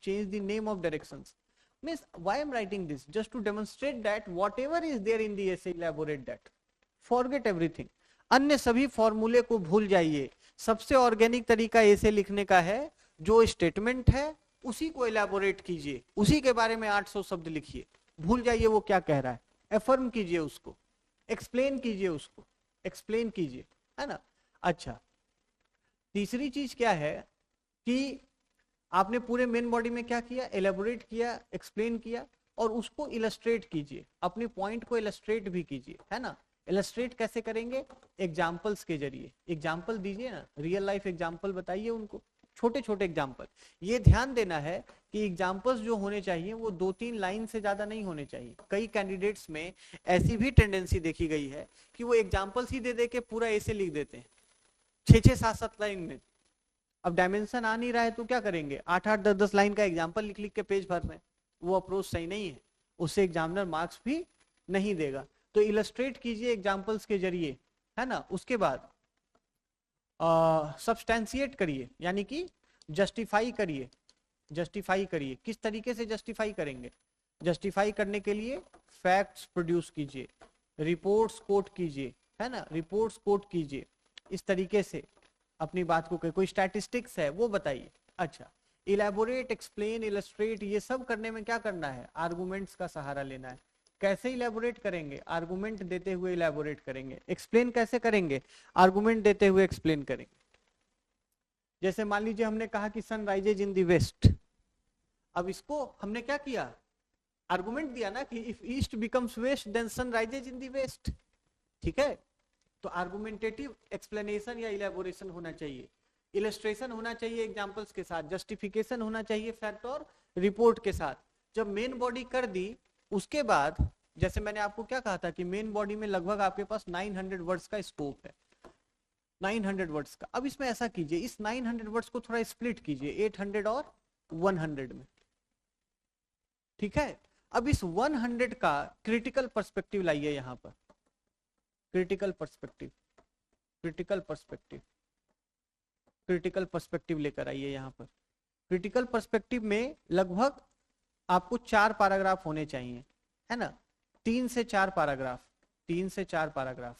change the name of directions, means why I'm writing this, just to demonstrate that whatever is there in the essay, elaborate that, forget everything, अन्य सभी फॉर्मूले को भूल जाइए। सबसे organic तरीका ऐसे लिखने का है, जो स्टेटमेंट है उसी को इलेबोरेट कीजिए, उसी के बारे में 800 शब्द लिखिए, भूल जाइए वो क्या कह रहा है, एफर्म कीजिए उसको, एक्सप्लेन कीजिए उसको, एक्सप्लेन कीजिए, है ना। अच्छा, तीसरी चीज क्या है कि आपने पूरे मेन बॉडी में क्या किया, एलेबोरेट किया, एक्सप्लेन किया, और उसको इलस्ट्रेट कीजिए, अपने पॉइंट को इलस्ट्रेट भी कीजिए, है ना। इलस्ट्रेट कैसे करेंगे? एग्जाम्पल्स के जरिए। एग्जाम्पल दीजिए ना, रियल लाइफ एग्जाम्पल बताइए उनको, छोटे छोटे एग्जाम्पल। ये ध्यान देना है कि एग्जाम्पल्स जो होने चाहिए वो 2-3 लाइन से ज्यादा नहीं होने चाहिए। कई कैंडिडेट्स में ऐसी भी टेंडेंसी देखी गई है कि वो एग्जाम्पल्स ही दे दे के पूरा ऐसे लिख देते हैं 6-6, 7-7 लाइन में। अब डायमेंशन आ नहीं रहा है तो क्या करेंगे? 8-8, 10-10 लाइन का एग्जाम्पल लिख लिख के पेज भर रहे हैं। वो अप्रोच सही नहीं है, उससे एग्जामिनर मार्क्स भी नहीं देगा। तो इलस्ट्रेट कीजिए एग्जाम्पल्स के जरिए, है ना। उसके बाद सब्सटैंशिएट करिए, यानी कि जस्टिफाई करिए। जस्टिफाई करिए, किस तरीके से जस्टिफाई करेंगे? जस्टिफाई करने के लिए फैक्ट्स प्रोड्यूस कीजिए, रिपोर्ट्स कोट कीजिए, है ना, रिपोर्ट्स कोट कीजिए। इस तरीके से अपनी बात को कोई स्टैटिस्टिक्स है वो बताइए। अच्छा, इलेबोरेट, एक्सप्लेन, इलस्ट्रेट, ये सब करने में क्या करना है? आर्गुमेंट्स का सहारा लेना है। कैसे इलेबोरेट करेंगे? आर्गुमेंट देते हुए इलेबोरेट करेंगे। एक्सप्लेन कैसे करेंगे? आर्गुमेंट देते हुए एक्सप्लेन करेंगे। जैसे मान लीजिए हमने कहा कि sun rises in the west, अब इसको हमने क्या किया? आर्गुमेंट दिया ना कि if east becomes west then sun rises in the west. ठीक है, तो आर्गुमेंटेटिव एक्सप्लेनेशन या इलेबोरेशन होना चाहिए, इलस्ट्रेशन होना चाहिए एग्जांपल्स के साथ, जस्टिफिकेशन होना चाहिए फैक्ट और रिपोर्ट के साथ। जब मेन बॉडी कर दी, उसके बाद जैसे मैंने आपको क्या कहा था कि मेन बॉडी में लगभग आपके पास 900 वर्ड्स का स्कोप है, 900 वर्ड्स का। अब इसमें ऐसा कीजिए, इस 900 वर्ड्स को थोड़ा स्प्लिट कीजिए 800 और 100 में। ठीक है, अब इस 100 का क्रिटिकल पर्सपेक्टिव लाइए यहां पर। Critical perspective, critical perspective, critical perspective लेकर आइए यहां पर। क्रिटिकल पर्सपेक्टिव में लगभग आपको 4 पैराग्राफ होने चाहिए, है ना। 3 से 4 पैराग्राफ, 3 से 4 पैराग्राफ,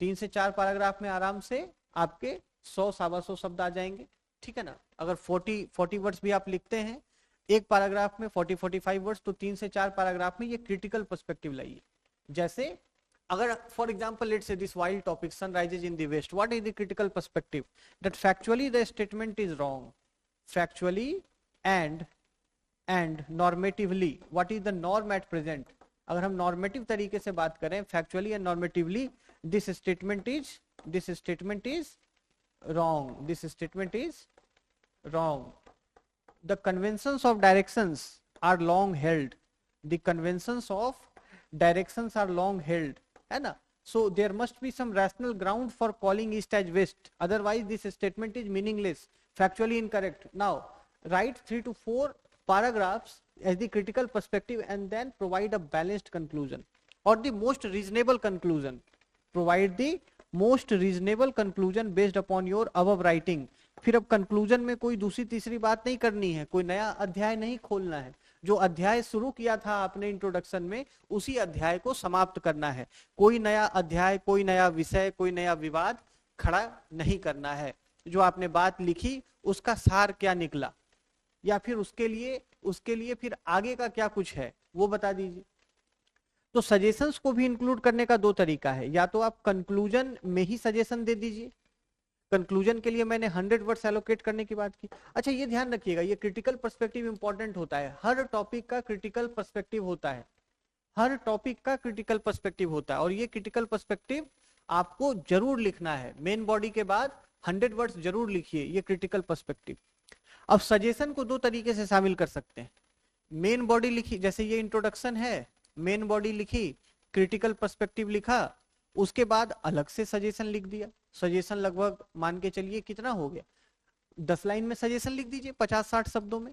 3 से 4 पैराग्राफ में आराम से आपके 100-125 शब्द आ जाएंगे। ठीक है ना। अगर 40 वर्ड्स भी आप लिखते हैं एक पैराग्राफ में, 40-45 वर्ड्स, तो 3 से 4 पैराग्राफ में ये क्रिटिकल पर्सपेक्टिव लाइए। जैसे अगर for example let's say this wild topic sun rises in the west, what is the critical perspective? That factually the statement is wrong, factually and normatively, what is the norm at present? अगर हम normative तरीके से बात करें, factually and normatively, this statement is wrong, this statement is wrong. The conventions of directions are long held, the conventions of directions are long held, है ना. So there must be some rational ground for calling east as west, otherwise this statement is meaningless, factually incorrect. Now write 3 to 4 paragraphs as the critical perspective and then provide a balanced conclusion or the most reasonable conclusion. Provide the most reasonable conclusion based upon your above writing. फिर अब conclusion में कोई दूसरी तीसरी बात नहीं करनी है, कोई नया अध्याय नहीं खोलना है। जो अध्याय शुरू किया था आपने इंट्रोडक्शन में, उसी अध्याय को समाप्त करना है। कोई नया अध्याय, कोई नया विषय, कोई नया विवाद खड़ा नहीं करना है। जो आपने बात लिखी उसका सार क्या निकला, या फिर उसके लिए फिर आगे का क्या कुछ है वो बता दीजिए। तो सजेशंस को भी इंक्लूड करने का 2 तरीका है, या तो आप कंक्लूजन में ही सजेशन दे दीजिए। कंक्लूजन के लिए मैंने 100 वर्ड्स एलोकेट करने की बात की। अच्छा, ये ध्यान रखिएगा, ये क्रिटिकल पर्सपेक्टिव इंपॉर्टेंट होता है। हर टॉपिक का क्रिटिकल पर्सपेक्टिव होता है, हर टॉपिक का क्रिटिकल पर्सपेक्टिव होता है, और ये क्रिटिकल पर्सपेक्टिव आपको जरूर लिखना है। मेन बॉडी के बाद 100 वर्ड्स जरूर लिखिए, ये क्रिटिकल पर्सपेक्टिव। अब सजेशन को 2 तरीके से शामिल कर सकते हैं। मेन बॉडी लिखी, जैसे ये इंट्रोडक्शन है, मेन बॉडी लिखी, क्रिटिकल पर्सपेक्टिव लिखा, उसके बाद अलग से सजेशन लिख दिया। सजेशन लगभग मान के चलिए कितना हो गया, 10 लाइन में सजेशन लिख दीजिए, 50-60 शब्दों में,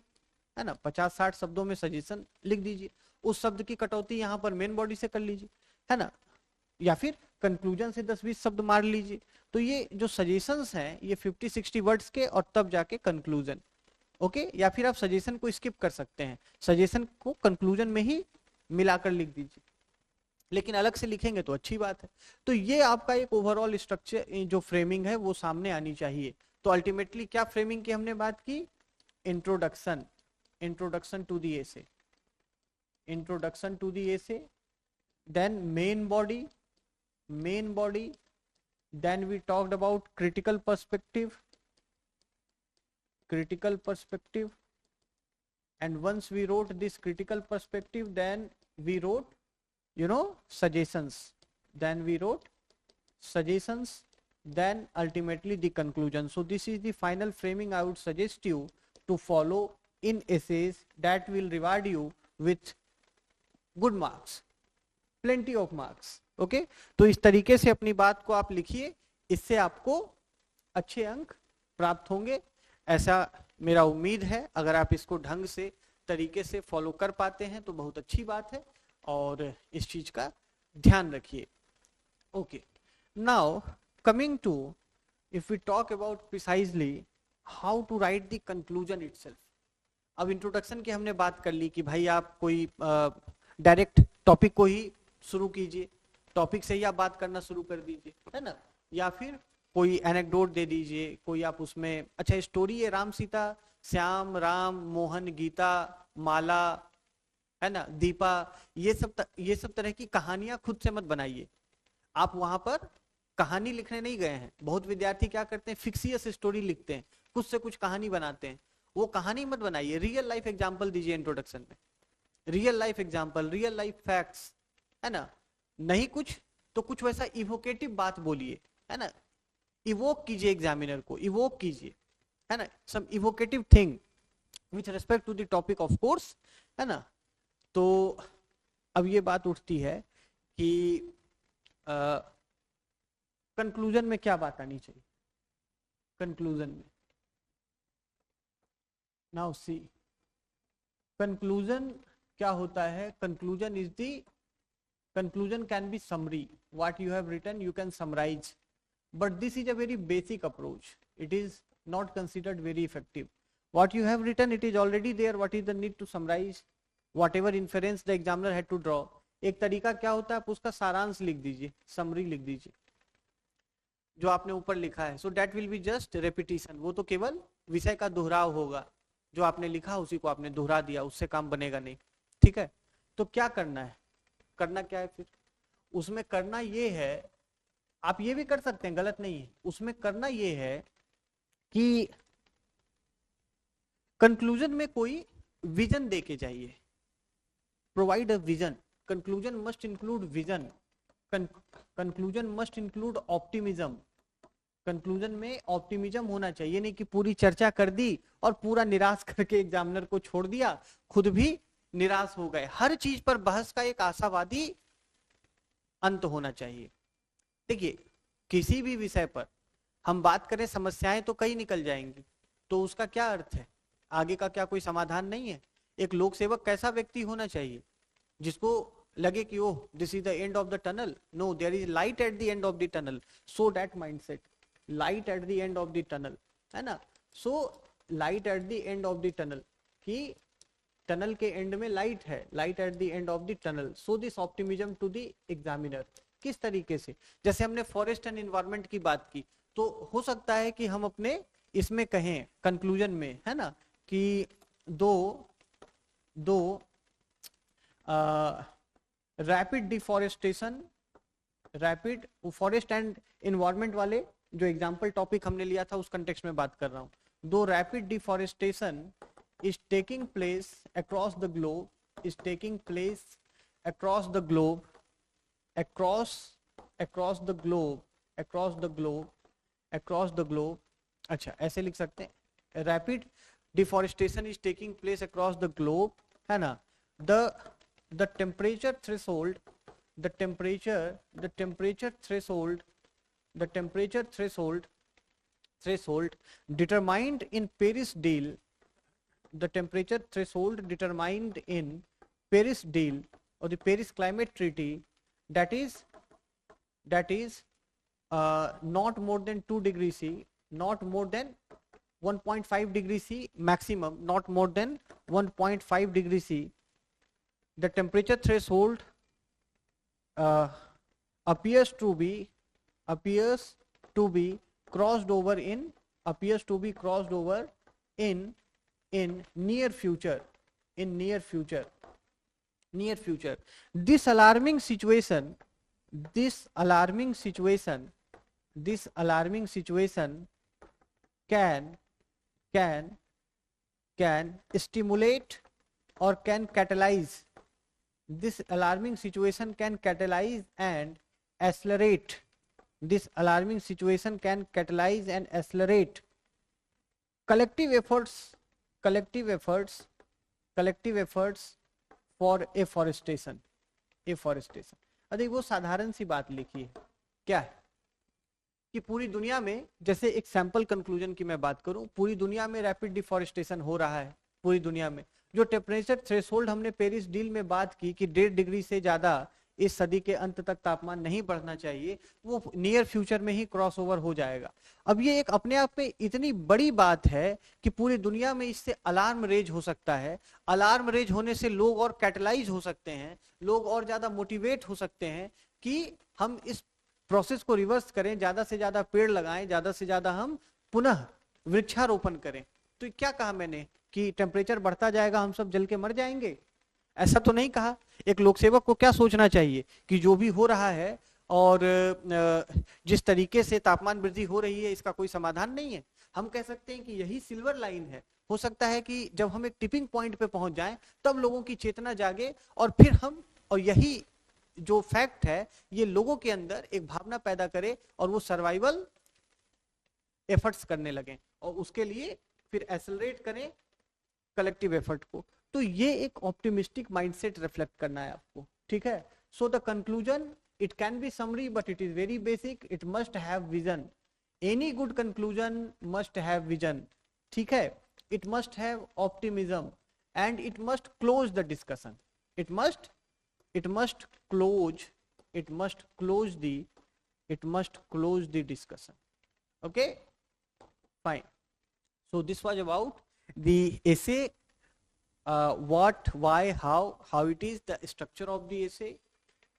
है ना, 50-60 शब्दों में सजेशन लिख दीजिए। उस शब्द की कटौती यहाँ पर मेन बॉडी से कर लीजिए, है ना, या फिर कंक्लूजन से 10-20 शब्द मार लीजिए। तो ये जो सजेशंस हैं ये 50-60 वर्ड्स के, और तब जाके कंक्लूजन। ओके, या फिर आप सजेशन को स्किप कर सकते हैं, सजेशन को कंक्लूजन में ही मिलाकर लिख दीजिए, लेकिन अलग से लिखेंगे तो अच्छी बात है। तो ये आपका एक ओवरऑल स्ट्रक्चर जो फ्रेमिंग है वो सामने आनी चाहिए। तो अल्टीमेटली क्या फ्रेमिंग की हमने बात की? Introduction, introduction to the essay, introduction to the essay, then main body, main body, then we talked about critical perspective, critical perspective, and once we wrote this critical perspective, then we wrote suggestions, then we wrote suggestions, then ultimately the conclusion. So this is the final framing I would suggest you to follow in essays that will reward you with good marks, plenty of marks. Okay तो इस तरीके से अपनी बात को आप लिखिए, इससे आपको अच्छे अंक प्राप्त होंगे, ऐसा मेरा उम्मीद है। अगर आप इसको ढंग से तरीके से फॉलो कर पाते हैं तो बहुत अच्छी बात है, और इस चीज का ध्यान रखिए। Okay, now coming to, if we talk about precisely how to write the conclusion itself. अब इंट्रोडक्शन की हमने बात कर ली कि भाई आप कोई डायरेक्ट टॉपिक को ही शुरू कीजिए, टॉपिक से ही आप बात करना शुरू कर दीजिए, है ना, या फिर कोई एनेक्डोट दे दीजिए, कोई आप उसमें अच्छा स्टोरी है, राम सीता, श्याम राम मोहन गीता माला, है ना, दीपा, ये सब तरह की कहानियां खुद से मत बनाइए। आप वहां पर कहानी लिखने नहीं गए हैं। बहुत विद्यार्थी क्या करते हैं, फिक्सियस स्टोरी लिखते हैं, कुछ से कुछ कहानी बनाते हैं। वो कहानी मत बनाइए, रियल लाइफ एग्जाम्पल दीजिए इंट्रोडक्शन में, real life example, real life facts, है ना। नहीं कुछ तो कुछ वैसा इवोकेटिव बात बोलिए, है ना, इवोक कीजिए एग्जामिनर को, इवोक कीजिए, है ना, some evocative thing with respect to the topic of course, है ना। तो अब ये बात उठती है कि कंक्लूजन में क्या बात आनी चाहिए। कंक्लूजन में नाउ सी, कंक्लूजन क्या होता है। Conclusion is the, conclusion can be summary, what you have written you can summarize, but this is a very basic approach, it is not considered very effective. What you have written, it is already there, what is the need to summarize whatever inference the examiner had to draw. एक तरीका क्या होता है, आप उसका सारांश लिख दीजिए, समरी लिख दीजिए जो आपने ऊपर लिखा है, so that will be just repetition, वो तो केवल विषय का दोहराव होगा, जो आपने लिखा उसी को आपने दोहरा दिया, उससे काम बनेगा नहीं, ठीक है। तो क्या करना है, करना क्या है फिर, उसमें करना ये है, आप ये भी कर सकते हैं, गलत नहीं है, उसमें करना ये है कि कंक्लूजन में कोई विजन देके जाइए, provide a vision. Conclusion must include vision, conclusion must include optimism. Conclusion में ऑप्टिमिज्म होना चाहिए, नहीं कि पूरी चर्चा कर दी और पूरा निराश करके एग्जामिनर को छोड़ दिया, खुद भी निराश हो गए। हर चीज पर बहस का एक आशावादी अंत होना चाहिए। देखिए, किसी भी विषय पर हम बात करें, समस्याएं तो कई निकल जाएंगी, तो उसका क्या अर्थ है, आगे का क्या कोई समाधान नहीं है। एक लोक सेवक कैसा व्यक्ति होना चाहिए, जिसको लगे कि oh this is the end of the tunnel, no there is light at the end of the tunnel, so that mindset, light at the end of the tunnel, है ना। सो light at the end of the tunnel, कि tunnel के end में light है, light at the end of the tunnel, so this optimism to the examiner. किस तरीके से, जैसे हमने फॉरेस्ट एंड एनवायरनमेंट की बात की, तो हो सकता है कि हम अपने इसमें कहें कंक्लूजन में, है ना, कि दो rapid deforestation, rapid forest and environment वाले जो एग्जाम्पल टॉपिक हमने लिया था उस कंटेक्स्ट में बात कर रहा हूं। दो rapid deforestation is taking place across the globe, is taking place across the globe, across the globe, across the globe, across the globe, अच्छा ऐसे लिख सकते हैं, rapid deforestation is taking place across the globe, है ना। the temperature threshold, the temperature threshold determined in Paris deal, the temperature threshold determined in Paris deal or the Paris climate treaty, that is not more than 2 degrees C, not more than 1.5 degrees C maximum, not more than 1.5 degrees C. The temperature threshold appears to be crossed over in near future. This alarming situation can stimulate or can catalyze, this alarming situation can catalyze and accelerate this alarming situation can catalyze and accelerate collective efforts for afforestation. अरे वो साधारण सी बात लिखी है, क्या है कि पूरी दुनिया में, जैसे एक सैंपल कंक्लूजन की मैं बात करूं, पूरी दुनिया में रैपिड डिफॉरेस्टेशन हो रहा है। पूरी दुनिया में जो टेम्परेचर थ्रेशोल्ड हमने पेरिस डील में बात की कि 1.5 डिग्री से ज्यादा इस सदी के अंत तक तापमान नहीं बढ़ना चाहिए, वो नियर फ्यूचर में ही क्रॉस ओवर हो जाएगा। अब ये एक अपने आप में इतनी बड़ी बात है कि पूरी दुनिया में इससे अलार्म रेज हो सकता है। अलार्म रेज होने से लोग और कैटलाइज हो सकते हैं, लोग और ज्यादा मोटिवेट हो सकते हैं कि हम इस प्रोसेस को रिवर्स करें, ज्यादा से ज्यादा पेड़ लगाएं, ज्यादा से ज्यादा हम पुनः वृक्षारोपण करें। तो क्या कहा मैंने कि टेम्परेचर बढ़ता जाएगा, हम सब जल के मर जाएंगे? ऐसा तो नहीं कहा। एक लोकसेवक को क्या सोचना चाहिए कि जो भी हो रहा है और जिस तरीके से तापमान वृद्धि हो रही है, इसका कोई समाधान नहीं है। हम कह सकते हैं कि यही सिल्वर लाइन है। हो सकता है कि जब हम एक टिपिंग पॉइंट पे पहुंच जाएं, तब लोगों की चेतना जागे और फिर हम, और यही जो फैक्ट है, ये लोगों के अंदर एक भावना पैदा करे और वो सर्वाइवल एफर्ट्स करने लगे और उसके लिए फिर एक्सेलरेट करें कलेक्टिव एफर्ट को। तो ये एक ऑप्टिमिस्टिक माइंडसेट रिफ्लेक्ट करना है आपको, ठीक है। So the conclusion, it can be summary but it is very basic. It must have vision. Any good conclusion must have vision, ठीक है। It must have optimism and it must close the discussion. It must close the discussion. Okay, fine. So this was about the essay, what, why, how it is, the structure of the essay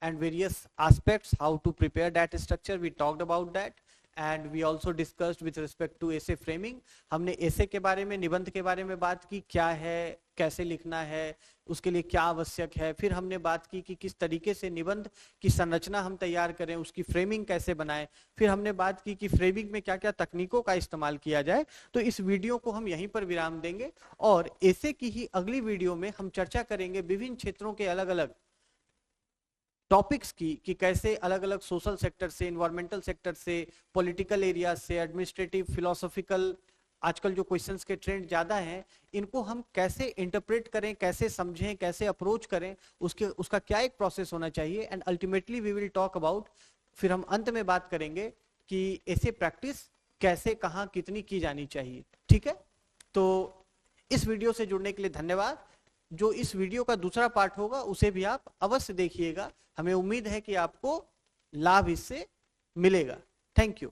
and various aspects, how to prepare that structure. We talked about that and we also discussed with respect to essay framing. हमने essay के बारे में, निबंध के बारे में बात की, क्या है, कैसे लिखना है, उसके लिए क्या आवश्यक है। फिर हमने बात की कि किस तरीके से निबंध की संरचना हम तैयार करें, उसकी फ्रेमिंग कैसे बनाएं। फिर हमने बात की कि फ्रेमिंग में क्या क्या तकनीकों का इस्तेमाल किया जाए। तो इस वीडियो को हम यहीं पर विराम देंगे और ऐसे की ही अगली वीडियो में हम चर्चा करेंगे विभिन्न क्षेत्रों के अलग अलग टॉपिक्स की, कि कैसे अलग अलग सोशल सेक्टर से, इन्वायरमेंटल सेक्टर से, पॉलिटिकल एरिया से, एडमिनिस्ट्रेटिव, फिलोसॉफिकल, आजकल जो क्वेश्चंस के ट्रेंड ज्यादा हैं, इनको हम कैसे इंटरप्रेट करें, कैसे समझें, कैसे अप्रोच करें, उसका क्या एक प्रोसेस होना चाहिए। And ultimately we will talk about, फिर हम अंत में बात करेंगे कि ऐसे प्रैक्टिस कैसे, कहाँ, कितनी की जानी चाहिए, ठीक है। तो इस वीडियो से जुड़ने के लिए धन्यवाद। जो इस वीडियो का दूसरा पार्ट होगा उसे भी आप अवश्य देखिएगा। हमें उम्मीद है कि आपको लाभ इससे मिलेगा। Thank you.